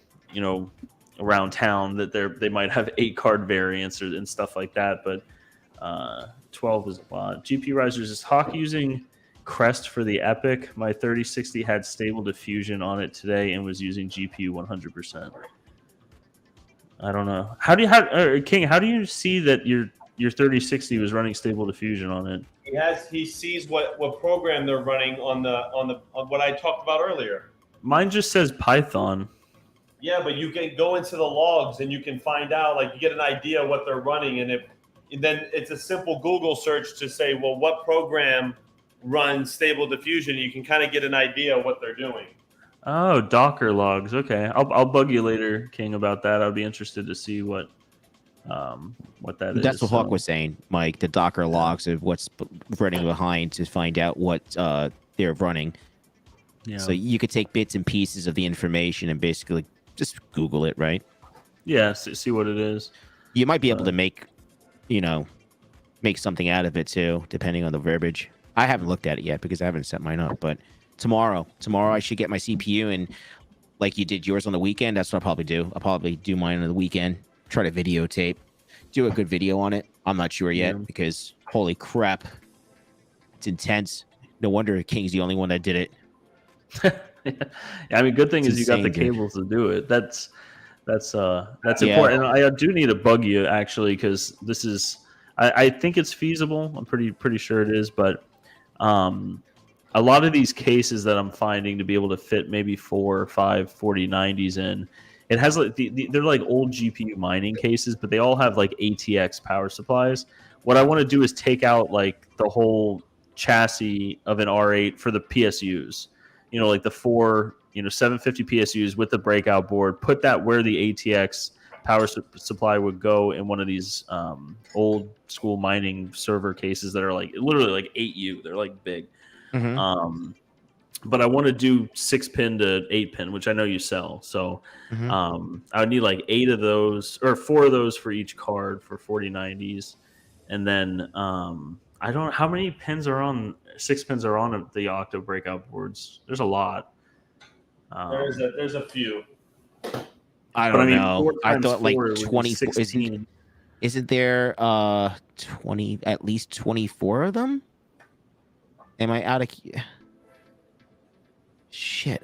town that they might have 8 card variants and stuff like that, but 12 is a lot. GPURisers, is Hawk using Crest for the Epic? My 3060 had stable diffusion on it today and was using GPU 100%. I don't know. King, how do you see that your 3060 was running stable diffusion on it? He sees what program they're running on what I talked about earlier. Mine just says Python. Yeah, but you can go into the logs and you can find out, like, you get an idea what they're running, and then it's a simple Google search to say, well, what program runs stable diffusion? You can kind of get an idea of what they're doing. Oh, Docker logs. Okay, I'll bug you later, King, about that. I'd be interested to see what that is. That's what Hawk was saying, Mike. The Docker logs of what's running behind to find out what they're running. Yeah. So you could take bits and pieces of the information and basically just Google it, right? Yeah, see what it is. You might be able to make something out of it too, depending on the verbiage. I haven't looked at it yet because I haven't set mine up, but tomorrow I should get my CPU, and like you did yours on the weekend, that's what I'll probably do. I'll probably do mine on the weekend, try to videotape, do a good video on it. I'm not sure yet because holy crap, it's intense. No wonder King's the only one that did it. Yeah, I mean, good thing It's is you got the insane, cables to do it. That's important. And I do need to bug you actually, because this is I think it's feasible. I'm pretty sure it is, but a lot of these cases that I'm finding to be able to fit maybe 4 or 5 4090s in, it has like they're like old GPU mining cases, but they all have like ATX power supplies. What I want to do is take out like the whole chassis of an R8 for the PSUs. Like the 4 750 PSUs with the breakout board, put that where the ATX power supply would go in one of these old school mining server cases that are like literally like 8U. They're like big. Mm-hmm. But I want to do 6-pin to 8-pin, which I know you sell. So I would need like 8 of those or 4 of those for each card for 4090s. And then I don't know how many pins are on 6 pins are on the Octo breakout boards. There's a lot. There's a few. I don't know. I 4 thought like 4 would be 24. 16. Isn't there 20 at least 24 of them? Am I out of shit?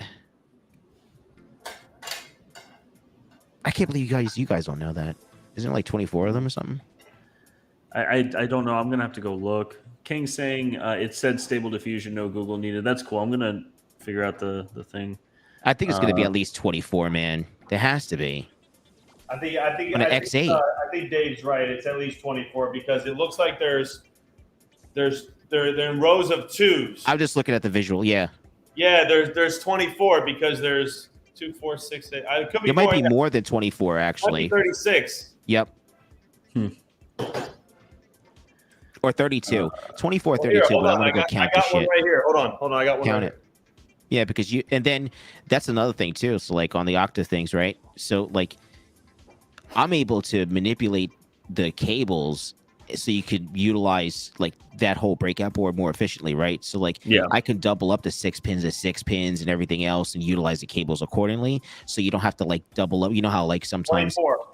I can't believe you guys don't know that. Isn't it like 24 of them or something? I don't know. I'm gonna have to go look. King saying it said stable diffusion, no Google needed. That's cool. I'm gonna figure out the thing. I think it's gonna be at least 24, man. There has to be. I think On an X8. I think Dave's right. It's at least 24 because it looks like they're in rows of 2s. I'm just looking at the visual. Yeah. Yeah, there's 24 because there's 2, 4, 6, 8. It could be It might be more. more than 24 actually. 36. Yep. Or 32. 24, 32. Hold But I'm on. gonna go count the I got one shit. right here. Hold on. I got one. Count right it. Yeah, because and then that's another thing too. So like on the Octa things, right? So like I'm able to manipulate the cables so you could utilize like that whole breakout board more efficiently, right? So like I could double up the 6 pins to 6 pins and everything else and utilize the cables accordingly. So you don't have to like double up. You know how like sometimes 24.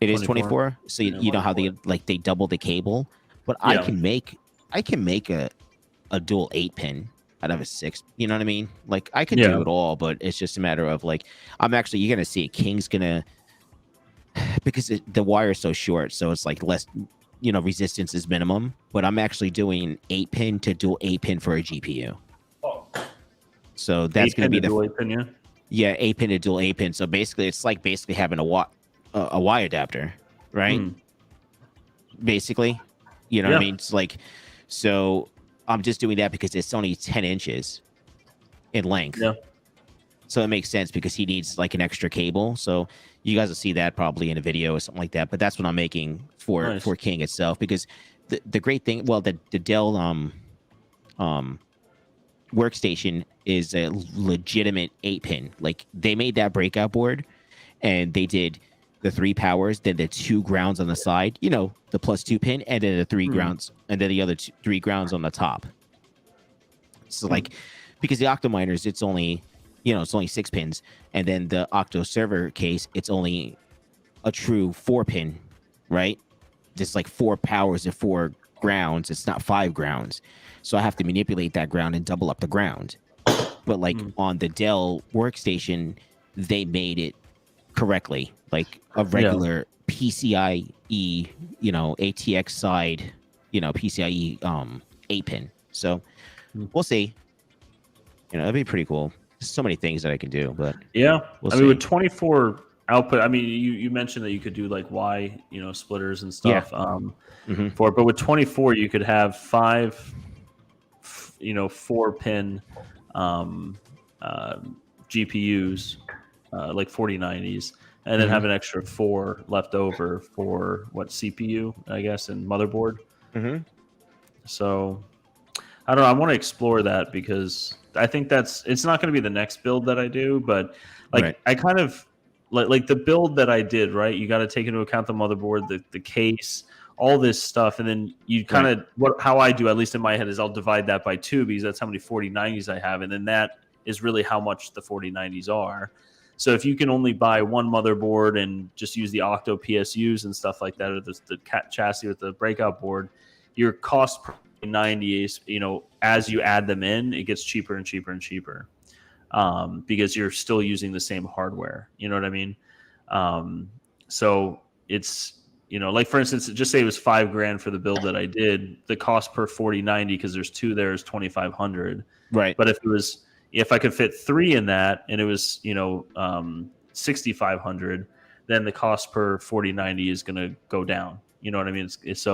it is 24. So you know how they double the cable, but I can make a dual 8-pin out of a 6. You know what I mean? Like I could do it all, but it's just a matter of like you're gonna see King's gonna because the wire is so short, so it's like less resistance is minimum, but I'm actually doing 8-pin to dual 8-pin for a GPU. Oh, So that's going to be the 8-pin, yeah. Yeah, 8-pin to dual 8-pin. So basically, it's like having a Y adapter, right? Basically, what I mean? It's like, so I'm just doing that because it's only 10 inches in length. Yeah. So it makes sense because he needs like an extra cable. So you guys will see that probably in a video or something like that. But that's what I'm making for Kiing itself, because the great thing, well, the Dell workstation is a legitimate 8-pin. Like, they made that breakout board and they did the 3 powers, then the 2 grounds on the side, the +2 pin, and then the 3 grounds, and then the other 3 grounds on the top. So like, because the Octo miners, it's only 6 pins, and then the Octo server case, it's only a true 4-pin, right? Just like 4 powers and 4 grounds. It's not 5 grounds. So I have to manipulate that ground and double up the ground. But like on the Dell workstation, they made it correctly, like a regular PCIe, ATX side, PCIe 8-pin. So we'll see. That'd be pretty cool. There's so many things that I can do, but we'll see. with 24 output, I mean, you mentioned that you could do like Y, splitters and stuff for it, but with 24, you could have 5, 4-pin GPUs, like 4090s, and then have an extra 4 left over for CPU, I guess, and motherboard. So I don't know. I want to explore that because I think it's not going to be the next build that I do, but like I kind of like the build that I did, right? You got to take into account the motherboard, the case, all this stuff, and then you kind of how I do, at least in my head, is I'll divide that by 2 because that's how many 4090s I have, and then that is really how much the 4090s are. So if you can only buy one motherboard and just use the Octo PSUs and stuff like that, or the chassis with the breakout board, your cost per 90 is, as you add them in, it gets cheaper and cheaper and cheaper, because you're still using the same hardware. You know what I mean? So it's, like for instance, just say it was $5,000 for the build that I did. The cost per 4090, because there's 2 there, is $2,500. Right. But if I could fit 3 in that, and it was $6,500, then the cost per 4090 is going to go down. You know what I mean? It's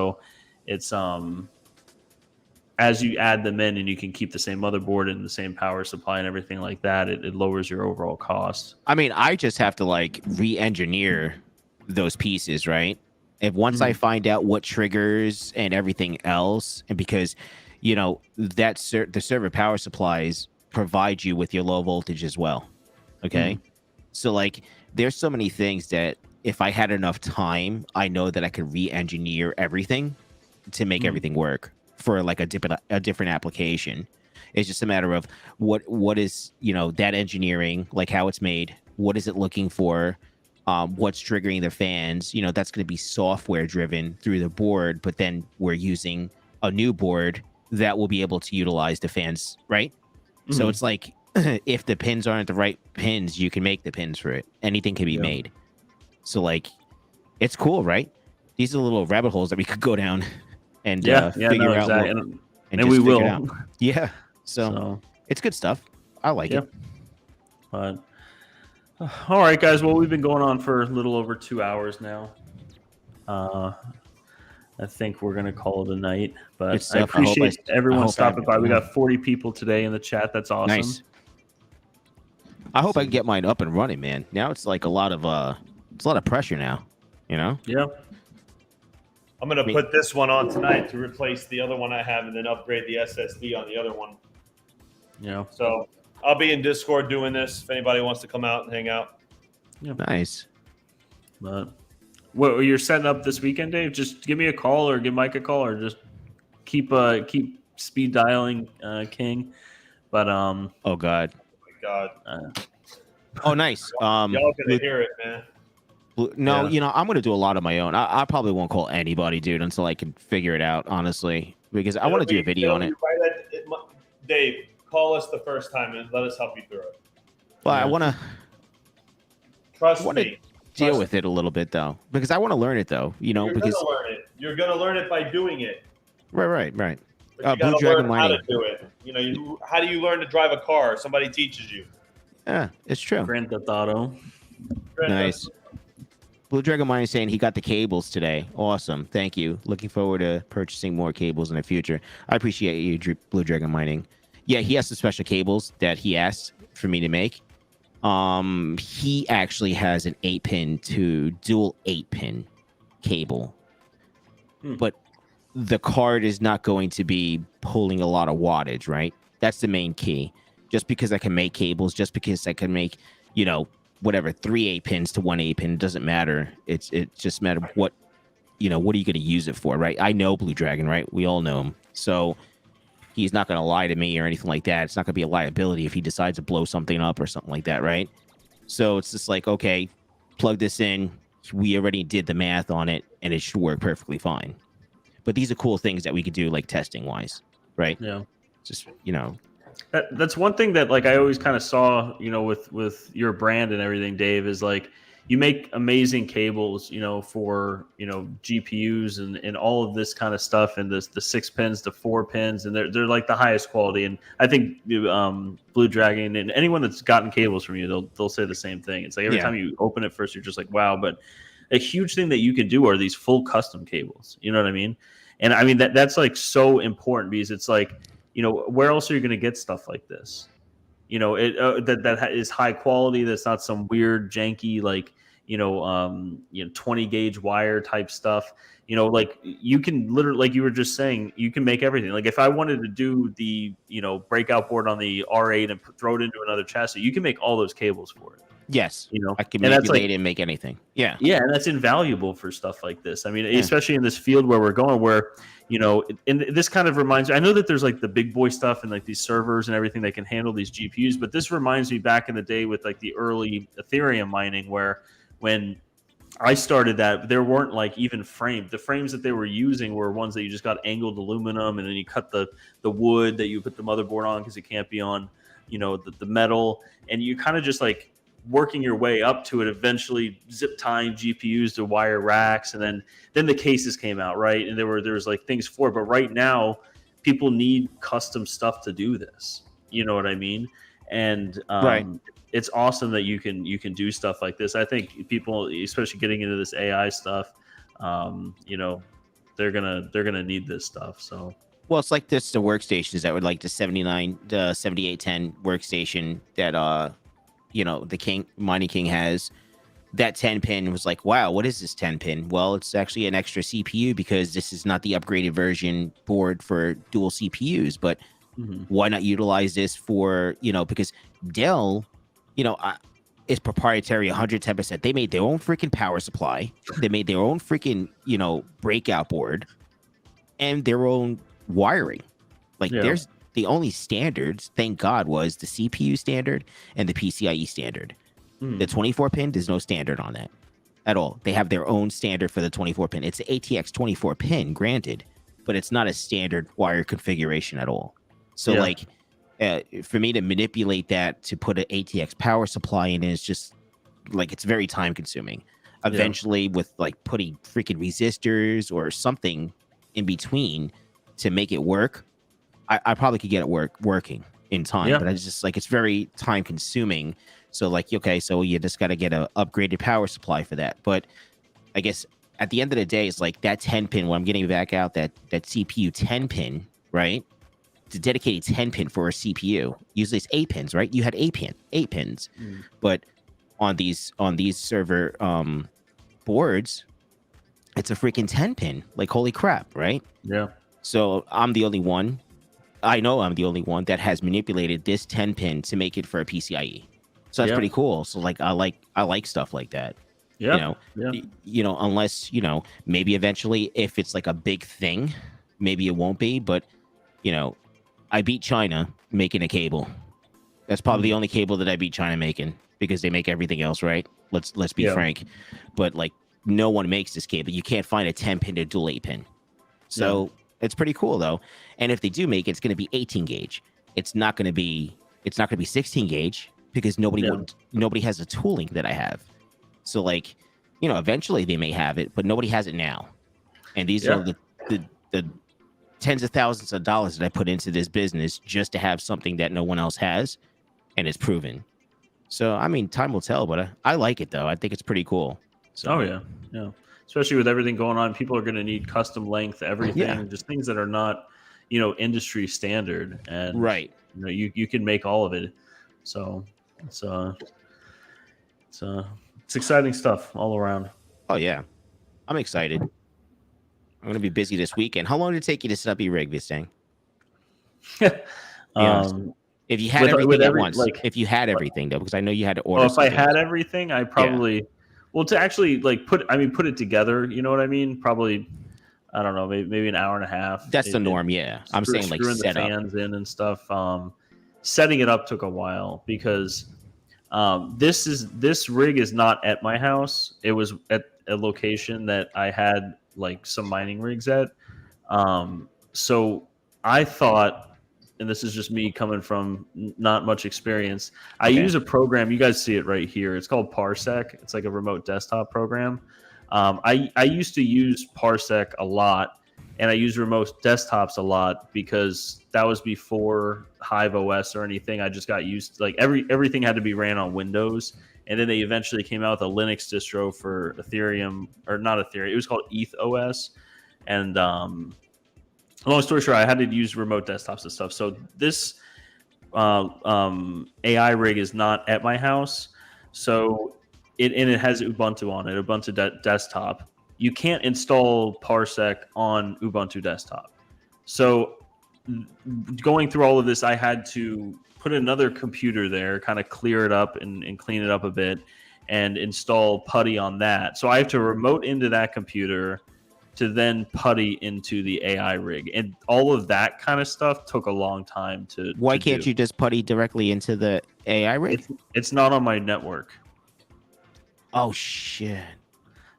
as you add them in and you can keep the same motherboard and the same power supply and everything like that, it lowers your overall cost. I mean, I just have to like re-engineer those pieces, right? If once I find out what triggers and everything else, and because the server power supplies provide you with your low voltage as well. Okay. So like, there's so many things that if I had enough time, I know that I could re-engineer everything to make everything work for like a different application. It's just a matter of what is, that engineering, like how it's made, what is it looking for, what's triggering the fans, that's going to be software driven through the board, but then we're using a new board that will be able to utilize the fans, right? So it's like, if the pins aren't the right pins, you can make the pins for it. Anything can be made. So like, it's cool, right? These are the little rabbit holes that we could go down and figure out. Exactly. And we will. Yeah. So it's good stuff. I like it. But all right, guys. Well, we've been going on for a little over 2 hours now. I think we're going to call it a night, but I appreciate everyone stopping by. We got 40 people today in the chat. That's awesome. Nice. I hope I can get mine up and running, man. Now it's like a lot of pressure now, Yeah. I'm going to put this one on tonight to replace the other one I have, and then upgrade the SSD on the other one. Yeah. So I'll be in Discord doing this if anybody wants to come out and hang out. Yeah. Nice. But what you're setting up this weekend, Dave? Just give me a call or give Mike a call, or just keep speed dialing King. But oh god. God. Oh, nice. Y'all gonna hear it, man. No, I'm gonna do a lot of my own. I probably won't call anybody, dude, until I can figure it out, honestly, because I want to do a video on it. Dave, call us the first time and let us help you through it. Well, I want to. Trust me. deal with it a little bit though, because I want to learn it though. You're because gonna learn it. You're gonna learn it by doing it. right. But you Blue gotta Dragon learn how Mining. to do it. How do you learn to drive a car? Somebody teaches you. Yeah, it's true. Grand Theft Auto. Nice. Blue Dragon Mining saying he got the cables today. Awesome. Thank you. Looking forward to purchasing more cables in the future. I appreciate you, Blue Dragon Mining. Yeah, he has some special cables that he asked for me to make. He actually has an 8-pin to dual 8-pin cable. But the card is not going to be pulling a lot of wattage, right? That's the main key. Just because I can make cables, just because I can make, whatever, 3 8-pins to 1 8-pin, doesn't matter. It just matter what are you going to use it for, right? I know Blue Dragon, right? We all know him. So he's not going to lie to me or anything like that. It's not going to be a liability if he decides to blow something up or something like that, right? So it's just like, okay, plug this in. We already did the math on it, and it should work perfectly fine. But these are cool things that we could do, like testing-wise, right? Yeah. Just, That's one thing that I always kind of saw, with your brand and everything, Dave, is you make amazing cables, for, GPUs and all of this kind of stuff, and the 6 pins, the 4 pins, and they're like the highest quality. And I think Blue Dragon and anyone that's gotten cables from you, they'll say the same thing. It's like every time you open it first, you're just like, wow. But a huge thing that you can do are these full custom cables. You know what I mean? And I mean, that's so important, because it's where else are you going to get stuff like this? That is high quality. That's not some weird janky 20 gauge wire type stuff. You can literally, like you were just saying, you can make everything. Like if I wanted to do the breakout board on the R8 and throw it into another chassis, you can make all those cables for it. Yes, I can manipulate it and make anything. Yeah, and that's invaluable for stuff like this. I mean, especially in this field where we're going, where and this kind of reminds me. I know that there's the big boy stuff and these servers and everything that can handle these GPUs, but this reminds me back in the day with the early Ethereum mining, where when I started that, there weren't even framed. The frames that they were using were ones that you just got angled aluminum, and then you cut the wood that you put the motherboard on because it can't be on the metal, and you kind of just working your way up to it, eventually zip tying GPUs to wire racks, and then the cases came out, right? And there was things for it. But right now people need custom stuff to do this. You know what I mean? And right. It's awesome that you can do stuff like this. I think people, especially getting into this AI stuff, they're gonna need this stuff. So well, it's like this, the workstations that would the 7810 workstation that the Mining Kiing has. That 10 pin was wow, what is this 10 pin? Well, it's actually an extra CPU, because this is not the upgraded version board for dual CPUs. But why not utilize this for, because Dell, is proprietary 110%. They made their own freaking power supply. They made their own freaking, breakout board and their own wiring. There's the only standards, thank God, was the CPU standard and the PCIe standard. The 24 pin, there's no standard on that at all. They have their own standard for the 24 pin. It's the ATX 24 pin, granted, but it's not a standard wire configuration at all. So for me to manipulate that to put an ATX power supply in is just it's very time consuming. Eventually, with putting freaking resistors or something in between to make it work, I probably could get it working in time. But I just it's very time consuming. So okay, so you just got to get a upgraded power supply for that. But I guess at the end of the day, it's that 10 pin, when I'm getting back out that CPU 10 pin, right? It's a dedicated 10 pin for a CPU. Usually it's 8 pins, right? You had 8 pins. But on these server boards, it's a freaking 10 pin. Holy crap, right? Yeah. So I'm the only one. I know I'm the only one that has manipulated this 10 pin to make it for a PCIe. So that's pretty cool. So I like stuff like that. Yeah. Unless, maybe eventually if it's a big thing, maybe it won't be. But, I beat China making a cable. That's probably the only cable that I beat China making, because they make everything else, right? Let's be frank. But no one makes this cable. You can't find a 10 pin to dual 8 pin. So it's pretty cool though. And if they do make it, it's going to be 18 gauge. It's not going to be 16 gauge, because nobody has the tooling that I have. So eventually they may have it, but nobody has it now. And these Yeah. are the tens of thousands of dollars that I put into this business just to have something that no one else has, and it's proven. So I mean, time will tell, but I like it though. I think it's pretty cool. So Oh yeah, yeah. Especially with everything going on, people are going to need custom length, everything, just things that are not, industry standard, and right. you can make all of it. So it's exciting stuff all around. Oh yeah, I'm excited. I'm gonna be busy this weekend. How long did it take you to set up your rig this thing? If you had everything at once, if you had everything though, because I know you had to order. Well, if I had everything, I probably to actually put it together. You know what I mean? Probably, I don't know, maybe an hour and a half. That's the norm. Yeah, I'm saying like screwing the setup. fans in and stuff. Setting it up took a while because this rig is not at my house. It was at a location that I had like some mining rigs at. So I thought, and this is just me coming from not much experience, I use a program. You guys see it right here. It's called Parsec. It's like a remote desktop program. I used to use Parsec a lot, and I use remote desktops a lot because that was before Hive OS or anything. I just got used to, like, everything had to be ran on Windows, and then they eventually came out with a Linux distro for Ethereum, or not Ethereum. It was called ETH OS, and long story short, I had to use remote desktops and stuff. So this AI rig is not at my house, so it has Ubuntu on it, Ubuntu desktop. You can't install Parsec on Ubuntu desktop. So going through all of this, I had to put another computer there, kind of clear it up and clean it up a bit, and install Putty on that. So I have to remote into that computer to then Putty into the AI rig, and all of that kind of stuff took a long time to. Why can't you just Putty directly into the AI rig? It's not on my network. Oh shit!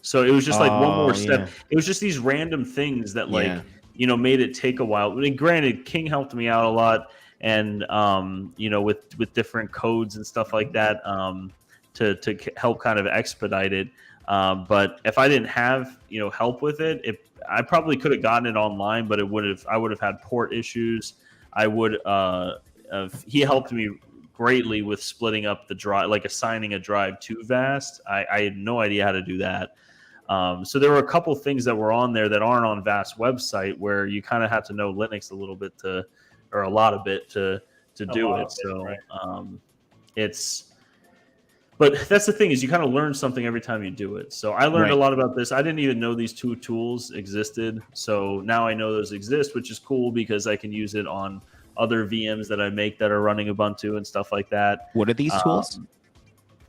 So it was just like one more step. Yeah. It was just these random things that made it take a while. I mean, granted, King helped me out a lot, and with different codes and stuff like that to help kind of expedite it. But if I didn't have help with it, I probably could have gotten it online, but I would have had port issues. He helped me greatly with splitting up the drive, like assigning a drive to VAST. I had no idea how to do that. So there were a couple things that were on there that aren't on VAST website where you kind of have to know Linux a little bit or a lot of it to do it. So but that's the thing, is you kind of learn something every time you do it. So I learned a lot about this. I didn't even know these two tools existed. So now I know those exist, which is cool because I can use it on other VMs that I make that are running Ubuntu and stuff like that. What are these tools?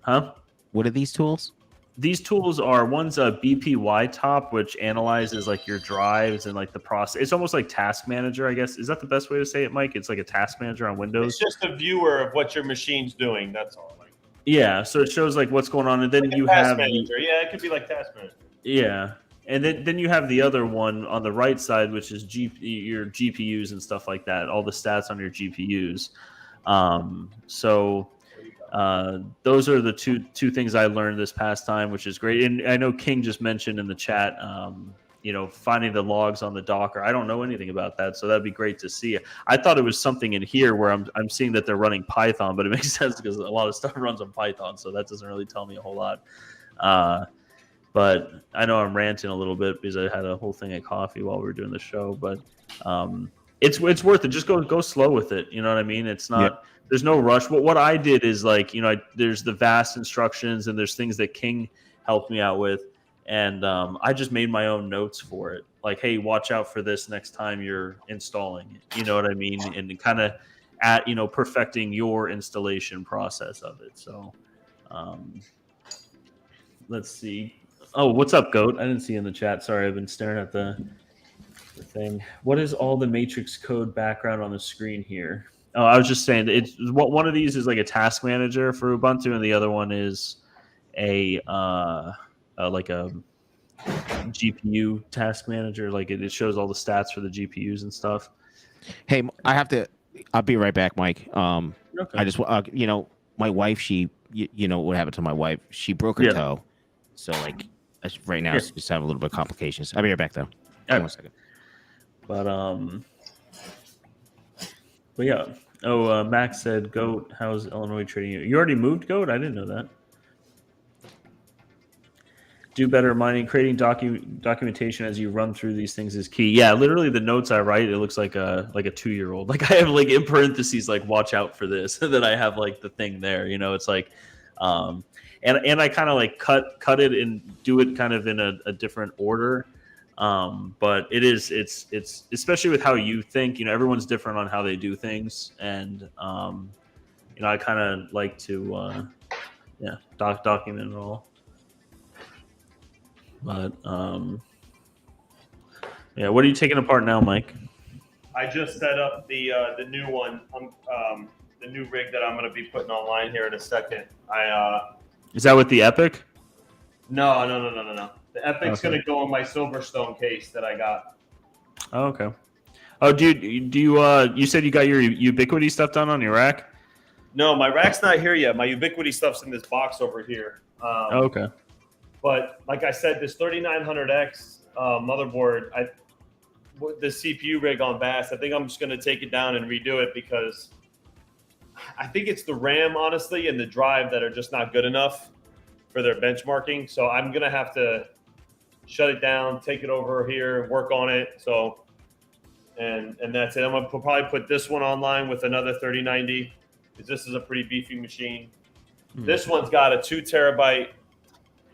What are these tools? These tools are, one's a BPY top, which analyzes like your drives and like the process. It's almost like Task Manager, I guess. Is that the best way to say it, Mike? It's like a Task Manager on Windows. It's just a viewer of what your machine's doing. That's all. Yeah, so it shows like what's going on, and then like you have Manager. Yeah, it could be like Task Manager. Yeah, and then you have the other one on the right side, which is your GPUs and stuff like that. All the stats on your GPUs. Those are the two things I learned this past time, which is great. And I know King just mentioned in the chat, finding the logs on the Docker. I don't know anything about that, so that'd be great to see. I thought it was something in here where I'm seeing that they're running Python, but it makes sense because a lot of stuff runs on Python, so that doesn't really tell me a whole lot. But I know I'm ranting a little bit because I had a whole thing of coffee while we were doing the show. But it's worth it. Just go slow with it. You know what I mean? It's not. Yeah. There's no rush. What I did is there's the VAST instructions and there's things that King helped me out with. And I just made my own notes for it. Like, hey, watch out for this next time you're installing it. You know what I mean? And kind of perfecting your installation process of it. So let's see. Oh, what's up, Goat? I didn't see you in the chat. Sorry, I've been staring at the thing. What is all the matrix code background on the screen here? Oh, I was just saying it's one of these is like a task manager for Ubuntu, and the other one is like a GPU task manager. Like it shows all the stats for the GPUs and stuff. Hey, I'll be right back, Mike. Okay. I just my wife, she what happened to my wife? She broke her toe. So Right now, it's just having a little bit of complications. I'll be right back though. All right. 1 second. But yeah. Oh, Max said, "Goat, how's Illinois treating you? You already moved, Goat? I didn't know that. Do better mining. Creating documentation as you run through these things is key." Yeah, literally the notes I write, it looks like a 2-year-old. Like I have like in parentheses like watch out for this, and then I have like the thing there. It's like, and I kind of like cut it and do it kind of in a different order. But it's especially with how you think. Everyone's different on how they do things, and I kind of like to document it all. But what are you taking apart now, Mike? I just set up the new one, the new rig that I'm going to be putting online here in a second. Is that with the Epic? No. The Epic's Okay. going to go in my Silverstone case that I got. Oh, okay. Oh, do you said you got your Ubiquity stuff done on your rack? No, my rack's not here yet. My Ubiquity stuff's in this box over here. Okay. But like I said, this 3900X motherboard, the CPU rig on Bass, I think I'm just going to take it down and redo it because I think it's the RAM, honestly, and the drive that are just not good enough for their benchmarking. So I'm going to have to shut it down, take it over here, work on it. So, and that's it. I'm going to probably put this one online with another 3090 because this is a pretty beefy machine. Hmm. This one's got a 2 terabyte.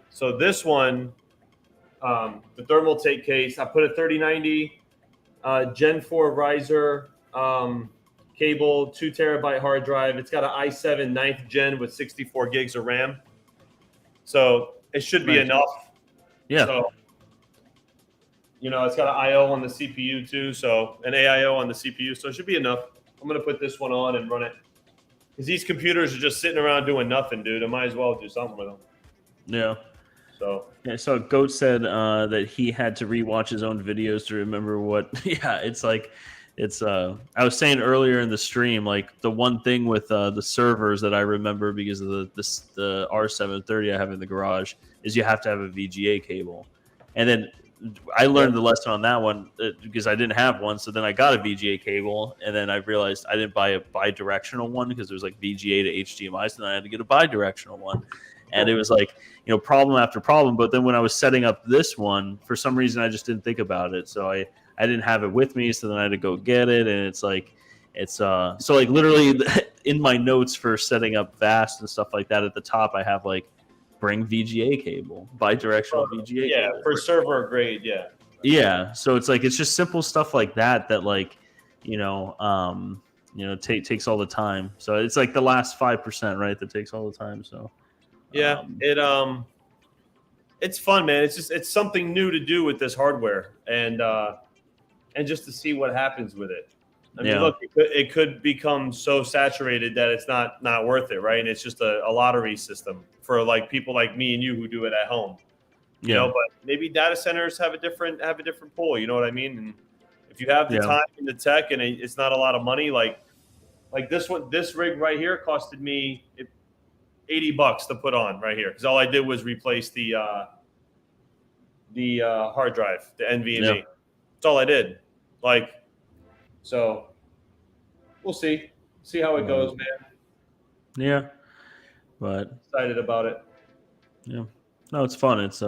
So this one, the thermal take case, I put a 3090 Gen 4 riser cable, 2 terabyte hard drive. It's got an i7 9th gen with 64 gigs of RAM. So it should be enough. Yeah. So, it's got an I/O on the CPU too, so an AIO on the CPU. So it should be enough. I'm going to put this one on and run it. Because these computers are just sitting around doing nothing, dude. I might as well do something with them. Yeah. So Goat said that he had to rewatch his own videos to remember what. Yeah, it's like I was saying earlier in the stream, like the one thing with the servers that I remember because of the R730 I have in the garage is you have to have a VGA cable, and then I learned the lesson on that one because I didn't have one. So then I got a VGA cable, and then I realized I didn't buy a bi-directional one because it was like VGA to HDMI. So then I had to get a bi-directional one. And it was like, problem after problem. But then when I was setting up this one, for some reason, I just didn't think about it. So I didn't have it with me. So then I had to go get it. And it's like, so like literally in my notes for setting up Vast and stuff like that at the top, I have like bring VGA cable, bi-directional VGA yeah, cable. for server grade, yeah. Yeah. So it's like, it's just simple stuff like that like, takes all the time. So it's like the last 5%, right? That takes all the time. So. Yeah, it's fun, man. It's something new to do with this hardware, and just to see what happens with it. I mean, look, it could become so saturated that it's not worth it, right? And it's just a lottery system for like people like me and you who do it at home. But maybe data centers have a different pool. You know what I mean? And if you have the time and the tech, and it's not a lot of money, like this rig right here costed me $80 to put on right here because all I did was replace the hard drive, the NVMe. Yeah. That's all I did. So we'll see how it goes, man. Yeah, but Excited about it. Yeah, no, it's fun. It's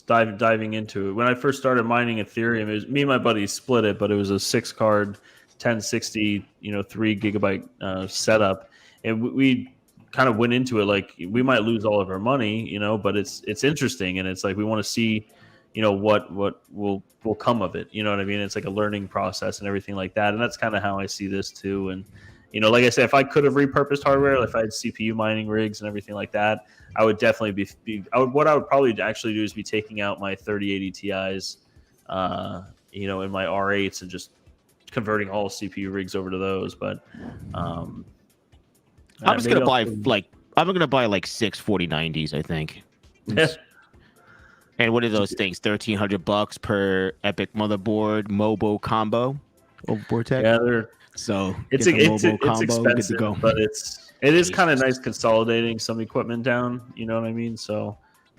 diving into it. When I first started mining Ethereum, it was me and my buddy split it, but it was a 6-card 1060, 3 gigabyte setup, and we kind of went into it like we might lose all of our money, but it's interesting, and it's like we want to see, what will come of it. You know what I mean? It's like a learning process and everything like that, and that's kind of how I see this too. And like I said, if I could have repurposed hardware, if I had CPU mining rigs and everything like that, I would definitely what I would probably actually do is be taking out my 3080 Ti's, in my R8s and just converting all CPU rigs over to those. But I'm just gonna buy like 6 4090s, I think. Yeah. And what are those things? $1,300 per Epic motherboard Mobo combo. Vortex. Yeah, it's expensive, but it is kind of nice consolidating some equipment down. You know what I mean? So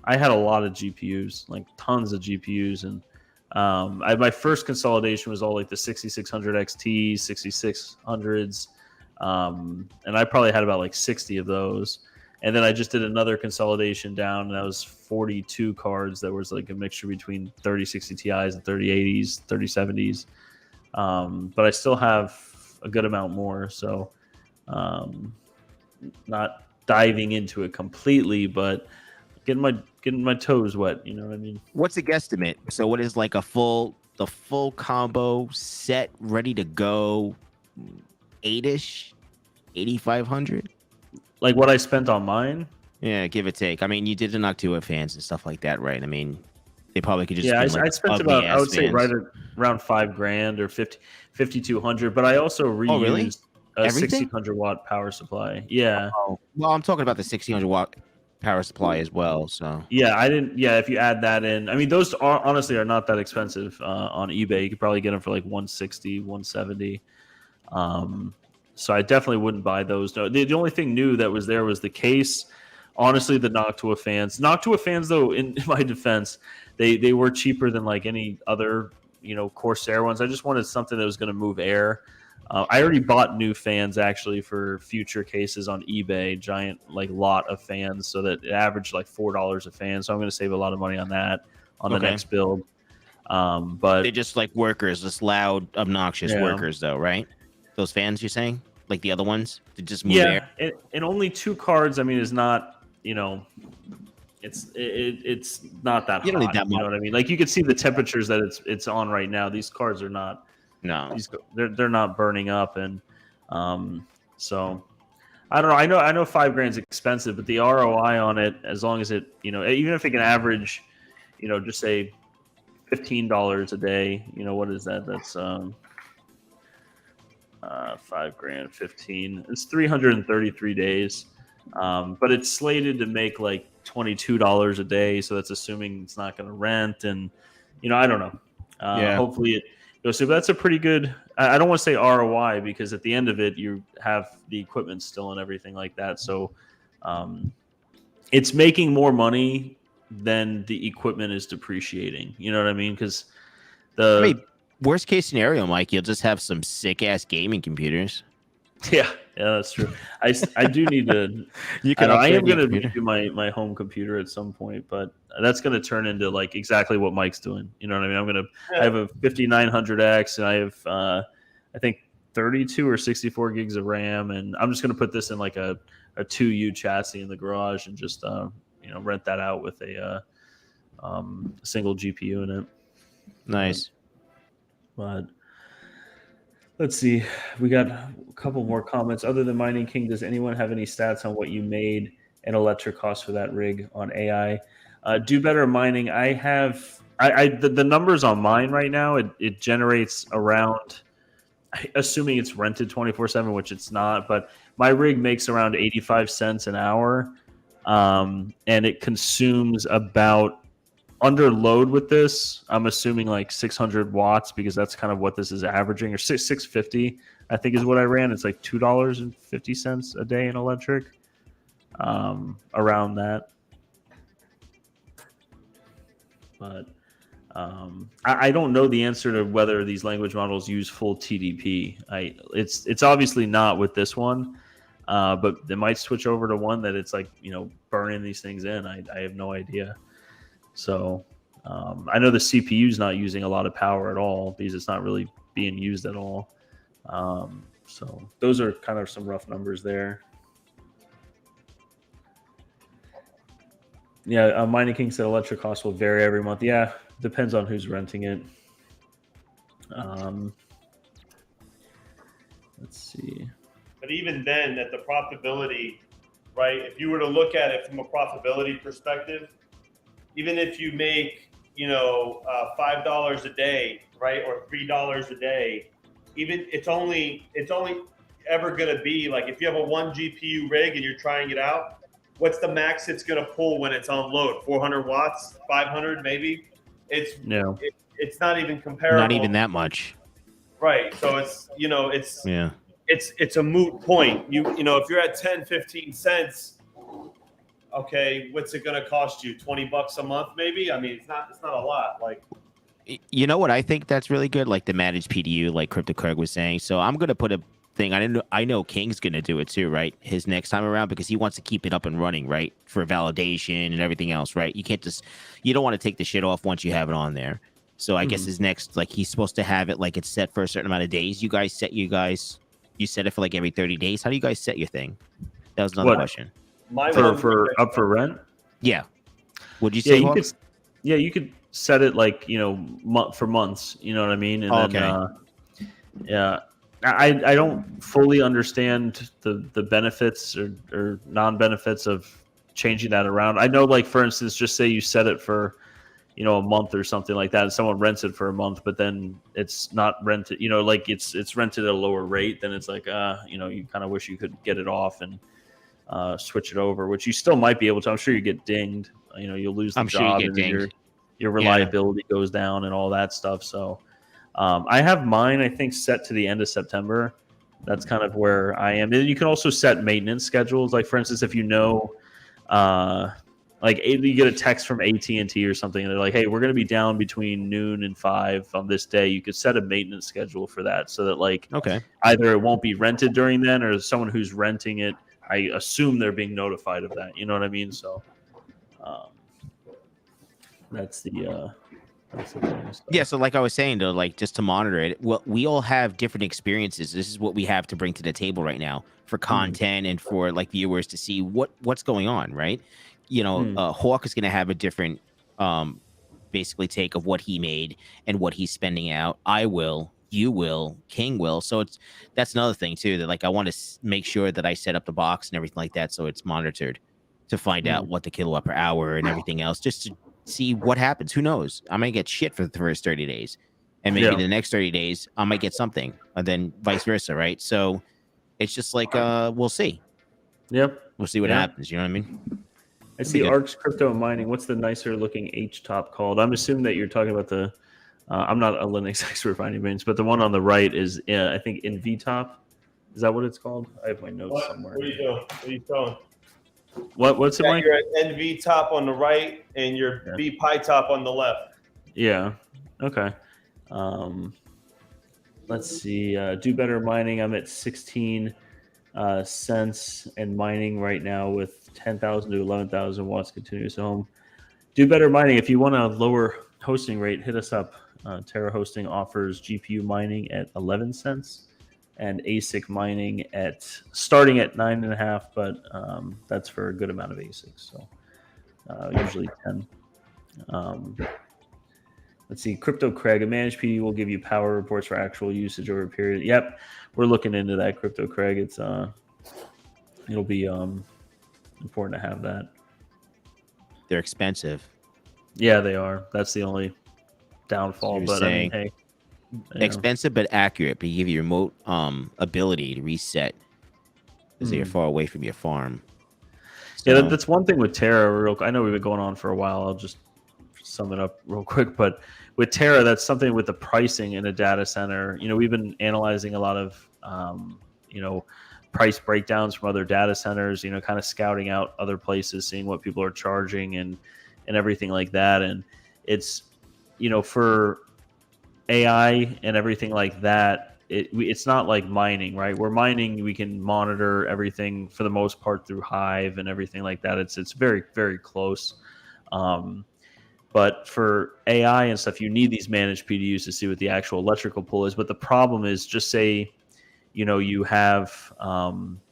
I had a lot of GPUs, like tons of GPUs, and my first consolidation was all like the 6600 XT, 6600s, and I probably had about like 60 of those. And then I just did another consolidation down, and that was 42 cards. That was like a mixture between 3060 Ti's and 3080s, 3070s. But I still have a good amount more, so not diving into it completely, but getting my toes wet. You know what I mean? What's the guesstimate? So what is like the full combo set ready to go? 8-ish, 8,500. Like what I spent on mine. Yeah, give or take. I mean, you did the Noctua fans and stuff like that, right? I mean, they probably could just. Yeah, like I spent about, I would say, right around $5,000 or 5,200. But I also reused a 1,600 watt power supply. Yeah. Oh, well, I'm talking about the 1,600 watt power supply as well. So yeah, I didn't. Yeah, if you add that in, I mean, those are honestly not that expensive on eBay. You could probably get them for like 160, 170. So I definitely wouldn't buy those. No, the only thing new that was there was the case. Honestly, the Noctua fans, though, in my defense, they were cheaper than like any other, Corsair ones. I just wanted something that was going to move air. I already bought new fans actually for future cases on eBay, giant like lot of fans, so that it averaged like $4 a fan. So I'm going to save a lot of money on that on the next build. But they're just like workers, just loud, obnoxious workers, though, right? Those fans you're saying, like the other ones, to just move air. And only 2 cards. I mean, is not it's not that hot. Don't need that much. You know what I mean? Like you can see the temperatures that it's on right now. These cards are not. No, they're not burning up, and so I don't know. I know $5,000 is expensive, but the ROI on it, as long as it, even if it can average, just say $15 a day. What is that? That's $5,000, 15. It's 333 days, but it's slated to make like $22 a day. So that's assuming it's not going to rent, and I don't know. Hopefully it goes through. But that's a pretty good. I don't want to say ROI because at the end of it, you have the equipment still and everything like that. So it's making more money than the equipment is depreciating. You know what I mean? Because worst case scenario, Mike, you'll just have some sick ass gaming computers. Yeah, that's true. I do need to. I am going to do my home computer at some point, but that's going to turn into like exactly what Mike's doing. You know what I mean? I have a 5900X, and I have I think 32 or 64 gigs of RAM, and I'm just going to put this in like a 2U chassis in the garage and just rent that out with a single GPU in it. Nice. But let's see. We got a couple more comments. Other than Mining Kiing, does anyone have any stats on what you made and electric costs for that rig on AI? Do better mining. I have the numbers on mine right now. It generates around, assuming it's rented 24/7, which it's not, but my rig makes around 85 cents an hour, and it consumes about, under load with this, I'm assuming like 600 watts because that's kind of what this is averaging, or 650 I think is what I ran. It's like $2.50 a day in electric, around that. But I don't know the answer to whether these language models use full TDP. It's obviously not with this one, but they might switch over to one that it's like burning these things in. I have no idea. So I know the CPU is not using a lot of power at all because it's not really being used at all. So those are kind of some rough numbers there. Yeah, Mining Kiing said electric costs will vary every month. Yeah, depends on who's renting it. Let's see. But even then, at the profitability, right? If you were to look at it from a profitability perspective, even if you make, $5 a day, right, or $3 a day, even it's only ever going to be like, if you have a 1 GPU rig and you're trying it out, what's the max it's going to pull when it's on load? 400 watts, 500 maybe. It's not even comparable. Not even that much. Right. So it's it's a moot point. If you're at 10, 15 cents. okay, what's it going to cost you? $20 a month, maybe? I mean, it's not a lot. Like, you know what I think that's really good, like the managed PDU, like Crypto Craig was saying. So I'm gonna put a thing. I know King's gonna do it too, right? His next time around, because he wants to keep it up and running, right, for validation and everything else, right? You don't want to take the shit off once you have it on there. So I guess his next, like, he's supposed to have it like it's set for a certain amount of days. You set it for like every 30 days. How do you guys set your thing? That was another question. For up for rent? Yeah. Would you say? You could set it like, for months. You know what I mean? And then, I don't fully understand the benefits or non-benefits of changing that around. I know, like, for instance, just say you set it for, a month or something like that, and someone rents it for a month, but then it's not rented, like it's rented at a lower rate. Then it's like, you kind of wish you could get it off and switch it over, which you still might be able to. I'm sure you get dinged. You'll lose the job, and your reliability goes down and all that stuff. So I have mine, I think, set to the end of September. That's kind of where I am. And you can also set maintenance schedules. Like, for instance, if like you get a text from AT&T or something, and they're like, hey, we're going to be down between noon and 5 on this day. You could set a maintenance schedule for that, so that, like, either it won't be rented during then, or someone who's renting it, I assume they're being notified of that. You know what I mean? So that's the thing. Yeah, so like I was saying, though, like, just to monitor it, well, we all have different experiences. This is what we have to bring to the table right now for content and for, like, viewers to see what's going on, right? Hawk is going to have a different basically take of what he made and what he's spending out. I will, you will, King will. So that's another thing too, that, like, I want to make sure that I set up the box and everything like that, so it's monitored to find out what the kilowatt per hour and everything else, just to see what happens. Who knows? I might get shit for the first 30 days, and maybe the next 30 days I might get something, and then vice versa, right? So it's just like, we'll see. Yep. We'll see what happens. You know what I mean? I see Arcs Crypto Mining. What's the nicer looking H-top called? I'm assuming that you're talking about the I'm not a Linux expert by any means, but the one on the right is, I think, NVTop. Is that what it's called? I have my notes somewhere. What are you doing? What are you showing? What's it like? Your NV top on the right and your BPI top on the left. Yeah. Okay. Let's see. Do Better Mining. I'm at 16 cents and mining right now with 10,000 to 11,000 watts continuous home. Do Better Mining. If you want a lower hosting rate, hit us up. Terra Hosting offers GPU mining at 11 cents. And ASIC mining starting at 9.5, but that's for a good amount of ASICs. So usually 10. Let's see, Crypto Craig, a managed PD will give you power reports for actual usage over a period. Yep, we're looking into that, Crypto Craig. It'll be important to have that. They're expensive. Yeah, they are. That's the only downfall. But I mean, hey. Expensive but accurate, but you give you remote ability to reset because you're far away from your farm. So, yeah, that's one thing with Terra. I know we've been going on for a while. I'll just sum it up real quick. But with Terra, that's something with the pricing in a data center. We've been analyzing a lot of price breakdowns from other data centers. Kind of scouting out other places, seeing what people are charging and everything like that. And it's for AI and everything like that, it's not like mining, right? Where mining, we can monitor everything for the most part through Hive and everything like that. It's very, very close. But for AI and stuff, you need these managed PDUs to see what the actual electrical pull is. But the problem is, just say, you have, 9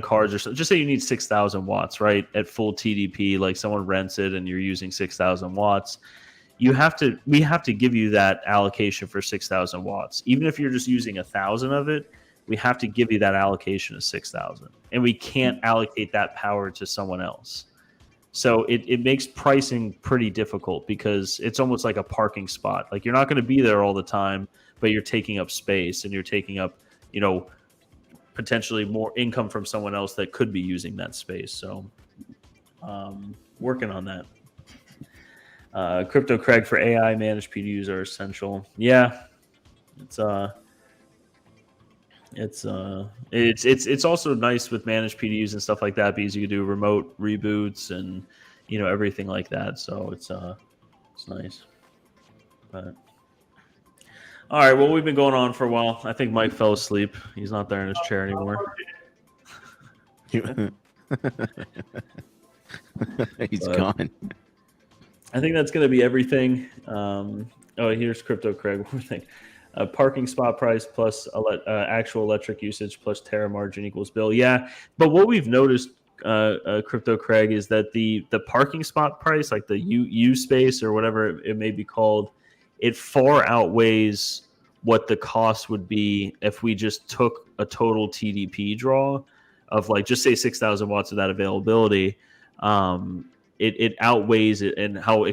cards or so. Just say you need 6,000 watts, right? At full TDP, like someone rents it and you're using 6,000 watts. We have to give you that allocation for 6,000 watts. Even if you're just using 1,000 of it, we have to give you that allocation of 6,000. And we can't allocate that power to someone else. So it makes pricing pretty difficult because it's almost like a parking spot. Like, you're not going to be there all the time, but you're taking up space and you're taking up, potentially more income from someone else that could be using that space. So working on that. Crypto Craig, for AI, managed PDUs are essential. Yeah, it's It's also nice with managed PDUs and stuff like that because you can do remote reboots and everything like that. So it's nice. But all right, well, we've been going on for a while. I think Mike fell asleep. He's not there in his chair anymore. He's gone. I think that's going to be everything. Here's Crypto Craig. One more thing. Parking spot price plus actual electric usage plus Terra margin equals bill. Yeah, but what we've noticed, Crypto Craig, is that the parking spot price, like the U space or whatever it may be called, it far outweighs what the cost would be if we just took a total TDP draw of like just say 6,000 watts of that availability. It outweighs it and how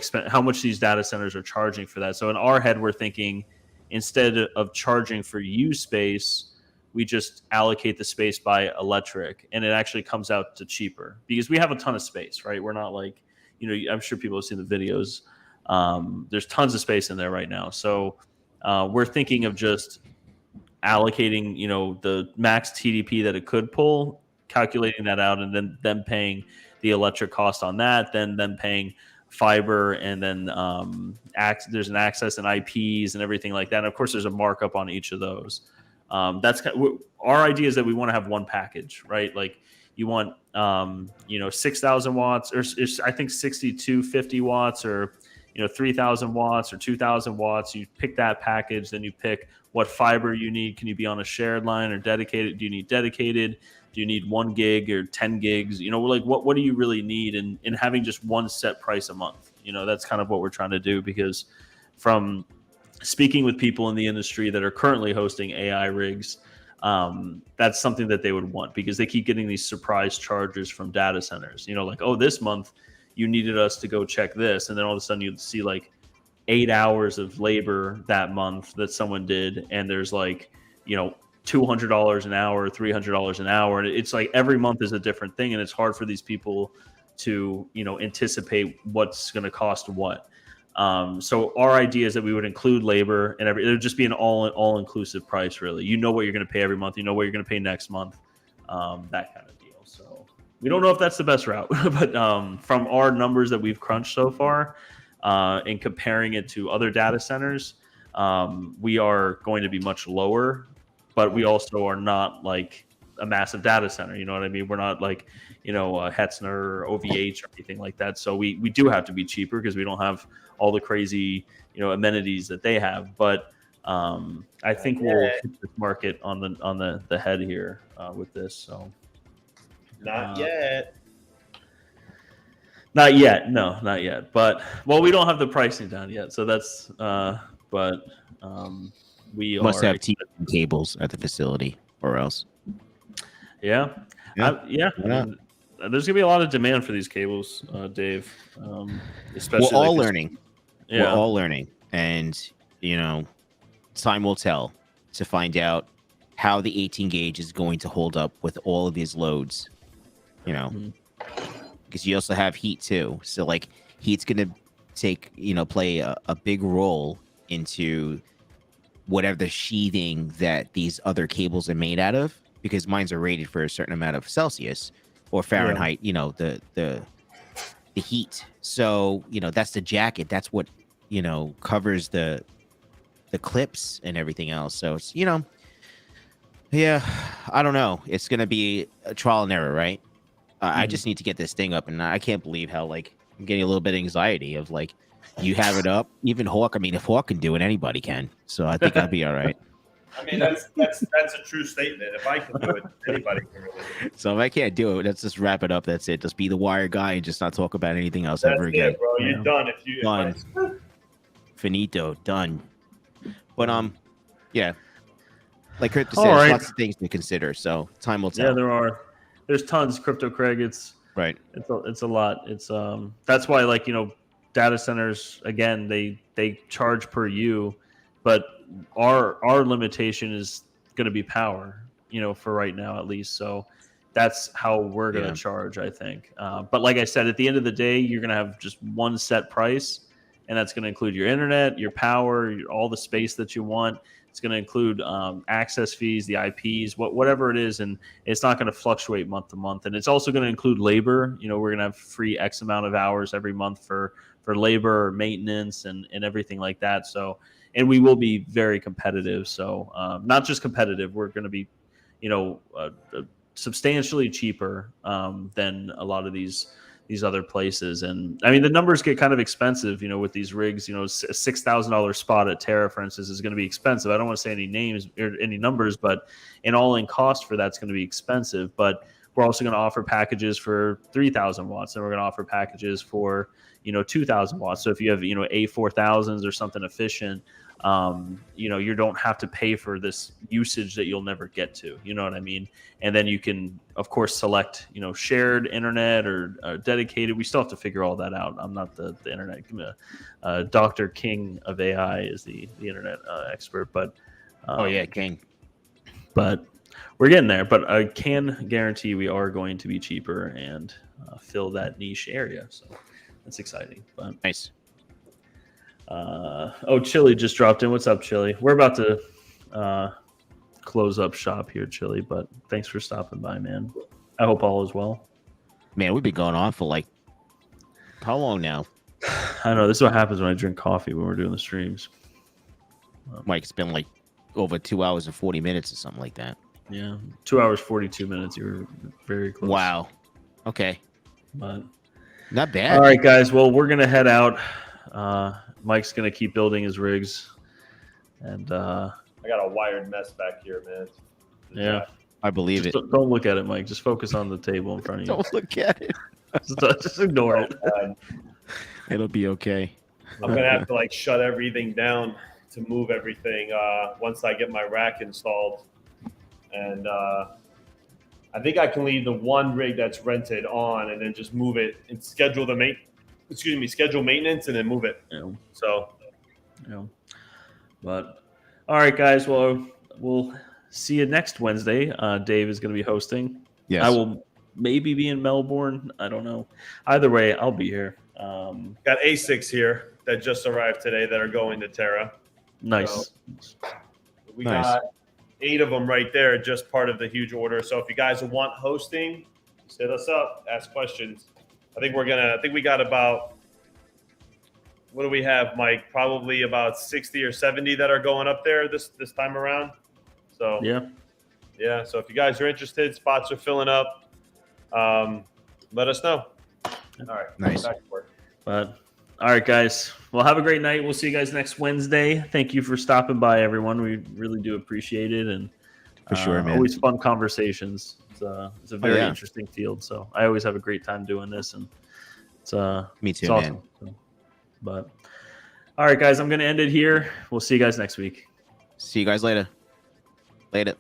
much these data centers are charging for that. So in our head, we're thinking instead of charging for U space, we just allocate the space by electric, and it actually comes out to cheaper because we have a ton of space, right? We're not like, I'm sure people have seen the videos. There's tons of space in there right now. So we're thinking of just allocating, the max TDP that it could pull, calculating that out, and then paying the electric cost on that, then paying fiber, and then there's an access and IPs and everything like that. And of course, there's a markup on each of those. That's our idea is that we want to have one package, right? Like you want 6,000 watts, or I think 6,250 watts, or 3,000 watts or 2,000 watts. You pick that package, then you pick what fiber you need. Can you be on a shared line or dedicated? Do you need dedicated? Do you need 1 gig or 10 gigs? Like what do you really need? And having just one set price a month, that's kind of what we're trying to do, because from speaking with people in the industry that are currently hosting AI rigs, that's something that they would want, because they keep getting these surprise charges from data centers, like, oh, this month you needed us to go check this. And then all of a sudden you'd see like 8 hours of labor that month that someone did. And there's like, $200 an hour, $300 an hour. And it's like every month is a different thing. And it's hard for these people to, anticipate what's going to cost what. So our idea is that we would include labor and it would just be an all-inclusive price, really. What you're going to pay every month. What you're going to pay next month, that kind of deal. So we don't know if that's the best route, but from our numbers that we've crunched so far and comparing it to other data centers, we are going to be much lower. But we also are not like a massive data center. You know what I mean? We're not like, Hetzner or OVH or anything like that. So we do have to be cheaper because we don't have all the crazy, amenities that they have. But I think we'll hit this market on the head here with this. So not yet. Not yet. No, not yet. But we don't have the pricing down yet. So that's we must have TV cables at the facility, or else. Yeah. There's gonna be a lot of demand for these cables, Dave. Especially we're all learning. Yeah. We're all learning, and time will tell to find out how the 18 gauge is going to hold up with all of these loads. Because you also have heat too. So like heat's gonna play a big role into whatever the sheathing that these other cables are made out of, because mines are rated for a certain amount of Celsius or Fahrenheit, the heat. So, that's the jacket. That's what, covers the clips and everything else. So it's, yeah, I don't know. It's going to be a trial and error, right? I just need to get this thing up, and I can't believe how I'm getting a little bit of anxiety of you have it up. Even Hawk. I mean, if Hawk can do it, anybody can. So I think I'll be all right. I mean, that's a true statement. If I can do it, anybody can really do it. So if I can't do it, let's just wrap it up. That's it. Just be the wire guy and just not talk about anything else That's ever again. Bro, you're done. Done. Finito. Done. But yeah. Like Kurt said, there's lots of things to consider. So time will tell. Yeah, there are. There's tons. Crypto Craig. It's right. It's a lot. It's that's why data centers, again, they charge per U, but our limitation is going to be power, for right now at least. So that's how we're going to charge, I think. But like I said, at the end of the day, you're going to have just one set price, and that's going to include your internet, your power, all the space that you want. It's going to include access fees, the IPs, whatever it is, and it's not going to fluctuate month to month. And it's also going to include labor. You know, we're going to have free X amount of hours every month for labor or maintenance and everything like that. So, and we will be very competitive. So, not just competitive, we're going to be, you know, substantially cheaper than a lot of these other places. And I mean, the numbers get kind of expensive, you know, with these rigs. You know, a $6,000 spot at Terra, for instance, is going to be expensive. I don't want to say any names or any numbers, but an all-in cost for that's going to be expensive. But we're also going to offer packages for 3,000 watts, and we're going to offer packages for, you know, 2,000 watts. So if you have, you know, A4000s or something efficient, you know, you don't have to pay for this usage that you'll never get to, you know what I mean? And then you can, of course, select, you know, shared internet or dedicated. We still have to figure all that out. I'm not the internet. Dr. King of AI is the internet expert, but oh yeah, King. But we're getting there. But I can guarantee we are going to be cheaper and fill that niche area. So that's exciting. But nice. Oh, Chili just dropped in. What's up, Chili? We're about to close up shop here, Chili, but thanks for stopping by, man. I hope all is well. Man, we've been going on for like how long now? I know this is what happens when I drink coffee when we're doing the streams. Like it's been like over 2 hours and 40 minutes or something like that. Yeah, 2 hours 42 minutes. You were very close. Wow. Okay. But not bad. All right, guys. Well, we're gonna head out. Mike's gonna keep building his rigs, and I got a wired mess back here, man. Yeah, I believe it. Don't look at it, Mike. Just focus on the table in front of you. Don't look at it. Just ignore it. It'll be okay. I'm gonna have to like shut everything down to move everything once I get my rack installed, and I think I can leave the one rig that's rented on, and then just move it and schedule schedule maintenance and then move it. Yeah. So, yeah. But all right, guys. Well, we'll see you next Wednesday. Dave is going to be hosting. Yes. I will maybe be in Melbourne. I don't know. Either way, I'll be here. got ASICs here that just arrived today that are going to Terra. Nice. So we got 8 of them right there, just part of the huge order. So if you guys want hosting, just hit us up, ask questions. I think we got about, what do we have, Mike? Probably about 60 or 70 that are going up there this time around. So yeah. So if you guys are interested, spots are filling up. Let us know. All right. Nice. Back to work. But all right, guys. Well, have a great night. We'll see you guys next Wednesday. Thank you for stopping by, everyone. We really do appreciate it, and for sure, man. Always fun conversations. It's a very interesting field, so I always have a great time doing this, and it's me too, it's awesome. man. So, but all right, guys, I'm going to end it here. We'll see you guys next week. See you guys later. Later.